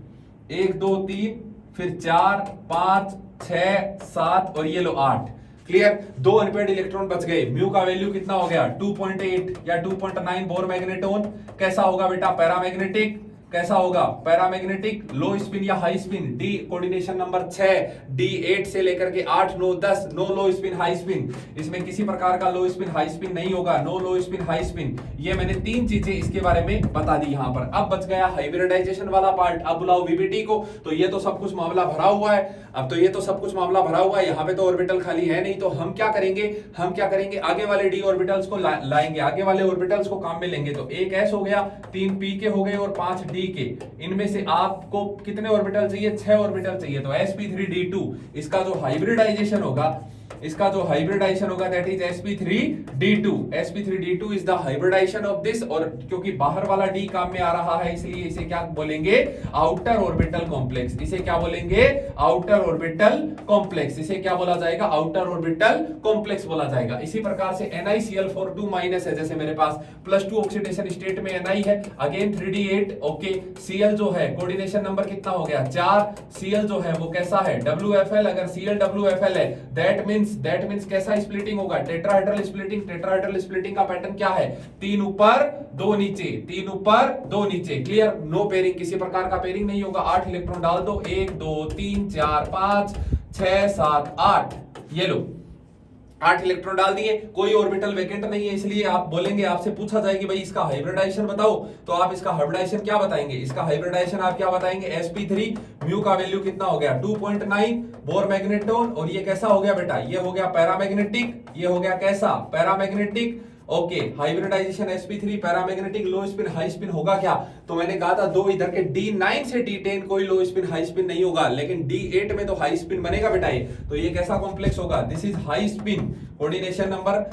1 2 3 फिर 4 5 6 7 और ये लो 8। क्लियर। 2 अनपेड इलेक्ट्रॉन बच गए। म्यू का वैल्यू कितना हो गया 2.8 या 2.9 बोर मैग्नेटोन। कैसा होगा बेटा पैरामैग्नेटिक। कैसा होगा पैरामैग्नेटिक, लो स्पिन या high spin. D coordination number 6, D 8 से लेकर के 8 9 10 no low spin high spin. इसमें किसी प्रकार का लो स्पिन हाई स्पिन नहीं होगा, no low spin high spin. ये मैंने 3 चीजें इसके बारे में बता दी यहां पर। अब बच गया हाइब्रिडाइजेशन वाला पार्ट। अब बुलाओ वीबीटी को। तो ये तो सब कुछ मामला भरा हुआ है। अब तो ये तो सब कुछ मामला भरा हुआ है, यहाँ पे तो ऑर्बिटल खाली है नहीं। तो हम क्या करेंगे आगे वाले डी ऑर्बिटल्स को लाएंगे, आगे वाले ऑर्बिटल्स को काम में लेंगे। तो 1 s हो गया, 3 p के हो गए और 5 d के। इनमें से आपको कितने ऑर्बिटल चाहिए 6 ऑर्बिटल चाहिए। तो sp3d2 इसका जो हाइब्रिडाइजेशन होगा that is sp3d2। sp3d2 is the hybridization of this. और क्योंकि बाहर वाला d काम में आ रहा है इसलिए इसे क्या बोलेंगे आउटर ऑर्बिटल कॉम्प्लेक्स। इसे क्या बोलेंगे आउटर ऑर्बिटल कॉम्प्लेक्स। इसे क्या बोला जाएगा आउटर ऑर्बिटल कॉम्प्लेक्स बोला जाएगा। इसी प्रकार से NiCl4 2- है, जैसे मेरे पास +2 ऑक्सीडेशन स्टेट में Ni है, अगेन 3d8। ओके, Cl जो है कोऑर्डिनेशन नंबर कितना हो गया 4। Cl जो है वो कैसा है WFL। अगर Cl WFL है दैट मींस कैसा स्प्लिटिंग होगा टेट्राहेड्रल स्प्लिटिंग। टेट्राहेड्रल स्प्लिटिंग का पैटर्न क्या है 3 ऊपर 2 नीचे, 3 ऊपर 2 नीचे। क्लियर। नो पेयरिंग, किसी प्रकार का पेयरिंग नहीं होगा। 8 इलेक्ट्रॉन डाल दो, 1 2 3 4 5 6 7 8। ये लो 8 इलेक्ट्रॉन डाल दिए। कोई ऑर्बिटल वेकेंट नहीं है, इसलिए आप बोलेंगे, आपसे पूछा जाए कि भाई इसका हाइब्रिडाइजेशन बताओ, तो आप इसका हाइब्रिडाइजेशन क्या बताएंगे। इसका हाइब्रिडाइजेशन आप क्या बताएंगे sp3। म्यू का वैल्यू कितना हो गया 2.9 बोर मैग्नेटोन। और ये कैसा हो गया बेटा, ये हो गया पैरामैग्नेटिक। ये हो गया कैसा paramagnetic. Okay, hybridization sp3 paramagnetic, low spin high spin होगा क्या। तो मैंने कहा था 2 इधर के d9 से d10 कोई लो स्पिन हाई स्पिन नहीं होगा, लेकिन d8 में तो हाई स्पिन बनेगा बेटा ये। तो ये कैसा कॉम्प्लेक्स होगा this is high spin. Coordination number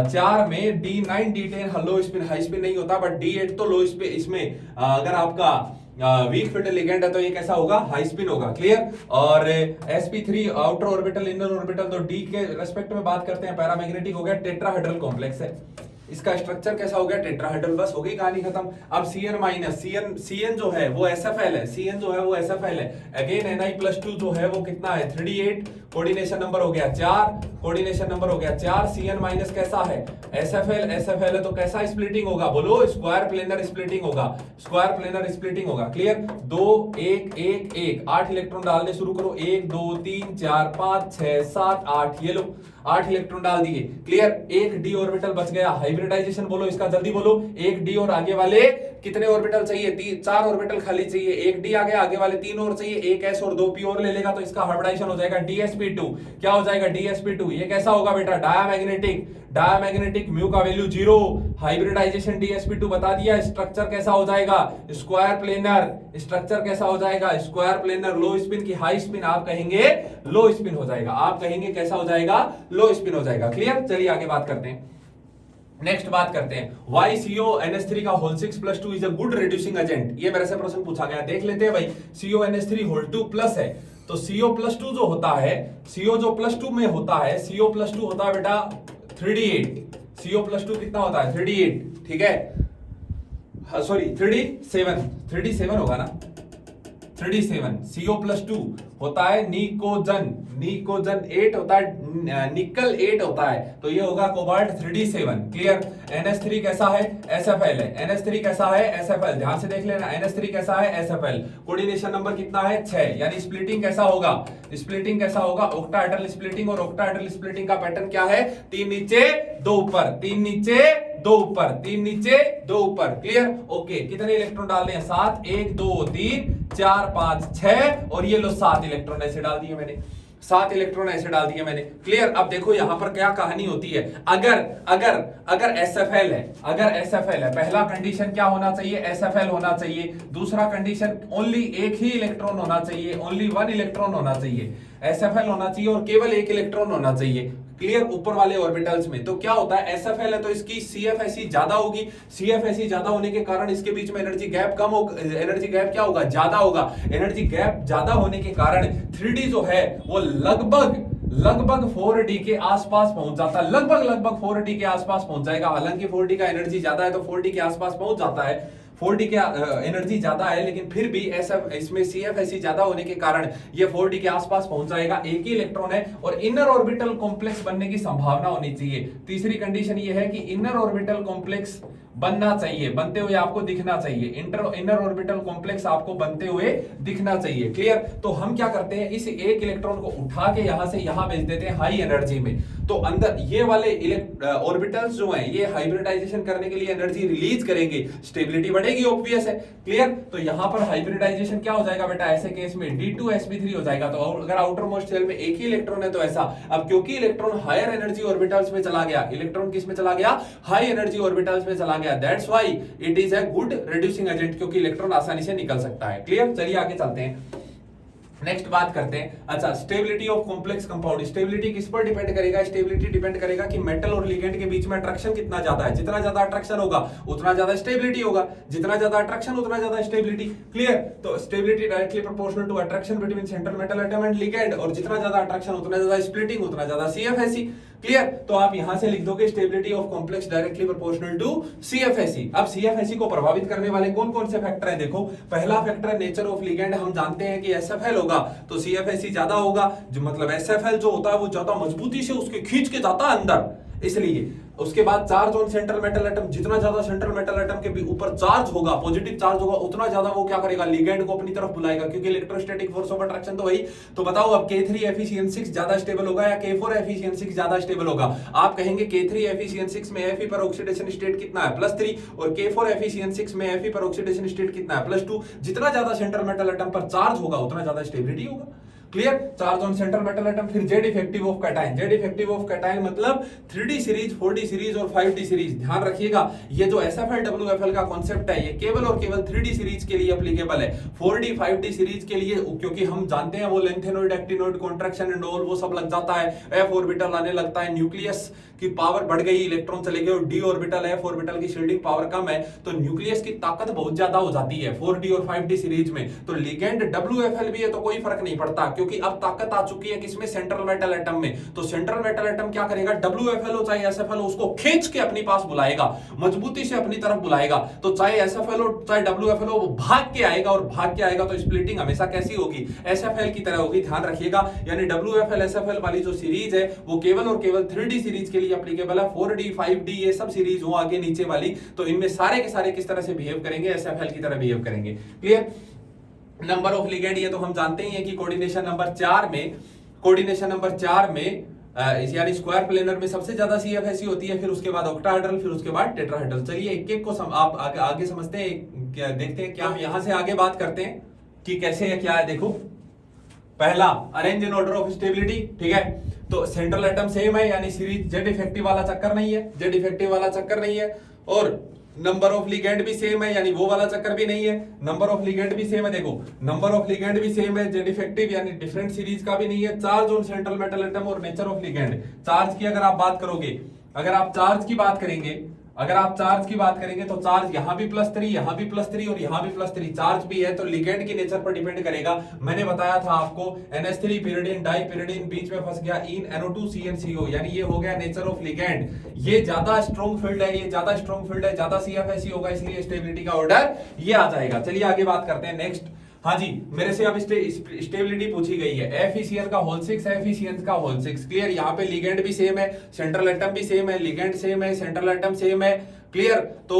4 में d9 d10 लो स्पिन हाई स्पिन नहीं होता, बट d8 तो लो स्पिन। इसमें अगर आपका वीक फिटल लिगेंड है तो ये कैसा होगा हाई स्पिन होगा। क्लियर। और sp3 outer orbital inner orbital, तो d के रेस्पेक्ट में बात करते हैं पैरामैग्नेटिक हो गया, टेट्राहेड्रल कॉम्प्लेक्स है। इसका स्ट्रक्चर कैसा हो गया टेट्राहेड्रल। बस हो गई कहानी खत्म। अब Cn जो है वो SFL है। Cn जो है वो SFL है। अगेन Ni+2 जो है वो कितना है 3d8। कोऑर्डिनेशन नंबर हो गया 4। कोऑर्डिनेशन नंबर हो गया 4। Cn- कैसा है SFL है, तो कैसा स्प्लिटिंग होगा बोलो स्क्वायर प्लेनर स्प्लिटिंग होगा। स्क्वायर प्लेनर स्प्लिटिंग होगा। क्लियर। 2 1 1 1 8 इलेक्ट्रॉन डालने शुरू करो। 1 2 3 4 5 6 7 8। ये लो 8 इलेक्ट्रॉन डाल दिए। क्लियर। 1 d ऑर्बिटल बच गया। हाइब्रिडाइजेशन बोलो इसका, जल्दी बोलो। 1 d और आगे वाले कितने ऑर्बिटल चाहिए 4 ऑर्बिटल खाली चाहिए। 1 d आ गया, आगे वाले 3 और चाहिए, 1 s और 2 p और ले लेगा तो इसका हाइब्रिडाइजेशन हो जाएगा dsp2। क्या हो जाएगा dsp2। ये कैसा होगा बेटा डायामैग्नेटिक। म्यू का वैल्यू 0। हाइब्रिडाइजेशन dsp2 बता दिया। स्ट्रक्चर कैसा हो जाएगा स्क्वायर प्लेनर। स्ट्रक्चर कैसा हो जाएगा स्क्वायर प्लेनर। लो स्पिन की हाई स्पिन आप कहेंगे लो स्पिन हो जाएगा, आप कहेंगे कैसा हो जाएगा लो स्पिन हो जाएगा। क्लियर। चलिए आगे बात करते हैं। नेक्स्ट बात करते हैं वाई CONH3 का whole 6+2 is a good reducing agent. ये मेरे से प्रश्न पूछा गया, देख लेते हैं भाई। CONH3 होल 2+ है, तो CO+2 जो होता है, CO जो +2 में होता है, CO+2 होता है बेटा 3d8। CO+2 कितना होता है 3d8। ठीक है, सॉरी 3d7 होगा ना 3d7। CO+2 होता है निकोजन 8 होता है, निकल 8 होता है, तो ये होगा कोबाल्ट 3d7। क्लियर। NH3 कैसा है SFL है। NH3 कैसा है SFL, ध्यान से देख लेना। NH3 कैसा है SFL। कोऑर्डिनेशन नंबर कितना है 6। यानी स्प्लिटिंग कैसा होगा ऑक्टाहेड्रल स्प्लिटिंग। और ऑक्टाहेड्रल स्प्लिटिंग का पैटर्न क्या है 3 नीचे 2 ऊपर, 3 नीचे 2 ऊपर, 3 नीचे 2 ऊपर। क्लियर। ओके, कितने इलेक्ट्रॉन डालने हैं 7। 1 2 3 4 5 6 और ये लो 7 इलेक्ट्रॉन ऐसे डाल दिए मैंने। 7 इलेक्ट्रॉन ऐसे डाल दिए मैंने। क्लियर। अब देखो यहां पर क्या कहानी होती है। अगर SFL है, पहला कंडीशन क्या होना चाहिए SFL होना चाहिए। दूसरा कंडीशन ओनली एक ही इलेक्ट्रॉन होना चाहिए, ओनली 1 इलेक्ट्रॉन होना चाहिए। SFL होना चाहिए और केवल 1 इलेक्ट्रॉन होना चाहिए। क्लियर। ऊपर वाले ऑर्बिटल्स में तो क्या होता है SFL है तो इसकी CFSE ज्यादा होगी। CFSE ज्यादा होने के कारण इसके बीच में एनर्जी गैप कम होगा, एनर्जी गैप क्या होगा ज्यादा होगा। एनर्जी गैप ज्यादा होने के कारण 3D जो है वो लगभग 4D के आसपास पहुंच जाता है। लगभग 4D के आसपास पहुंच जाएगा। हालांकि 4D का एनर्जी ज्यादा है तो 4D के आसपास पहुंच जाता है। 4d के एनर्जी ज्यादा है, लेकिन फिर भी ऐसा इसमें CFSE ज्यादा होने के कारण ये 4d के आसपास पहुंच जाएगा। एक ही इलेक्ट्रॉन है और इनर ऑर्बिटल कॉम्प्लेक्स बनने की संभावना होनी चाहिए। तीसरी कंडीशन ये है कि इनर ऑर्बिटल कॉम्प्लेक्स बनना चाहिए, बनते हुए आपको दिखना चाहिए। इनर ऑर्बिटल कॉम्प्लेक्स आपको बनते हुए दिखना चाहिए। क्लियर? तो हम क्या करते हैं, इस एक इलेक्ट्रॉन को उठा के यहां से यहां भेज देते हैं हाई एनर्जी में। तो अंदर ये वाले ऑर्बिटल्स जो हैं ये हाइब्रिडाइजेशन करने के लिए एनर्जी रिलीज करेंगे, स्टेबिलिटी बढ़ेगी, ऑब्वियस है। क्लियर? तो यहां पर हाइब्रिडाइजेशन क्या हो जाएगा बेटा, ऐसे केस में D2sp3 हो जाएगा। तो अगर आउटर मोस्ट शेल में एक ही इलेक्ट्रॉन है तो ऐसा। अब क्योंकि इलेक्ट्रॉन हायर एनर्जी ऑर्बिटल्स में चला गया, इलेक्ट्रॉन किस में चला गया, हाई एनर्जी ऑर्बिटल्स में चला गया, that's why it is a good reducing agent, क्योंकि इलेक्ट्रॉन आसानी से निकल सकता है। क्लियर? चलिए आगे चलते हैं, नेक्स्ट बात करते हैं। अच्छा, stability of complex compound. Stability किस पर डिपेंड करेगा, स्टेबिलिटी डिपेंड करेगा कि मेटल और लिगेंड के बीच में अट्रैक्शन कितना ज्यादा है। जितना ज्यादा अट्रैक्शन होगा उतना ज्यादा स्टेबिलिटी होगा, जितना ज्यादा अट्रैक्शन उतना ज्यादा स्टेबिलिटी। क्लियर? तो stability directly proportional to attraction between central metal atom and ligand, और जितना ज्यादा अट्रैक्शन उतना ज्यादा स्प्लिटिंग, उतना ज्यादा CFSE। क्लियर? तो आप यहां से लिख दोगे stability of complex directly proportional to CFSE। अब CFSE को प्रभावित करने वाले कौन कौन से फैक्टर हैं, देखो। पहला फैक्टर है नेचर ऑफ लिगेंड। हम जानते हैं कि SFL होगा तो CFSE ज्यादा होगा, जो मतलब SFL जो होता है वो ज्यादा मजबूती से उसके खींच के जाता है अंदर, इसलिए। उसके बाद charge on central metal atom, जितना ज्यादा सेंट्रल मेटल एटम के भी ऊपर चार्ज होगा, पॉजिटिव चार्ज होगा, उतना ज्यादा वो क्या करेगा, लिगेंड को अपनी तरफ बुलाएगा, क्योंकि इलेक्ट्रोस्टैटिक फोर्स ऑफ अट्रैक्शन तो वही। तो बताओ अब K3Fe6 ज्यादा स्टेबल होगा या K4Fe6 ज्यादा स्टेबल होगा? आप कहेंगे K3Fe6 में Fe पर ऑक्सीडेशन स्टेट कितना है, +3, और K4Fe6 में Fe पर ऑक्सीडेशन स्टेट कितना है, +2। जितना ज्यादा सेंट्रल मेटल एटम पर चार्ज होगा उतना ज्यादा स्टेबिलिटी होगा। Clear? Charge on central metal atom. फिर Z effective of cation. Z effective of cation मतलब 3D सीरीज, 4D सीरीज और 5D सीरीज। ध्यान रखिएगा, ये जो SFL WFL का कॉन्सेप्ट है ये केवल और केवल 3D सीरीज के लिए एप्लीकेबल है। 4D 5D सीरीज के लिए, क्योंकि हम जानते हैं वो lanthanoid actinoid contraction and all वो सब लग जाता है, f ऑर्बिटल आने लगता है, न्यूक्लियस की पावर बढ़ गई, इलेक्ट्रॉन चले गए, और d ऑर्बिटल, f ऑर्बिटल की शील्डिंग पावर कम है, तो न्यूक्लियस की ताकत बहुत ज्यादा हो जाती है 4D और 5D सीरीज में। तो लिगेंड WFL भी है तो कोई फर्क नहीं पड़ता, क्योंकि अब ताकत आ चुकी है किसमें, सेंट्रल मेटल एटम में। तो सेंट्रल मेटल एटम क्या करेगा, WFL हो चाहे SFL हो, उसको खींच के अपनी पास बुलाएगा, मजबूती से अपनी तरफ बुलाएगा। तो चाहे SFL हो चाहे WFL हो, वो भाग के आएगा, और भाग के आएगा तो स्प्लिटिंग हमेशा कैसी होगी, SFL की तरह होगी। ध्यान रखिएगा, यानी WFL SFL वाली जो सीरीज है वो केवल और केवल 3D सीरीज के लिए एप्लीकेबल है। 4D 5D ये सब सीरीज हो आगे नीचे वाली, तो इनमें सारे के सारे किस तरह से बिहेव करेंगे, SFL की तरह बिहेव करेंगे। क्लियर? नंबर ऑफ लिगेंड ये तो हम जानते ही हैं कि कोऑर्डिनेशन नंबर 4 में यानी स्क्वायर प्लेनर में सबसे ज्यादा CFSE होती है, फिर उसके बाद ऑक्टाहेड्रल, फिर उसके बाद टेट्राहेड्रल। चलिए एक एक को आप आगे समझते हैं, क्या देखते हैं, क्या हम यहां से आगे बात करते हैं कि कैसे है क्या है। देखो, पहला arrange in order of stability, ठीक है। तो सेंट्रल एटम सेम है, यानी सीरीज जेड इफेक्टिव वाला चक्कर नहीं है, जेड इफेक्टिव वाला चक्कर नहीं है, और नंबर ऑफ लिगेंड भी सेम है, यानी वो वाला चक्कर भी नहीं है। नंबर ऑफ लिगेंड भी सेम है, देखो नंबर ऑफ लिगेंड भी सेम है, जेड इफेक्टिव यानी डिफरेंट सीरीज का भी नहीं है। Charge on central metal atom और नेचर ऑफ लिगेंड। चार्ज की अगर आप बात करोगे, अगर आप चार्ज की बात करेंगे तो चार्ज यहां भी +3, यहां भी +3 और यहां भी +3 चार्ज भी है, तो लिगेंड की नेचर पर डिपेंड करेगा। मैंने बताया था आपको NH3 pyridine डाइपिरिडिन बीच में फंस गया, इन NO2 CnCO, यानी ये हो गया नेचर ऑफ लिगेंड। ये ज्यादा स्ट्रॉन्ग फील्ड है, ज्यादा CFSE होगा, इसलिए स्टेबिलिटी का ऑर्डर ये आ जाएगा। चलिए आगे बात करते हैं नेक्स्ट। हाँ जी, मेरे से अब स्टेबिलिटी पूछी गई है, FeCN का होल 6, FeCN का होल 6। क्लियर? यहाँ पे लिगेंड भी सेम है, सेंट्रल एटम भी सेम है, लिगेंड सेम है, सेंट्रल एटम सेम है। क्लियर? तो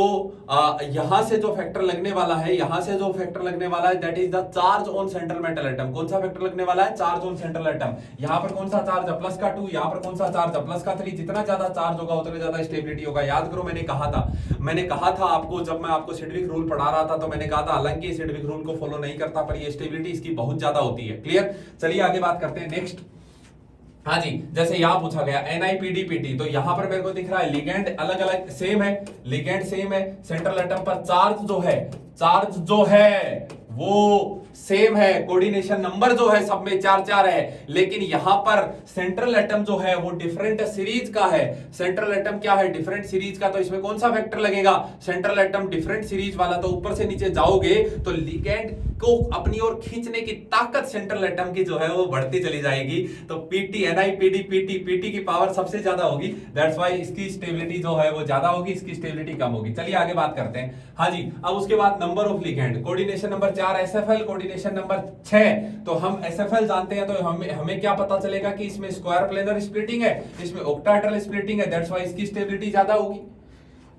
यहां से जो फैक्टर लगने वाला है, that is the charge on central metal atom. कौन सा फैक्टर लगने वाला है, चार्ज ऑन सेंट्रल एटम। यहां पर कौन सा चार्ज है, +2, यहां पर कौन सा चार्ज है, +3। जितना ज्यादा चार्ज होगा उतने ज्यादा स्टेबिलिटी होगा। याद करो, मैंने कहा था आपको, जब मैं आपको सिडविक रूल पढ़ा रहा था, तो मैंने कहा था हालांकि सिडविक रूल को फॉलो नहीं करता, पर ये स्टेबिलिटी इसकी बहुत ज्यादा होती है। क्लियर? चलिए आगे बात करते हैं नेक्स्ट। हाँ जी, जैसे यहां पूछा गया NiPDPT, तो यहां पर मेरे को दिख रहा है लिगेंड अलग अलग सेम है, सेंट्रल एटम पर चार्ज जो है वो सेम है, कोऑर्डिनेशन नंबर जो है सब में 4 है, लेकिन यहां पर सेंट्रल एटम जो है वो डिफरेंट सीरीज का है। सेंट्रल एटम क्या है, डिफरेंट सीरीज का, तो इसमें कौन सा फैक्टर लगेगा, सेंट्रल एटम डिफरेंट सीरीज वाला। तो ऊपर से नीचे जाओगे तो लिगेंड को अपनी ओर खींचने की ताकत सेंट्रल एटम की जो है वो बढ़ती चली जाएगी। तो पीटी NiPd पीटी की पावर सबसे ज्यादा होगी, दैट्स व्हाई इसकी स्टेबिलिटी जो है वो ज्यादा होगी, इसकी स्टेबिलिटी कम होगी। चलिए आगे बात करते हैं। हाँ जी, अब उसके बाद number of ligand, coordination number 4 SFL, coordination number 6। तो हम SFL जानते हैं, तो हमें क्या पता चलेगा कि इसमें स्क्वायर प्लेनर स्प्लिटिंग है, इसमें ऑक्टाहेड्रल स्प्लिटिंग है, दैट्स व्हाई इसकी स्टेबिलिटी ज्यादा होगी।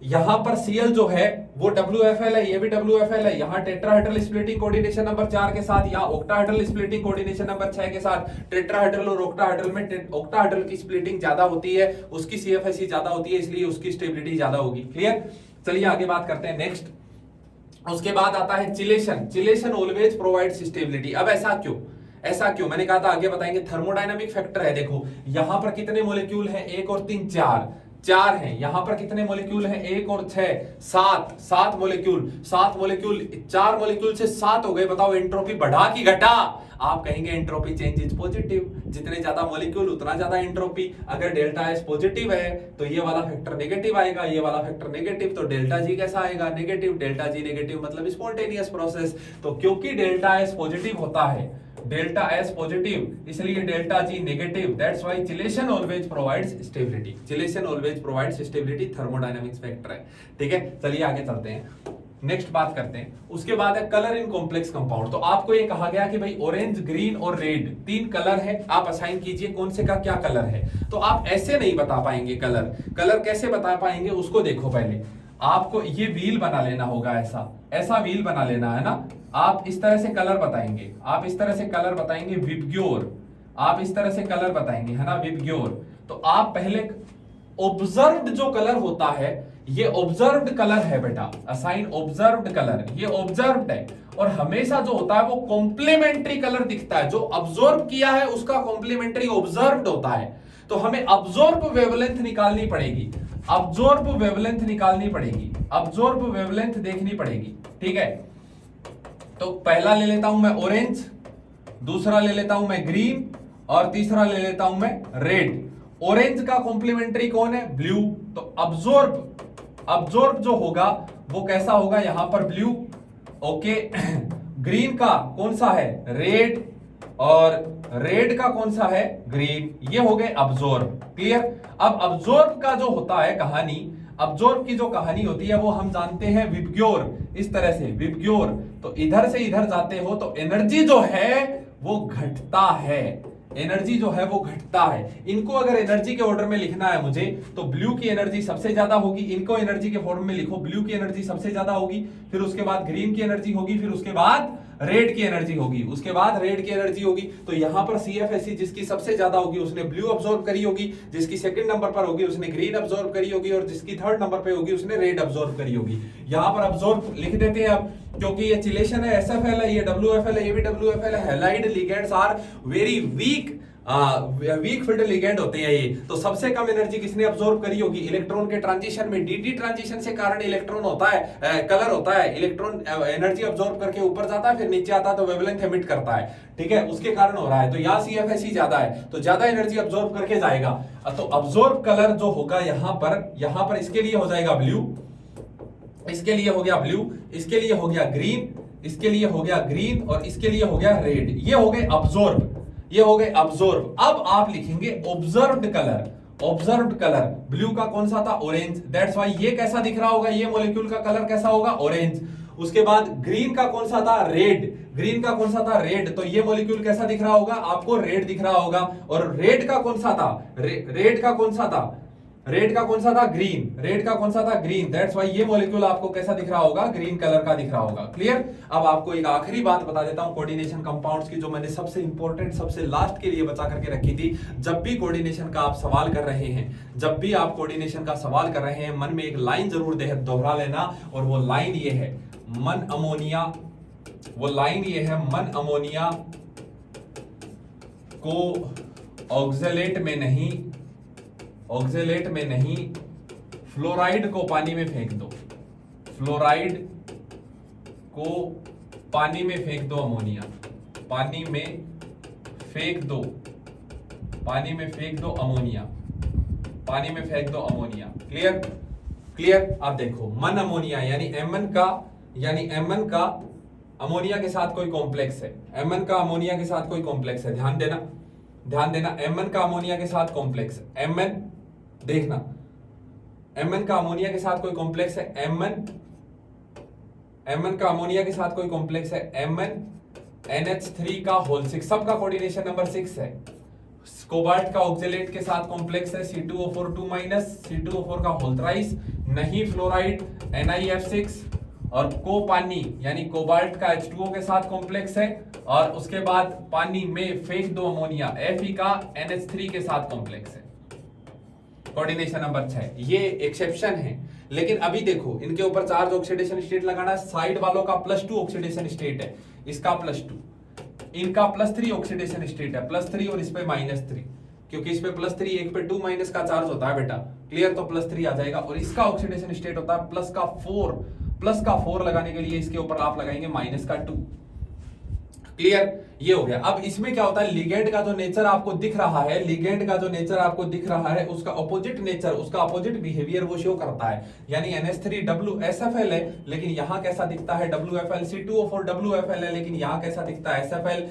यहां पर Cl जो है वो WFL है, ये भी WFL है। यहां टेट्राहेड्रल स्प्लिटिंग कोऑर्डिनेशन नंबर 4 के साथ, यहां ऑक्टाहेड्रल स्प्लिटिंग कोऑर्डिनेशन नंबर 6 के साथ। टेट्राहेड्रल और ऑक्टाहेड्रल में ऑक्टाहेड्रल की स्प्लिटिंग ज्यादा होती है, उसकी CFSE ज्यादा होती है, इसलिए उसकी स्टेबिलिटी ज्यादा होगी। क्लियर? चलिए आगे बात करते हैं नेक्स्ट। उसके बाद आता है chelation. Chelation always provides stability. अब ऐसा क्यों? ऐसा क्यों? मैंने कहा था आगे बताएंगे। थर्मोडायनामिक फैक्टर है, देखो यहां पर कितने मॉलिक्यूल हैं, 1 और 3 4 हैं। यहां पर कितने मॉलिक्यूल हैं, 1 और 6 7 मॉलिक्यूल। 4 मॉलिक्यूल से 7 हो गए। बताओ एंट्रोपी बढ़ा कि घटा? आप कहेंगे एंट्रोपी चेंज इज पॉजिटिव, जितने ज्यादा मॉलिक्यूल उतना ज्यादा एंट्रोपी। अगर डेल्टा एस पॉजिटिव है तो ये वाला फैक्टर नेगेटिव आएगा, ये वाला फैक्टर नेगेटिव, तो डेल्टा जी कैसा आएगा? नेगेटिव। डेल्टा जी नेगेटिव मतलब स्पॉन्टेनियस प्रोसेस। तो क्योंकि डेल्टा एस पॉजिटिव होता है, डेल्टा एस पॉजिटिव, इसलिए delta G negative, that's why chelation always provides stability. Chelation always provides stability, thermodynamics factor है। ठीक है, चलिए आगे चलते हैं, नेक्स्ट बात करते हैं। उसके बाद है कलर इन कॉम्प्लेक्स कंपाउंड। तो आपको ये कहा गया कि भाई ऑरेंज, ग्रीन और रेड 3 कलर है, आप असाइन कीजिए कौन से का क्या कलर है। तो आप ऐसे नहीं बता पाएंगे कलर कैसे बता पाएंगे उसको देखो। पहले आपको ये व्हील बना लेना होगा, ऐसा व्हील बना लेना है ना। आप इस तरह से कलर बताएंगे, आप इस तरह से कलर बताएंगे विबग्योर, आप इस तरह से कलर बताएंगे, है ना, विबग्योर। तो आप पहले ऑब्जर्व्ड जो कलर होता है, ये ऑब्जर्व्ड कलर है बेटा, असाइन ऑब्जर्व्ड कलर, ये ऑब्जर्व्ड है। और हमेशा जो होता है वो कॉम्प्लीमेंट्री कलर दिखता है, जो ऑब्जर्व किया है उसका कॉम्प्लीमेंट्री ऑब्जर्व्ड होता है। तो हमें ऑब्जर्व वेवलेंथ निकालनी पड़ेगी, ऑब्जर्व वेवलेंथ निकालनी पड़ेगी, ऑब्जर्व वेवलेंथ देखनी पड़ेगी। ठीक है, तो पहला ले लेता हूं मैं ऑरेंज, दूसरा ले लेता हूं मैं ग्रीन, और तीसरा ले लेता हूं मैं रेड। ऑरेंज का कॉम्प्लीमेंट्री कौन है? ब्लू। तो अब्जॉर्ब जो होगा वो कैसा होगा? यहां पर ब्लू। ओके, ग्रीन का कौन सा है? रेड। और रेड का कौन सा है? ग्रीन। ये हो गए अब्जॉर्ब। क्लियर? अब अब्जॉर्ब का जो होता है कहानी, अब्जॉर्ब की जो कहानी होती है वो हम जानते हैं विबग्योर, इस तरह से विबग्योर। तो इधर से इधर जाते हो तो एनर्जी जो है वो घटता है, एनर्जी जो है वो घटता है। इनको अगर एनर्जी के ऑर्डर में लिखना है मुझे, तो ब्लू की एनर्जी सबसे ज्यादा होगी। इनको एनर्जी के फॉर्म में लिखो, ब्लू की एनर्जी सबसे ज्यादा होगी, फिर उसके बाद ग्रीन की एनर्जी होगी, फिर उसके बाद रेड की एनर्जी होगी, उसके बाद रेड की एनर्जी होगी। तो यहां पर CFSE जिसकी सबसे ज्यादा होगी उसने ब्लू अब्सॉर्ब करी होगी, जिसकी सेकंड नंबर पर होगी उसने ग्रीन अब्सॉर्ब करी होगी, और जिसकी थर्ड नंबर पे होगी उसने रेड अब्सॉर्ब करी होगी। यहां पर अब्सॉर्ब लिख देते हैं अब, क्योंकि ये चिलेशन है, SFL है, ये WFL है, ये भी WFL है। Halide ligands are very weak field ligand होते हैं ये। तो सबसे कम एनर्जी किसने अब्सॉर्ब करी होगी? इलेक्ट्रॉन के ट्रांजिशन में, डी ट्रांजिशन से कारण इलेक्ट्रॉन होता है, कलर होता है, इलेक्ट्रॉन एनर्जी अब्सॉर्ब करके ऊपर जाता है, फिर नीचे आता है तो वेवलेंथ एमिट करता है। ठीक है, उसके कारण हो रहा है। तो यहाँ CFSE ज्यादा है तो ज्यादा एनर्जी अब्सॉर्ब करके जाएगा। तो अब्सॉर्ब कलर जो होगा यहां पर इसके लिए हो जाएगा ब्लू, इसके लिए हो गया ब्लू, इसके लिए हो गया ग्रीन, इसके लिए हो गया ग्रीन, और इसके लिए हो गया रेड। ये हो गए अब्सॉर्ब, ये हो गए अब्सॉर्ब। अब आप लिखेंगे observed colour, observed colour. Blue का कौन सा था? ऑरेंज, दैट्स व्हाई ये कैसा दिख रहा होगा? ये मॉलिक्यूल का कलर कैसा होगा? ऑरेंज। उसके बाद ग्रीन का कौन सा था? रेड। ग्रीन का कौन सा था? रेड। तो ये मॉलिक्यूल कैसा दिख रहा होगा? आपको रेड दिख रहा होगा। और रेड का कौन सा था? रेड का कौन सा था? रेड का कौन सा था? ग्रीन। रेड का कौन सा था? ग्रीन। दैट्स व्हाई ये मॉलिक्यूल आपको कैसा दिख रहा होगा? ग्रीन कलर का दिख रहा होगा। क्लियर? अब आपको एक आखिरी बात बता देता हूं कोऑर्डिनेशन कंपाउंड्स की, जो मैंने सबसे इंपॉर्टेंट, सबसे लास्ट के लिए बचा करके रखी थी। जब भी कोऑर्डिनेशन का आप सवाल कर रहे हैं, जब भी आप कोऑर्डिनेशन का सवाल कर रहे हैं, मन में एक लाइन जरूर दोहरा लेना, और वो लाइन ये है, मन अमोनिया। वो लाइन ये है, मन अमोनिया को ऑक्जेलेट में नहीं, फ्लोराइड को पानी में फेंक दो, फ्लोराइड को पानी में फेंक दो, अमोनिया पानी में फेंक दो, पानी में फेंक दो अमोनिया, पानी में फेंक दो अमोनिया। क्लियर? क्लियर? आप देखो, मन अमोनिया यानी Mn का अमोनिया के साथ कोई कॉम्प्लेक्स है, Mn का अमोनिया के साथ कोई कॉम्प्लेक्स है, ध्यान देना Mn का अमोनिया के साथ कॉम्प्लेक्स है, Mn देखना, Mn का अमोनिया के साथ कोई कॉम्प्लेक्स है, Mn का अमोनिया के साथ कोई कॉम्प्लेक्स है, Mn NH3 का होल 6, सबका कोऑर्डिनेशन नंबर 6 है। कोबाल्ट का ऑक्जेलेट के साथ कॉम्प्लेक्स है C2O4 2 C2O4 का होल थ्राइस, नहीं फ्लोराइड NiF6, और को पानी यानी कोबाल्ट का H2O के साथ कॉम्प्लेक्स है, और उसके बाद पानी में फेंक दो अमोनिया Fe का NH3 के साथ कॉम्प्लेक्स है, कोऑर्डिनेशन नंबर 6। ये एक्सेप्शन है, लेकिन अभी देखो इनके ऊपर चार्ज ऑक्सीडेशन स्टेट लगाना, साइड वालों का +2 ऑक्सीडेशन स्टेट है, इसका +2, इनका +3 ऑक्सीडेशन स्टेट है, +3 और इस पे -3, क्योंकि इस पे +3 एक पे 2 माइनस का चार्ज होता है बेटा, क्लियर, तो +3 आ जाएगा, और इसका ऑक्सीडेशन स्टेट होता है प्लस का 4 लगाने के लिए इसके ऊपर आप लगाएंगे -2, क्लियर, ये हो गया। अब इसमें क्या होता है, लिगेंड का जो नेचर आपको दिख रहा है, लिगेंड का जो नेचर आपको दिख रहा है, उसका अपोजिट नेचर, उसका अपोजिट बिहेवियर वो शो करता है, यानी NH3 WSFL है, लेकिन यहां कैसा दिखता है WFL, C2O4 WFL है, लेकिन यहां कैसा दिखता है SFL,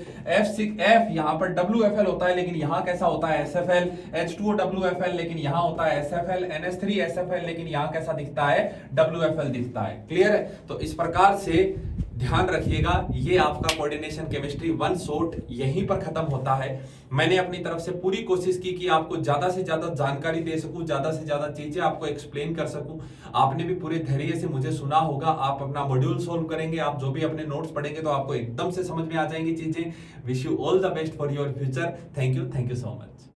F यहां पर WFL होता है, लेकिन यहां कैसा होता है SFL, H2O WFL, लेकिन यहां होता है SFL, NH3 SFL, लेकिन यहां कैसा दिखता है WFL दिखता है, क्लियर है। तो इस प्रकार से ध्यान रखिएगा, ये आपका कोऑर्डिनेशन केमिस्ट्री 1 शॉट यहीं पर खत्म होता है। मैंने अपनी तरफ से पूरी कोशिश की कि आपको ज्यादा से ज्यादा जानकारी दे सकूं, ज्यादा से ज्यादा चीजें आपको एक्सप्लेन कर सकूं। आपने भी पूरे धैर्य से मुझे सुना होगा, आप अपना मॉड्यूल सोल्व करेंगे, आप जो भी अपने नोट्स पढ़ेंगे तो आपको एकदम से समझ में आ जाएंगी चीजें। Wish you all the best for your future. Thank you so much.